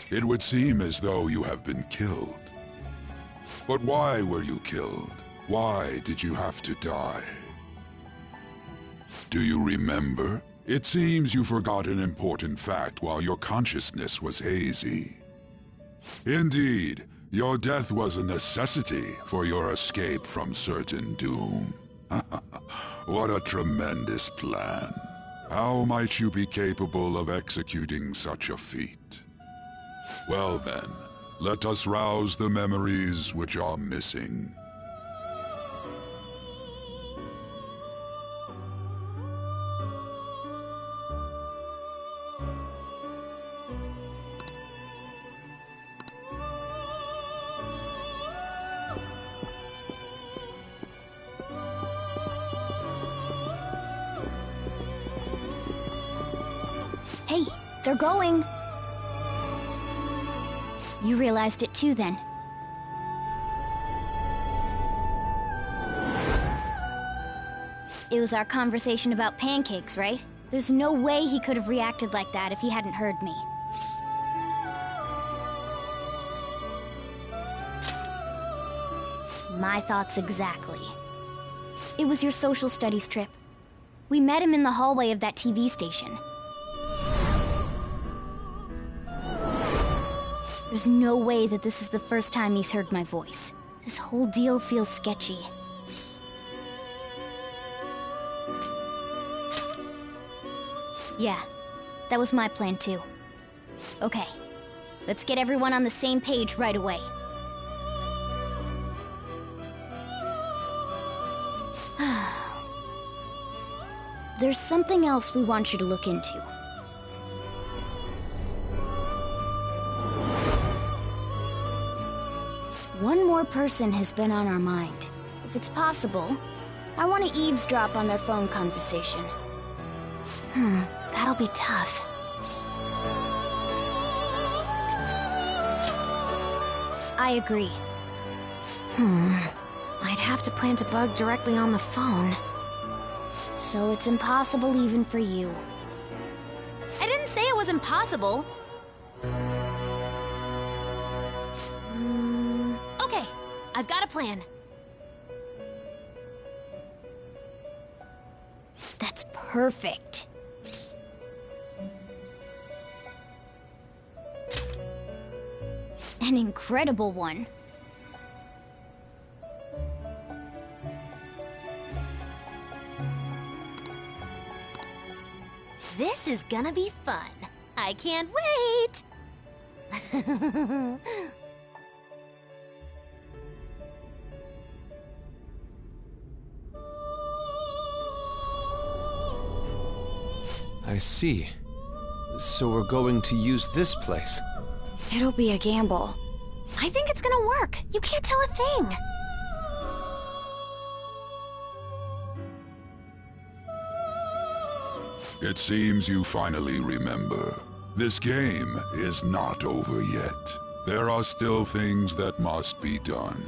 It would seem as though you have been killed. But why were you killed? Why did you have to die? Do you remember? It seems you forgot an important fact while your consciousness was hazy. Indeed, your death was a necessity for your escape from certain doom. What a tremendous plan. How might you be capable of executing such a feat? Well then, let us rouse the memories which are missing. Hey, they're going. You realized it too, then. It was our conversation about pancakes, right? There's no way he could have reacted like that if he hadn't heard me. My thoughts exactly. It was your social studies trip. We met him in the hallway of that TV station. There's no way that this is the first time he's heard my voice. This whole deal feels sketchy. Yeah, that was my plan too. Okay, let's get everyone on the same page right away. There's something else we want you to look into. One more person has been on our mind. If it's possible, I want to eavesdrop on their phone conversation. That'll be tough. I agree. I'd have to plant a bug directly on the phone. So it's impossible even for you. I didn't say it was impossible. Okay, I've got a plan. That's perfect. An incredible one. This is gonna be fun. I can't wait! I see. So we're going to use this place. It'll be a gamble. I think it's gonna work. You can't tell a thing. It seems you finally remember. This game is not over yet. There are still things that must be done.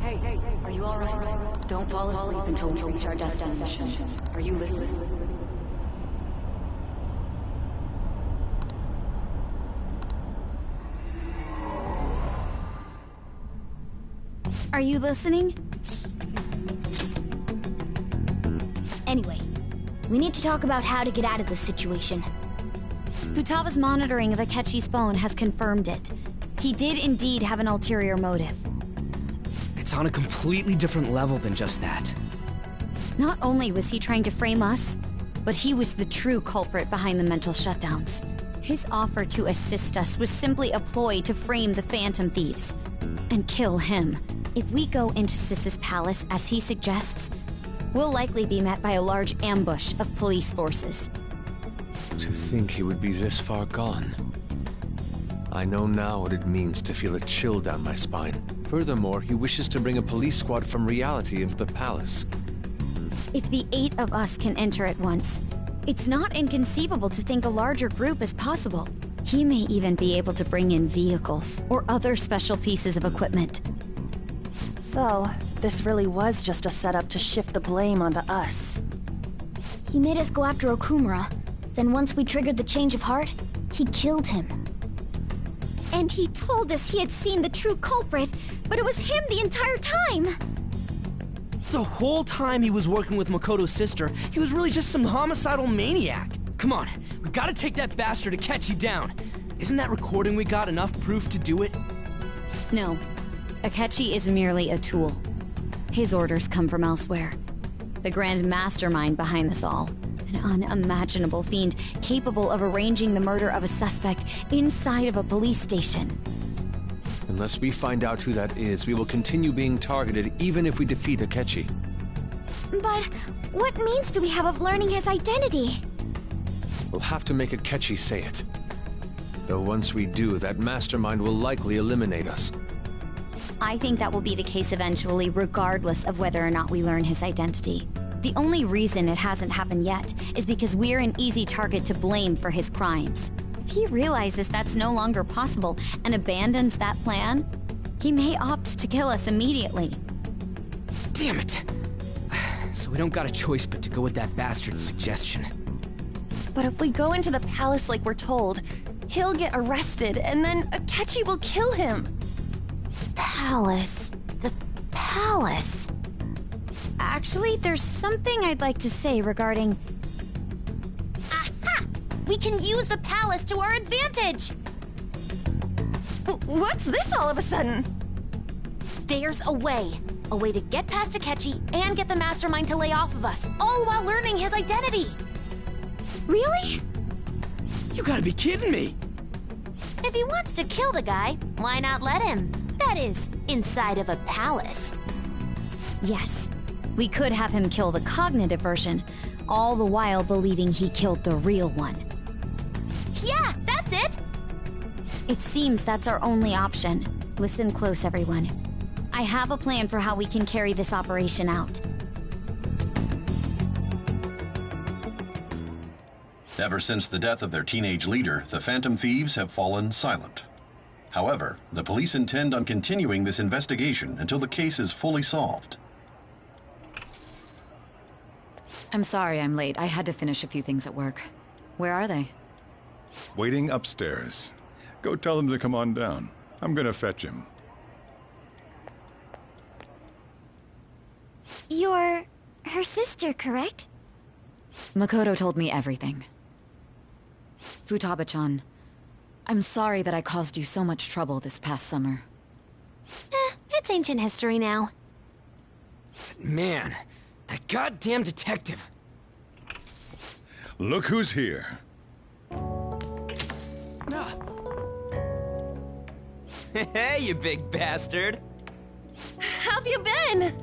Hey, are you alright? Don't fall asleep until we reach our destination. Are you listening? Are you listening? Anyway, we need to talk about how to get out of this situation. Futaga's monitoring of Akechi's phone has confirmed it. He did indeed have an ulterior motive. It's on a completely different level than just that. Not only was he trying to frame us, but he was the true culprit behind the mental shutdowns. His offer to assist us was simply a ploy to frame the Phantom Thieves and kill him. If we go into Sis's palace as he suggests, we'll likely be met by a large ambush of police forces. To think he would be this far gone. I know now what it means to feel a chill down my spine. Furthermore, he wishes to bring a police squad from reality into the palace. If the 8 of us can enter at once, it's not inconceivable to think a larger group is possible. He may even be able to bring in vehicles or other special pieces of equipment. So, this really was just a setup to shift the blame onto us. He made us go after Okumura. Then once we triggered the change of heart, he killed him. And he told us he had seen the true culprit, but it was him the entire time! The whole time he was working with Makoto's sister, he was really just some homicidal maniac. Come on, we gotta take that bastard Akechi down. Isn't that recording we got enough proof to do it? No. Akechi is merely a tool. His orders come from elsewhere. The grand mastermind behind this all. An unimaginable fiend capable of arranging the murder of a suspect inside of a police station. Unless we find out who that is, we will continue being targeted even if we defeat Akechi. But what means do we have of learning his identity? We'll have to make Akechi say it. Though once we do, that mastermind will likely eliminate us. I think that will be the case eventually, regardless of whether or not we learn his identity. The only reason it hasn't happened yet is because we're an easy target to blame for his crimes. If he realizes that's no longer possible and abandons that plan, he may opt to kill us immediately. Damn it! So we don't got a choice but to go with that bastard's suggestion. But if we go into the palace like we're told, he'll get arrested and then Akechi will kill him. Palace. The palace. Actually, there's something I'd like to say regarding... Aha! We can use the palace to our advantage! What's this all of a sudden? There's a way. A way to get past Akechi and get the mastermind to lay off of us, all while learning his identity. Really? You gotta be kidding me! If he wants to kill the guy, why not let him? That is, inside of a palace. Yes, we could have him kill the cognitive version, all the while believing he killed the real one. Yeah, that's it! It seems that's our only option. Listen close, everyone. I have a plan for how we can carry this operation out. Ever since the death of their teenage leader, the Phantom Thieves have fallen silent. However, the police intend on continuing this investigation until the case is fully solved. I'm sorry I'm late. I had to finish a few things at work. Where are they? Waiting upstairs. Go tell them to come on down. I'm gonna fetch him. You're her sister, correct? Makoto told me everything. Futaba-chan, I'm sorry that I caused you so much trouble this past summer. It's ancient history now. Man, that goddamn detective. Look who's here. Hey, you big bastard. How've you been?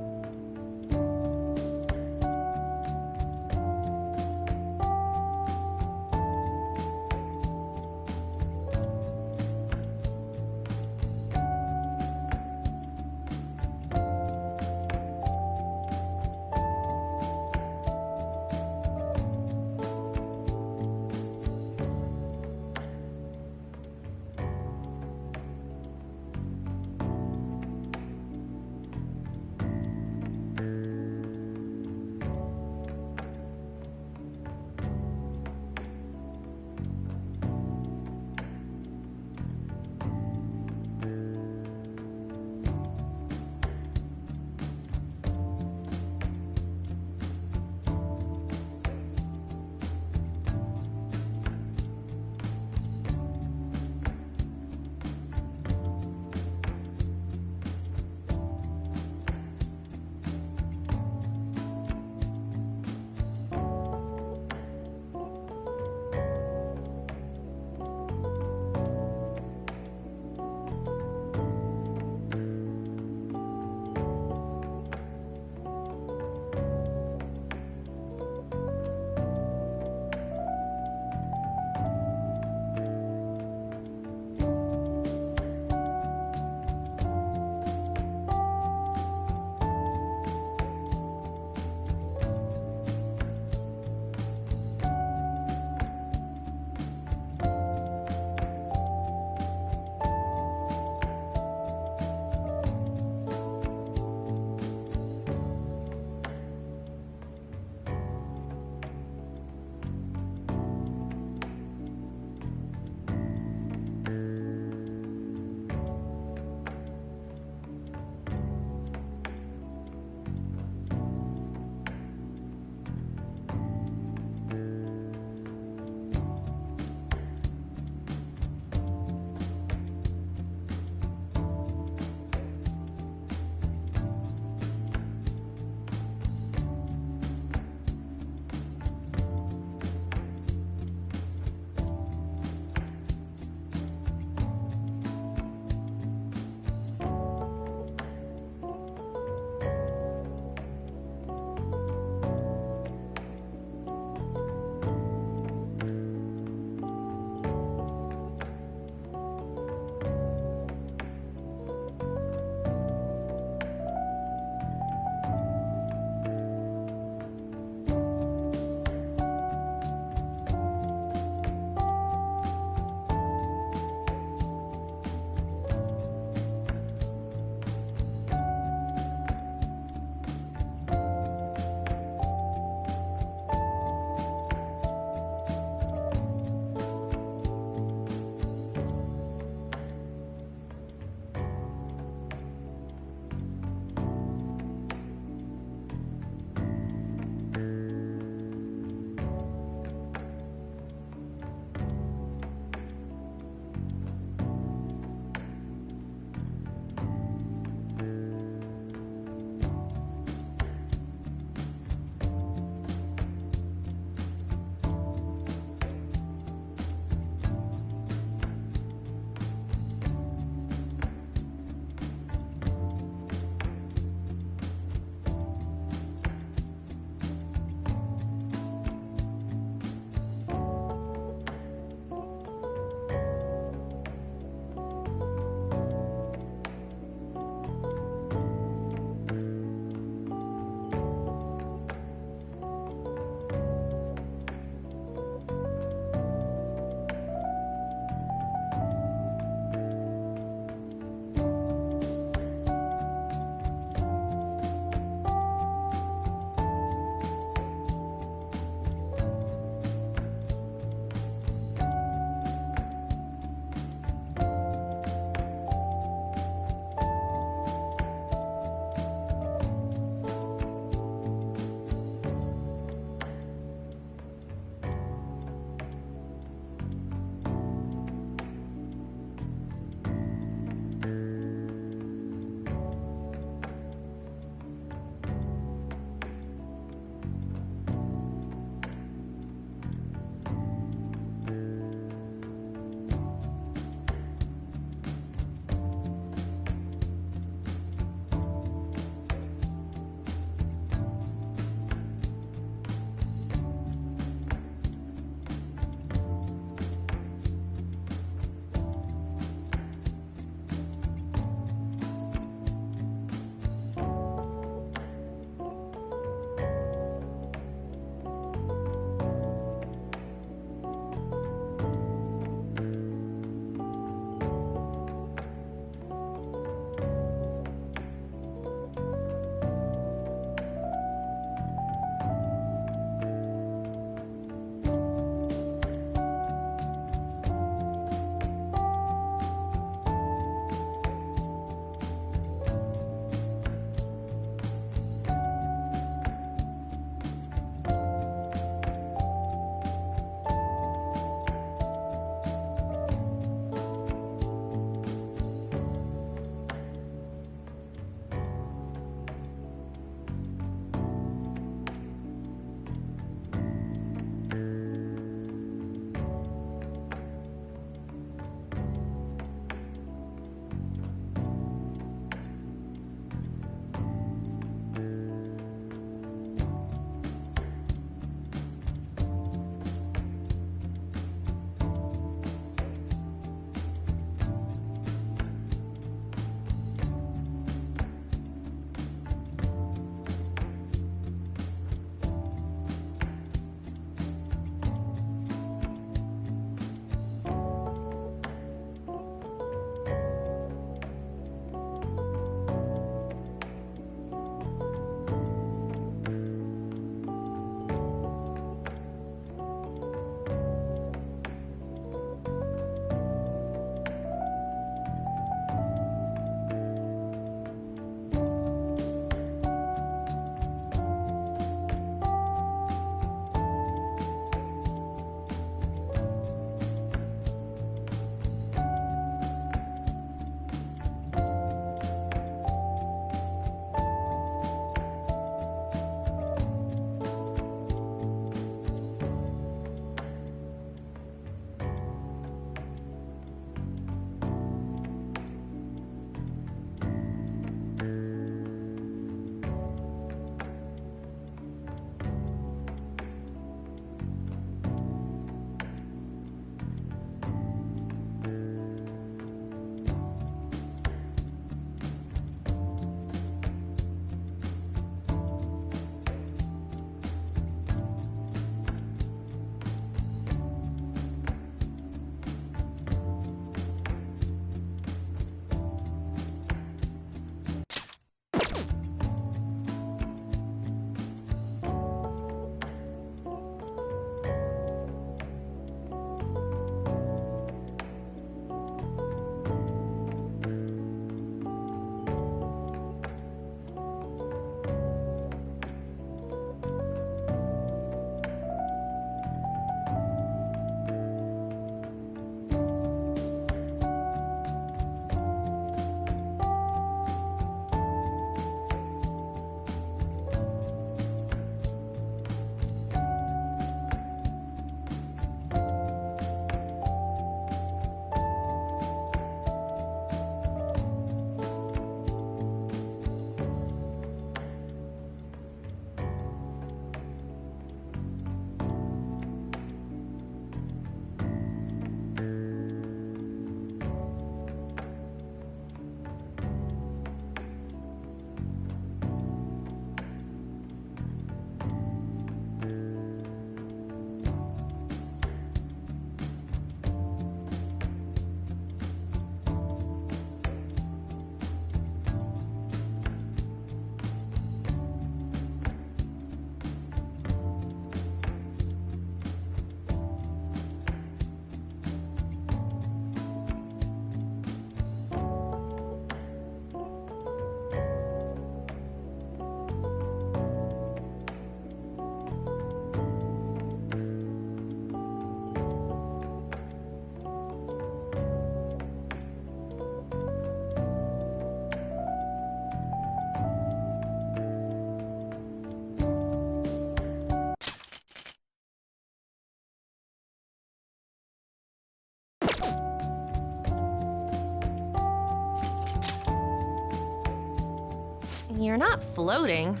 You're not floating.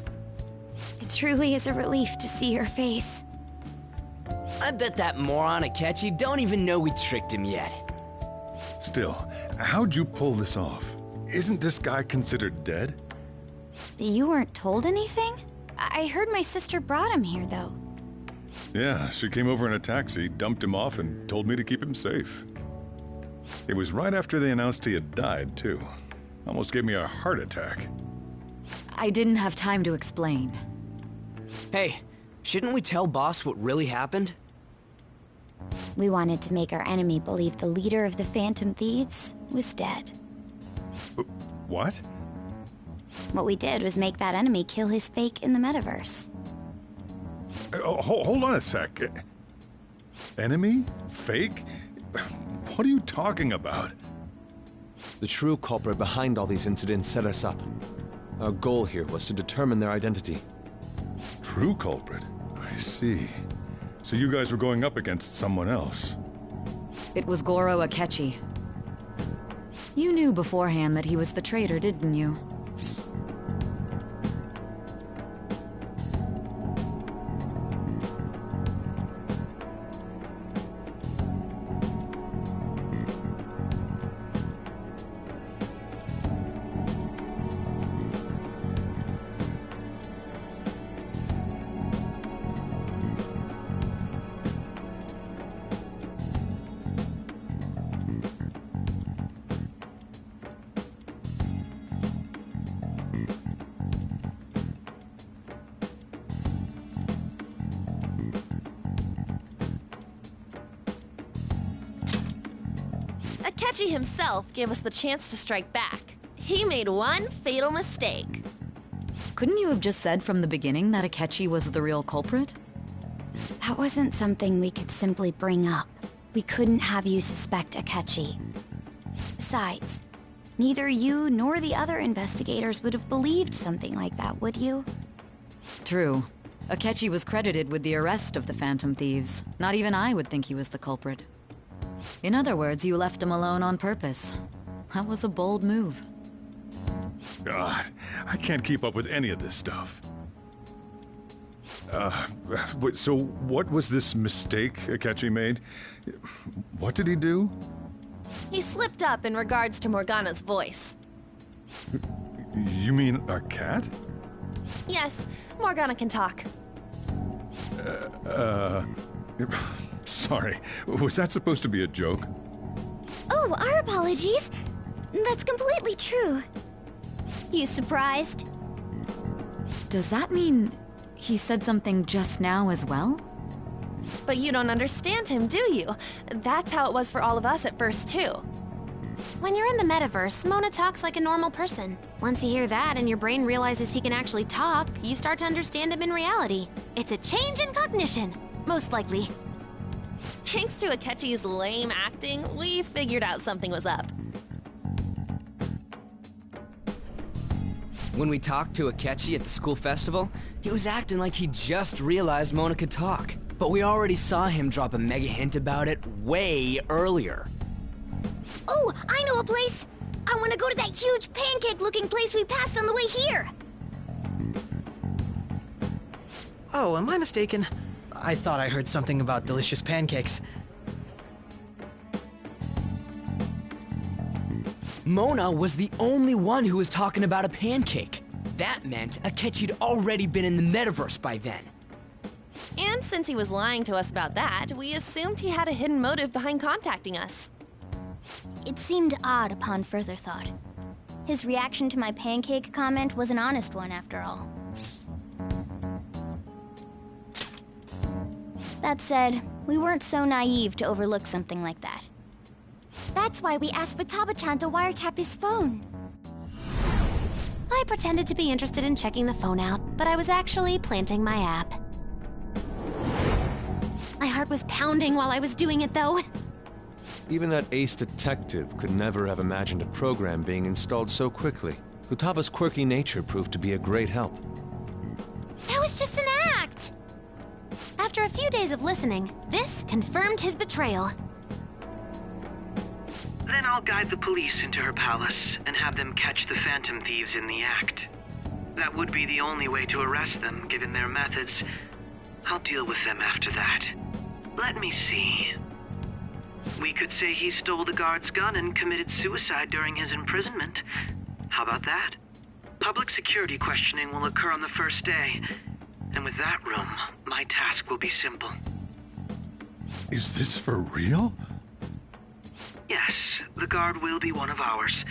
It truly is a relief to see your face. I bet that moron Akechi don't even know we tricked him yet. Still, how'd you pull this off? Isn't this guy considered dead? You weren't told anything? I heard my sister brought him here, though. Yeah, she came over in a taxi, dumped him off, and told me to keep him safe. It was right after they announced he had died, too. Almost gave me a heart attack. I didn't have time to explain. Hey, shouldn't we tell Boss what really happened? We wanted to make our enemy believe the leader of the Phantom Thieves was dead. What? What we did was make that enemy kill his fake in the metaverse. Hold on a sec. Enemy? Fake? What are you talking about? The true culprit behind all these incidents set us up. Our goal here was to determine their identity. True culprit? I see. So you guys were going up against someone else. It was Goro Akechi. You knew beforehand that he was the traitor, didn't you? Akechi himself gave us the chance to strike back. He made one fatal mistake. Couldn't you have just said from the beginning that Akechi was the real culprit? That wasn't something we could simply bring up. We couldn't have you suspect Akechi. Besides, neither you nor the other investigators would have believed something like that, would you? True. Akechi was credited with the arrest of the Phantom Thieves. Not even I would think he was the culprit. In other words, you left him alone on purpose. That was a bold move. God, I can't keep up with any of this stuff. So what was this mistake Akechi made? What did he do? He slipped up in regards to Morgana's voice. You mean a cat? Yes, Morgana can talk. Sorry, was that supposed to be a joke? Oh, our apologies. That's completely true. You surprised? Does that mean he said something just now as well? But you don't understand him, do you? That's how it was for all of us at first, too. When you're in the metaverse, Mona talks like a normal person. Once you hear that and your brain realizes he can actually talk, you start to understand him in reality. It's a change in cognition, most likely. Thanks to Akechi's lame acting, we figured out something was up. When we talked to Akechi at the school festival, he was acting like he just realized Mona could talk. But we already saw him drop a mega hint about it way earlier. Oh, I know a place! I want to go to that huge pancake-looking place we passed on the way here! Oh, am I mistaken? I thought I heard something about delicious pancakes. Mona was the only one who was talking about a pancake. That meant Akechi'd already been in the metaverse by then. And since he was lying to us about that, we assumed he had a hidden motive behind contacting us. It seemed odd upon further thought. His reaction to my pancake comment was an honest one, after all. That said, we weren't so naive to overlook something like that. That's why we asked Futaba-chan to wiretap his phone. I pretended to be interested in checking the phone out, but I was actually planting my app. My heart was pounding while I was doing it, though. Even that ace detective could never have imagined a program being installed so quickly. Futaba's quirky nature proved to be a great help. That was just an act! After a few days of listening, this confirmed his betrayal. Then I'll guide the police into her palace and have them catch the Phantom Thieves in the act. That would be the only way to arrest them, given their methods. I'll deal with them after that. Let me see. We could say he stole the guard's gun and committed suicide during his imprisonment. How about that? Public security questioning will occur on the first day. And with that room, my task will be simple. Is this for real? Yes, the guard will be one of ours.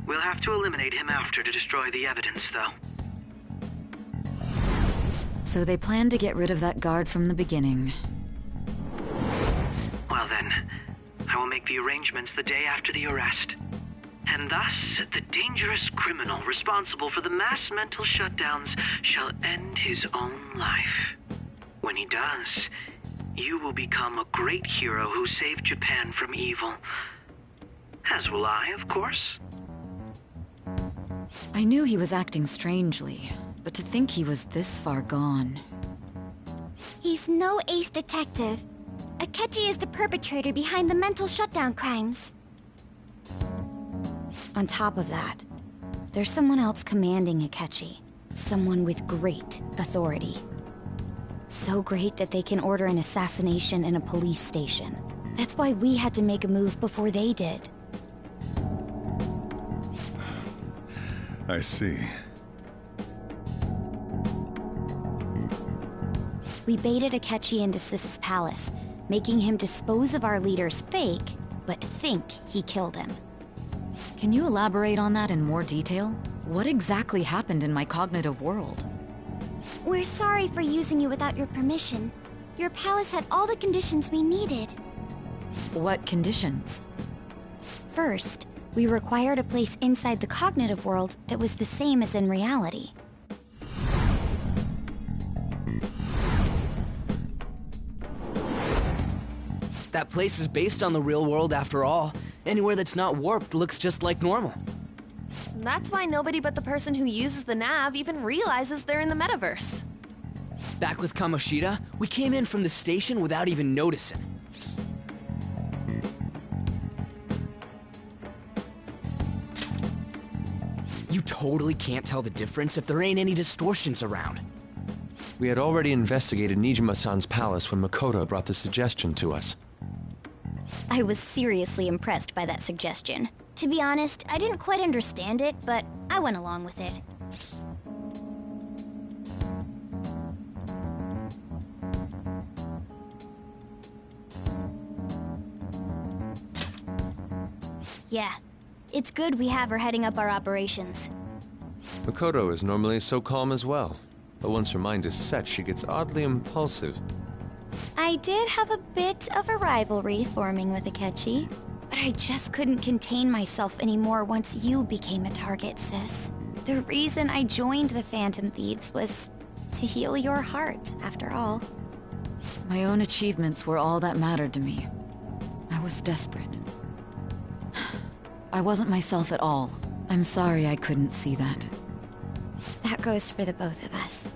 We'll have to eliminate him after to destroy the evidence, though. So they planned to get rid of that guard from the beginning. Well then, I will make the arrangements the day after the arrest. And thus, the dangerous criminal responsible for the mass mental shutdowns shall end his own life. When he does, you will become a great hero who saved Japan from evil. As will I, of course. I knew he was acting strangely, but to think he was this far gone. He's no ace detective. Akechi is the perpetrator behind the mental shutdown crimes. On top of that, there's someone else commanding Akechi. Someone with great authority. So great that they can order an assassination in a police station. That's why we had to make a move before they did. I see. We baited Akechi into Sis's palace, making him dispose of our leader's fake, but think he killed him. Can you elaborate on that in more detail? What exactly happened in my cognitive world? We're sorry for using you without your permission. Your palace had all the conditions we needed. What conditions? First, we required a place inside the cognitive world that was the same as in reality. That place is based on the real world after all. Anywhere that's not warped looks just like normal. That's why nobody but the person who uses the nav even realizes they're in the metaverse. Back with Kamoshida, we came in from the station without even noticing. You totally can't tell the difference if there ain't any distortions around. We had already investigated Nijima-san's palace when Makoto brought the suggestion to us. I was seriously impressed by that suggestion. To be honest, I didn't quite understand it, but I went along with it. Yeah, it's good we have her heading up our operations. Makoto is normally so calm as well, but once her mind is set, she gets oddly impulsive. I did have a bit of a rivalry forming with Akechi, but I just couldn't contain myself anymore once you became a target, sis. The reason I joined the Phantom Thieves was to heal your heart, after all. My own achievements were all that mattered to me. I was desperate. I wasn't myself at all. I'm sorry I couldn't see that. That goes for the both of us.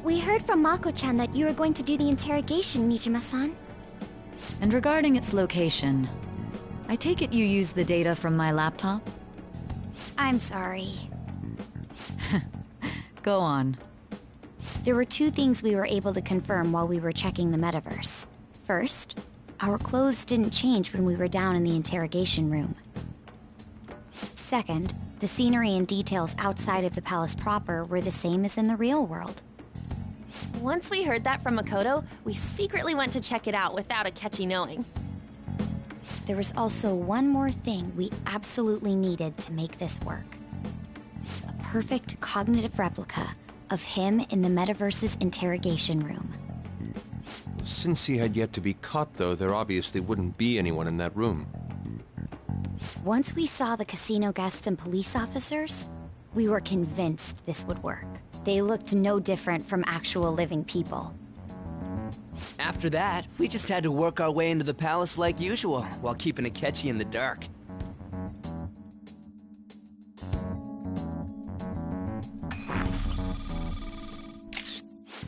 We heard from Mako-chan that you were going to do the interrogation, Nijima-san. And regarding its location, I take it you used the data from my laptop? I'm sorry. Go on. There were two things we were able to confirm while we were checking the metaverse. First, our clothes didn't change when we were down in the interrogation room. Second, the scenery and details outside of the palace proper were the same as in the real world. Once we heard that from Makoto, we secretly went to check it out without Akechi knowing. There was also one more thing we absolutely needed to make this work. A perfect cognitive replica of him in the metaverse's interrogation room. Since he had yet to be caught, though, there obviously wouldn't be anyone in that room. Once we saw the casino guests and police officers, we were convinced this would work. They looked no different from actual living people. After that, we just had to work our way into the palace like usual, while keeping Akechi in the dark.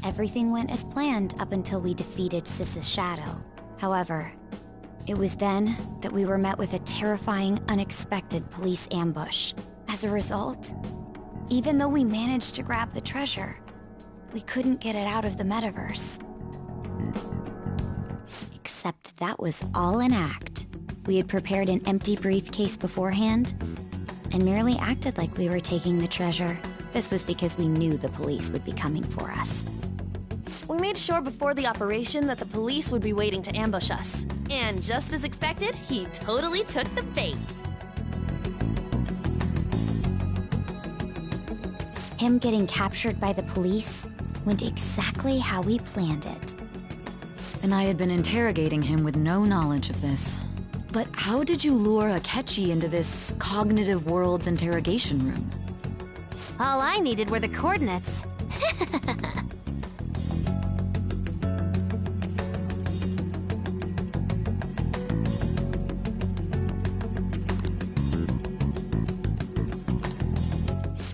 Everything went as planned up until we defeated Sis's shadow. However, it was then that we were met with a terrifying, unexpected police ambush. As a result, Even though we managed to grab the treasure, we couldn't get it out of the metaverse. Except that was all an act. We had prepared an empty briefcase beforehand and merely acted like we were taking the treasure. This was because we knew the police would be coming for us. We made sure before the operation that the police would be waiting to ambush us. And just as expected, he totally took the bait. Him getting captured by the police went exactly how we planned it. And I had been interrogating him with no knowledge of this. But how did you lure Akechi into this cognitive world's interrogation room? All I needed were the coordinates.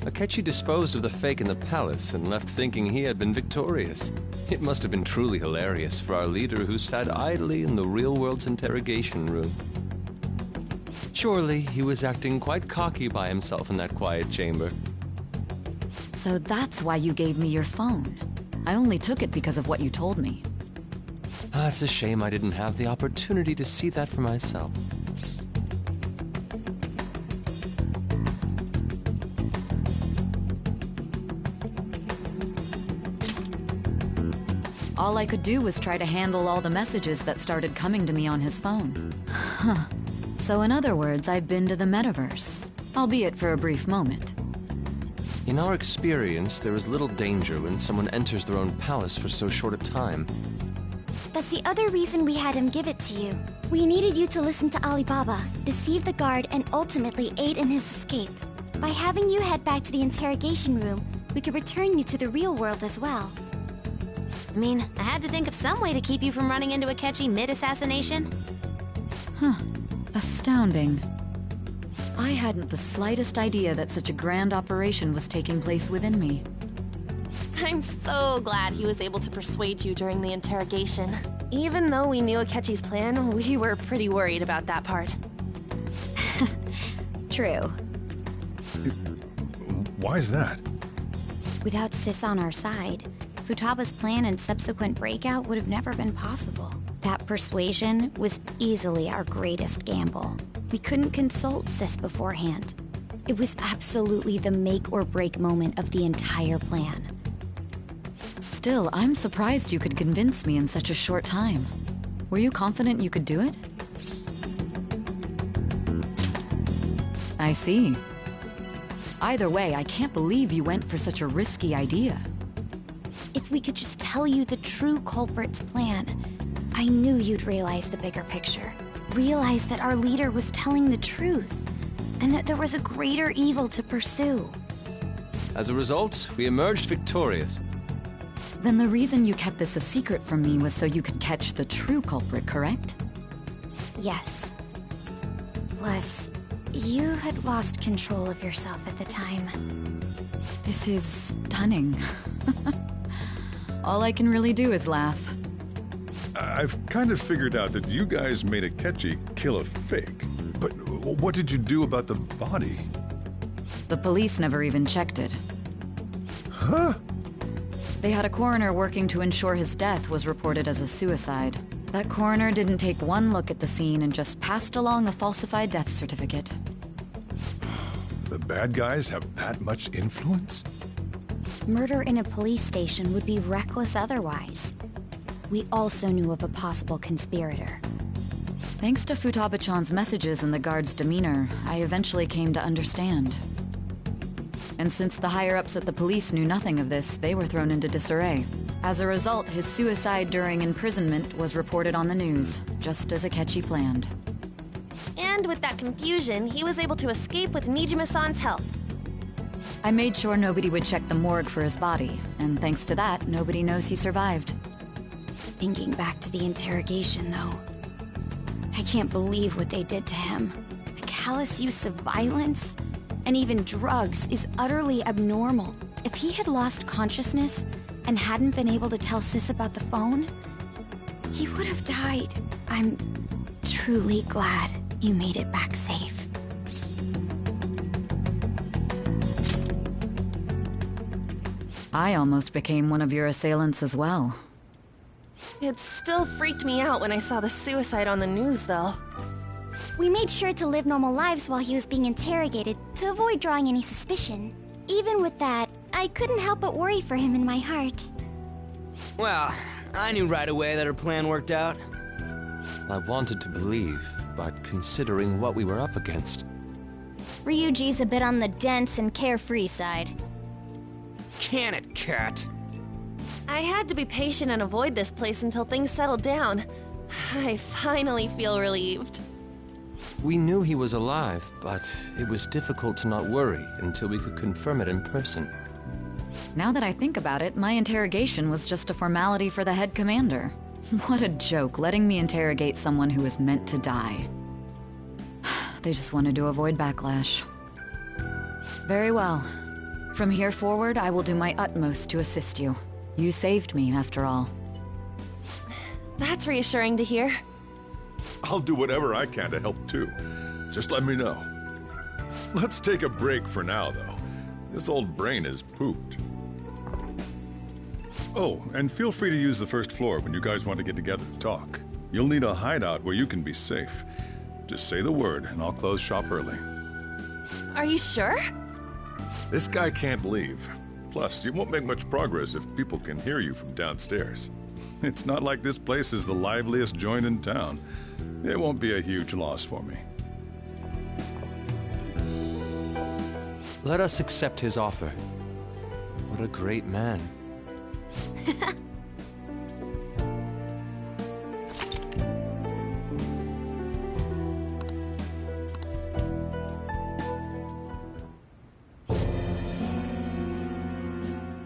Akechi disposed of the fake in the palace and left thinking he had been victorious. It must have been truly hilarious for our leader who sat idly in the real world's interrogation room. Surely he was acting quite cocky by himself in that quiet chamber. So that's why you gave me your phone. I only took it because of what you told me. It's a shame I didn't have the opportunity to see that for myself. All I could do was try to handle all the messages that started coming to me on his phone. Huh. So in other words, I've been to the metaverse, albeit for a brief moment. In our experience, there is little danger when someone enters their own palace for so short a time. That's the other reason we had him give it to you. We needed you to listen to Alibaba, deceive the guard, and ultimately aid in his escape. By having you head back to the interrogation room, we could return you to the real world as well. I mean, I had to think of some way to keep you from running into Akechi mid-assassination. Huh. Astounding. I hadn't the slightest idea that such a grand operation was taking place within me. I'm so glad he was able to persuade you during the interrogation. Even though we knew Akechi's plan, we were pretty worried about that part. True. Why is that? Without Sis on our side, Futaba's plan and subsequent breakout would have never been possible. That persuasion was easily our greatest gamble. We couldn't consult Sis beforehand. It was absolutely the make or break moment of the entire plan. Still, I'm surprised you could convince me in such a short time. Were you confident you could do it? I see. Either way, I can't believe you went for such a risky idea. If we could just tell you the true culprit's plan, I knew you'd realize the bigger picture. Realize that our leader was telling the truth, and that there was a greater evil to pursue. As a result, we emerged victorious. Then the reason you kept this a secret from me was so you could catch the true culprit, correct? Yes. Plus, you had lost control of yourself at the time. This is stunning. All I can really do is laugh. I've kind of figured out that you guys made Akechi kill a fake. But what did you do about the body? The police never even checked it. Huh? They had a coroner working to ensure his death was reported as a suicide. That coroner didn't take one look at the scene and just passed along a falsified death certificate. The bad guys have that much influence? Murder in a police station would be reckless otherwise. We also knew of a possible conspirator. Thanks to Futaba-chan's messages and the guard's demeanor, I eventually came to understand. And since the higher-ups at the police knew nothing of this, they were thrown into disarray. As a result, his suicide during imprisonment was reported on the news, just as Akechi planned. And with that confusion, he was able to escape with Nijima-san's help. I made sure nobody would check the morgue for his body, and thanks to that, nobody knows he survived. Thinking back to the interrogation, though, I can't believe what they did to him. The callous use of violence, and even drugs, is utterly abnormal. If he had lost consciousness and hadn't been able to tell Sis about the phone, he would have died. I'm truly glad you made it back safe. I almost became one of your assailants as well. It still freaked me out when I saw the suicide on the news, though. We made sure to live normal lives while he was being interrogated to avoid drawing any suspicion. Even with that, I couldn't help but worry for him in my heart. Well, I knew right away that her plan worked out. I wanted to believe, but considering what we were up against... Ryuji's a bit on the dense and carefree side. Can it, Cat? I had to be patient and avoid this place until things settled down. I finally feel relieved. We knew he was alive, but it was difficult to not worry until we could confirm it in person. Now that I think about it, my interrogation was just a formality for the head commander. What a joke, letting me interrogate someone who was meant to die. They just wanted to avoid backlash. Very well. From here forward, I will do my utmost to assist you. You saved me, after all. That's reassuring to hear. I'll do whatever I can to help too. Just let me know. Let's take a break for now, though. This old brain is pooped. Oh, and feel free to use the first floor when you guys want to get together to talk. You'll need a hideout where you can be safe. Just say the word, and I'll close shop early. Are you sure? This guy can't leave. Plus, you won't make much progress if people can hear you from downstairs. It's not like this place is the liveliest joint in town. It won't be a huge loss for me. Let us accept his offer. What a great man.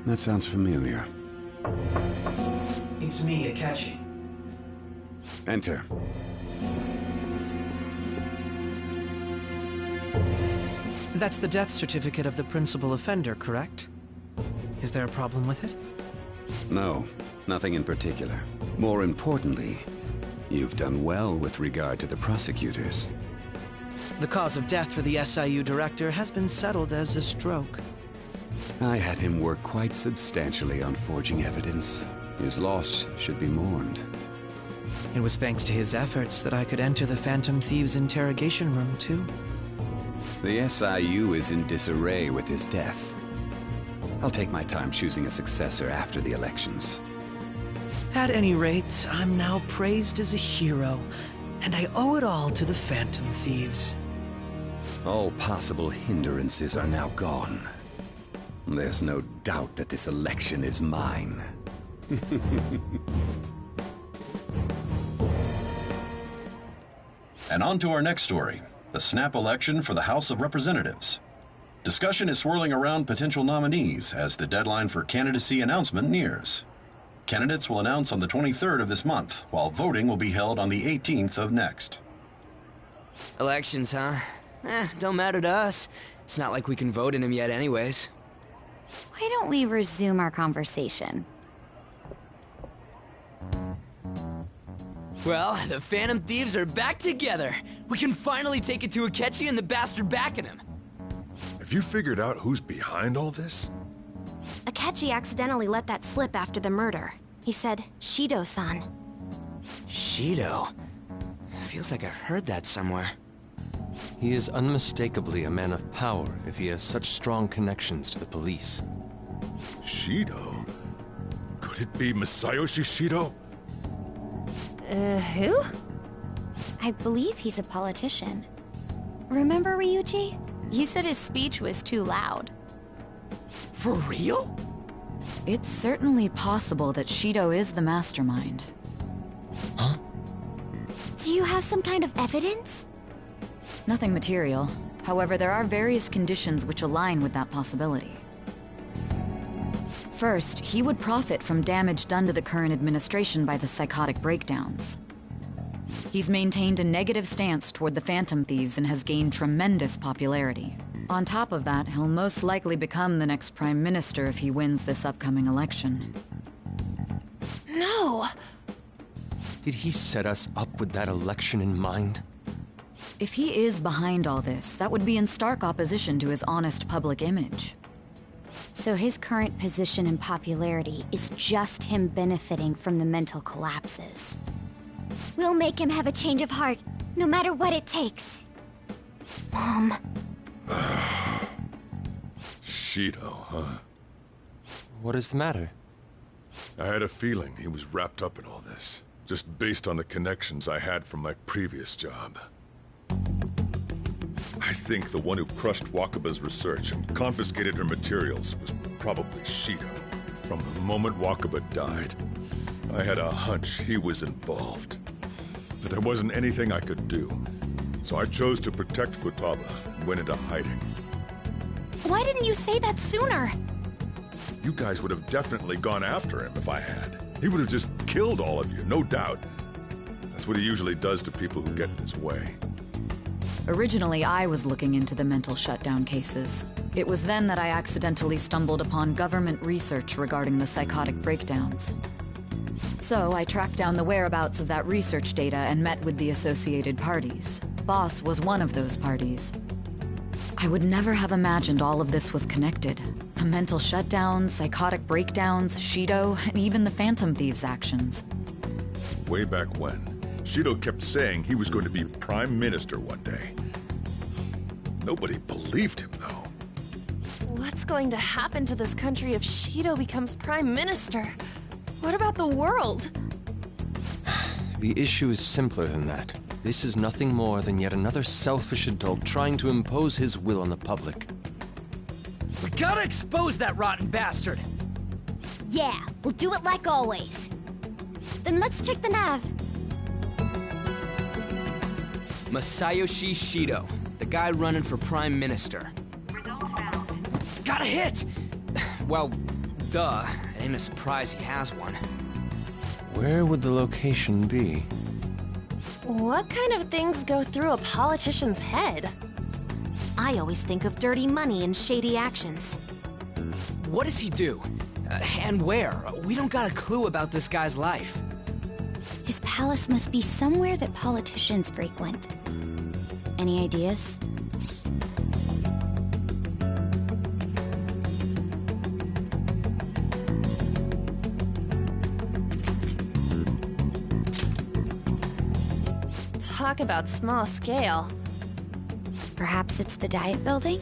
That sounds familiar. It's me, Akachi. Enter. That's the death certificate of the principal offender, correct? Is there a problem with it? No, nothing in particular. More importantly, you've done well with regard to the prosecutors. The cause of death for the SIU director has been settled as a stroke. I had him work quite substantially on forging evidence. His loss should be mourned. It was thanks to his efforts that I could enter the Phantom Thieves' interrogation room, too. The SIU is in disarray with his death. I'll take my time choosing a successor after the elections. At any rate, I'm now praised as a hero, and I owe it all to the Phantom Thieves. All possible hindrances are now gone. There's no doubt that this election is mine. And on to our next story, the snap election for the House of Representatives. Discussion is swirling around potential nominees as the deadline for candidacy announcement nears. Candidates will announce on the 23rd of this month, while voting will be held on the 18th of next. Elections, huh? Don't matter to us. It's not like we can vote in them yet anyways. Why don't we resume our conversation? Well, the Phantom Thieves are back together. We can finally take it to Akechi and the bastard backing him. Have you figured out who's behind all this? Akechi accidentally let that slip after the murder. He said, Shido-san. Shido? Feels like I've heard that somewhere. He is unmistakably a man of power if he has such strong connections to the police. Shido? Could it be Masayoshi Shido? Who? I believe he's a politician. Remember Ryuji? You said his speech was too loud. For real? It's certainly possible that Shido is the mastermind. Huh? Do you have some kind of evidence? Nothing material. However, there are various conditions which align with that possibility. First, he would profit from damage done to the current administration by the psychotic breakdowns. He's maintained a negative stance toward the Phantom Thieves and has gained tremendous popularity. On top of that, he'll most likely become the next Prime Minister if he wins this upcoming election. No! Did he set us up with that election in mind? If he is behind all this, that would be in stark opposition to his honest public image. So his current position and popularity is just him benefiting from the mental collapses. We'll make him have a change of heart, no matter what it takes. Mom. Shido, huh? What is the matter? I had a feeling he was wrapped up in all this, just based on the connections I had from my previous job. I think the one who crushed Wakaba's research and confiscated her materials was probably Shido. From the moment Wakaba died, I had a hunch he was involved. But there wasn't anything I could do, so I chose to protect Futaba and went into hiding. Why didn't you say that sooner? You guys would have definitely gone after him if I had. He would have just killed all of you, no doubt. That's what he usually does to people who get in his way. Originally, I was looking into the mental shutdown cases. It was then that I accidentally stumbled upon government research regarding the psychotic breakdowns. So I tracked down the whereabouts of that research data and met with the associated parties. Boss was one of those parties. I would never have imagined all of this was connected. The mental shutdowns, psychotic breakdowns, Shido, and even the Phantom Thieves' actions. Way back when, Shido kept saying he was going to be Prime Minister one day. Nobody believed him, though. What's going to happen to this country if Shido becomes Prime Minister? What about the world? The issue is simpler than that. This is nothing more than yet another selfish adult trying to impose his will on the public. We gotta expose that rotten bastard! Yeah, we'll do it like always. Then let's check the nav. Masayoshi Shido, the guy running for Prime Minister. Got a hit! Well, duh. It ain't a surprise he has one. Where would the location be? What kind of things go through a politician's head? I always think of dirty money and shady actions. What does he do? And where? We don't got a clue about this guy's life. His palace must be somewhere that politicians frequent. Any ideas? Talk about small scale. Perhaps it's the Diet Building?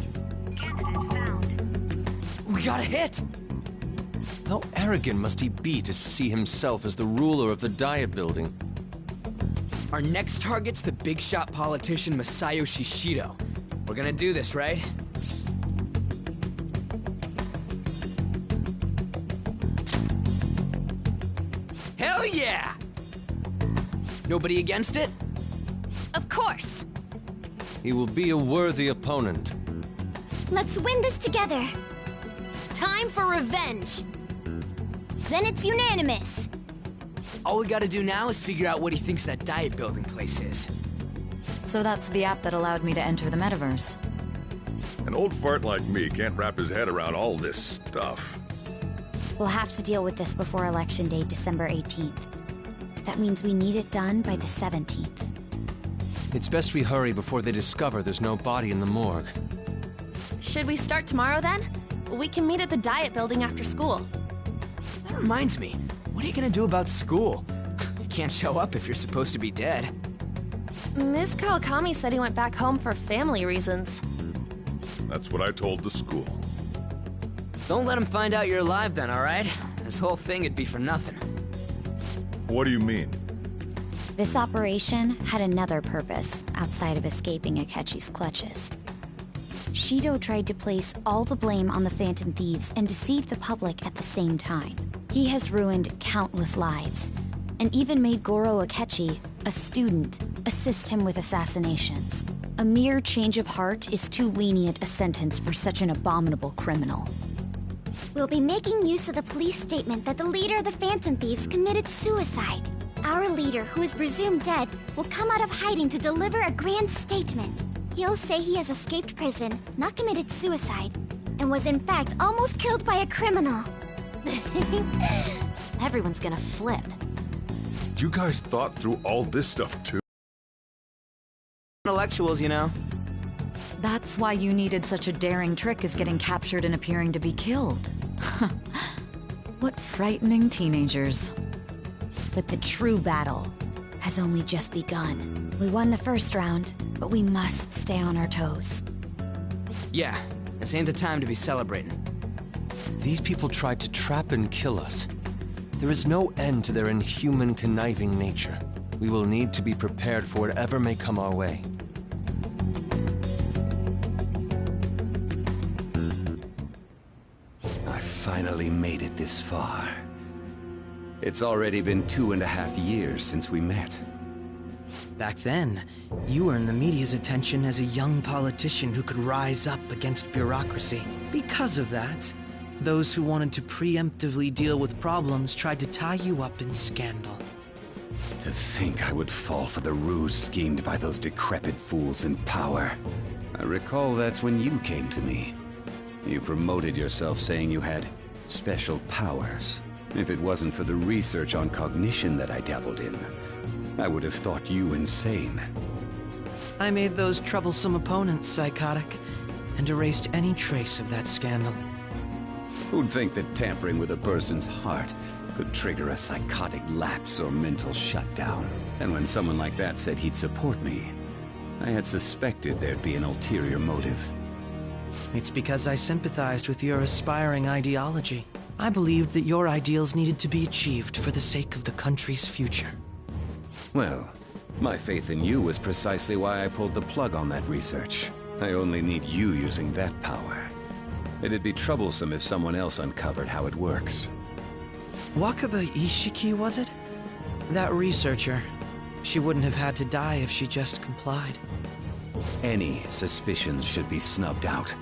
We got a hit! How arrogant must he be to see himself as the ruler of the Diet Building? Our next target's the big shot politician Masayoshi Shido. We're gonna do this, right? Hell yeah! Nobody against it? Of course! He will be a worthy opponent. Let's win this together. Time for revenge! Then it's unanimous. All we gotta do now is figure out what he thinks that Diet Building place is. So that's the app that allowed me to enter the metaverse. An old fart like me can't wrap his head around all this stuff. We'll have to deal with this before Election Day, December 18th. That means we need it done by the 17th. It's best we hurry before they discover there's no body in the morgue. Should we start tomorrow then? We can meet at the Diet Building after school. That reminds me, what are you gonna do about school? You can't show up if you're supposed to be dead. Ms. Kawakami said he went back home for family reasons. That's what I told the school. Don't let him find out you're alive then, alright? This whole thing would be for nothing. What do you mean? This operation had another purpose outside of escaping Akechi's clutches. Shido tried to place all the blame on the Phantom Thieves and deceive the public at the same time. He has ruined countless lives, and even made Goro Akechi, a student, assist him with assassinations. A mere change of heart is too lenient a sentence for such an abominable criminal. We'll be making use of the police statement that the leader of the Phantom Thieves committed suicide. Our leader, who is presumed dead, will come out of hiding to deliver a grand statement. He'll say he has escaped prison, not committed suicide, and was in fact almost killed by a criminal. Everyone's gonna flip. You guys thought through all this stuff too? Intellectuals, you know. That's why you needed such a daring trick as getting captured and appearing to be killed. What frightening teenagers. But the true battle has only just begun. We won the first round, but we must stay on our toes. Yeah, this ain't the time to be celebrating. These people tried to trap and kill us. There is no end to their inhuman, conniving nature. We will need to be prepared for whatever may come our way. I finally made it this far. It's already been 2.5 years since we met. Back then, you earned the media's attention as a young politician who could rise up against bureaucracy. Because of that, those who wanted to preemptively deal with problems tried to tie you up in scandal. To think I would fall for the ruse schemed by those decrepit fools in power. I recall that's when you came to me. You promoted yourself saying you had special powers. If it wasn't for the research on cognition that I dabbled in, I would have thought you insane. I made those troublesome opponents psychotic, and erased any trace of that scandal. Who'd think that tampering with a person's heart could trigger a psychotic lapse or mental shutdown? And when someone like that said he'd support me, I had suspected there'd be an ulterior motive. It's because I sympathized with your aspiring ideology. I believed that your ideals needed to be achieved for the sake of the country's future. Well, my faith in you was precisely why I pulled the plug on that research. I only need you using that power. It'd be troublesome if someone else uncovered how it works. Wakaba Ishiki, was it? That researcher. She wouldn't have had to die if she just complied. Any suspicions should be snubbed out.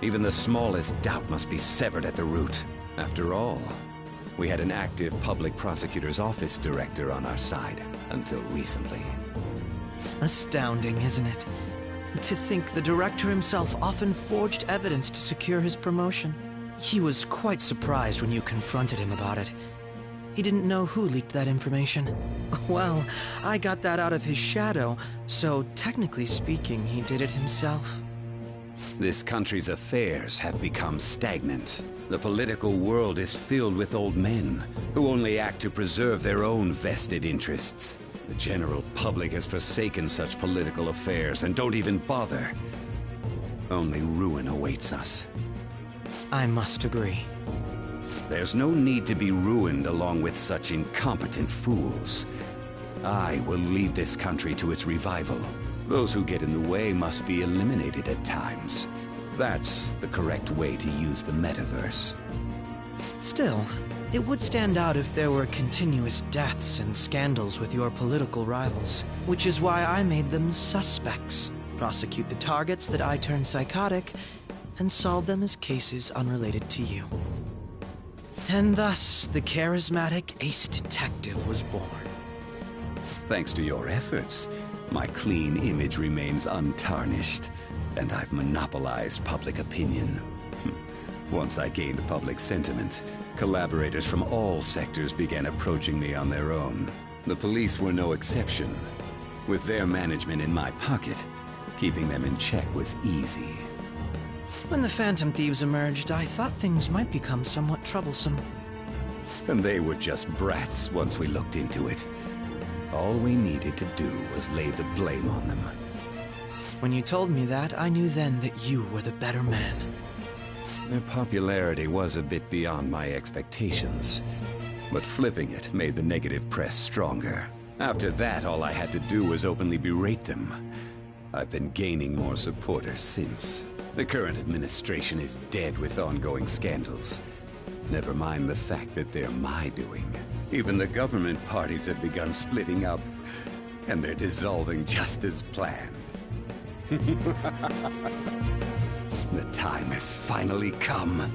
Even the smallest doubt must be severed at the root. After all, we had an active public prosecutor's office director on our side, until recently. Astounding, isn't it? To think the director himself often forged evidence to secure his promotion. He was quite surprised when you confronted him about it. He didn't know who leaked that information. Well, I got that out of his shadow, so technically speaking, he did it himself. This country's affairs have become stagnant. The political world is filled with old men who only act to preserve their own vested interests. The general public has forsaken such political affairs and don't even bother. Only ruin awaits us. I must agree. There's no need to be ruined along with such incompetent fools. I will lead this country to its revival. Those who get in the way must be eliminated at times. That's the correct way to use the metaverse. Still, it would stand out if there were continuous deaths and scandals with your political rivals, which is why I made them suspects. Prosecute the targets that I turn psychotic, and solve them as cases unrelated to you. And thus, the charismatic ace detective was born. Thanks to your efforts, my clean image remains untarnished, and I've monopolized public opinion. Once I gained public sentiment, collaborators from all sectors began approaching me on their own. The police were no exception. With their management in my pocket, keeping them in check was easy. When the Phantom Thieves emerged, I thought things might become somewhat troublesome. And they were just brats once we looked into it. All we needed to do was lay the blame on them. When you told me that, I knew then that you were the better man. Their popularity was a bit beyond my expectations, but flipping it made the negative press stronger. After that, all I had to do was openly berate them. I've been gaining more supporters since. The current administration is dead with ongoing scandals. Never mind the fact that they're my doing. Even the government parties have begun splitting up, and they're dissolving just as planned. The time has finally come.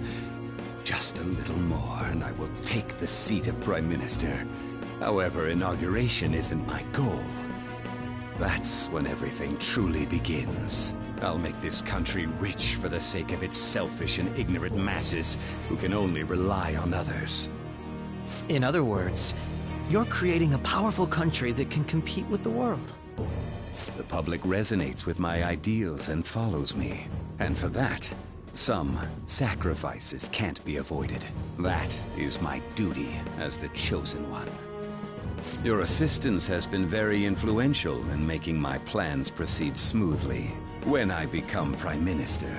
Just a little more, and I will take the seat of Prime Minister. However, inauguration isn't my goal. That's when everything truly begins. I'll make this country rich for the sake of its selfish and ignorant masses who can only rely on others. In other words, you're creating a powerful country that can compete with the world. The public resonates with my ideals and follows me. And for that, some sacrifices can't be avoided. That is my duty as the Chosen One. Your assistance has been very influential in making my plans proceed smoothly. When I become Prime Minister,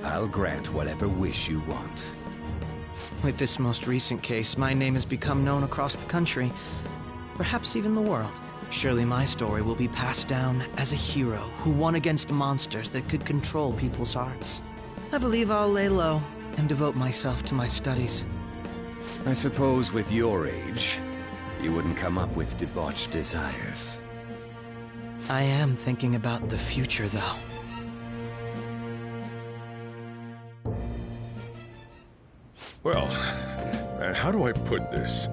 I'll grant whatever wish you want. With this most recent case, my name has become known across the country, perhaps even the world. Surely my story will be passed down as a hero who won against monsters that could control people's hearts. I believe I'll lay low and devote myself to my studies. I suppose with your age, you wouldn't come up with debauched desires. I am thinking about the future, though. Well, how do I put this?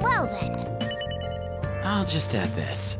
Well then. I'll just add this.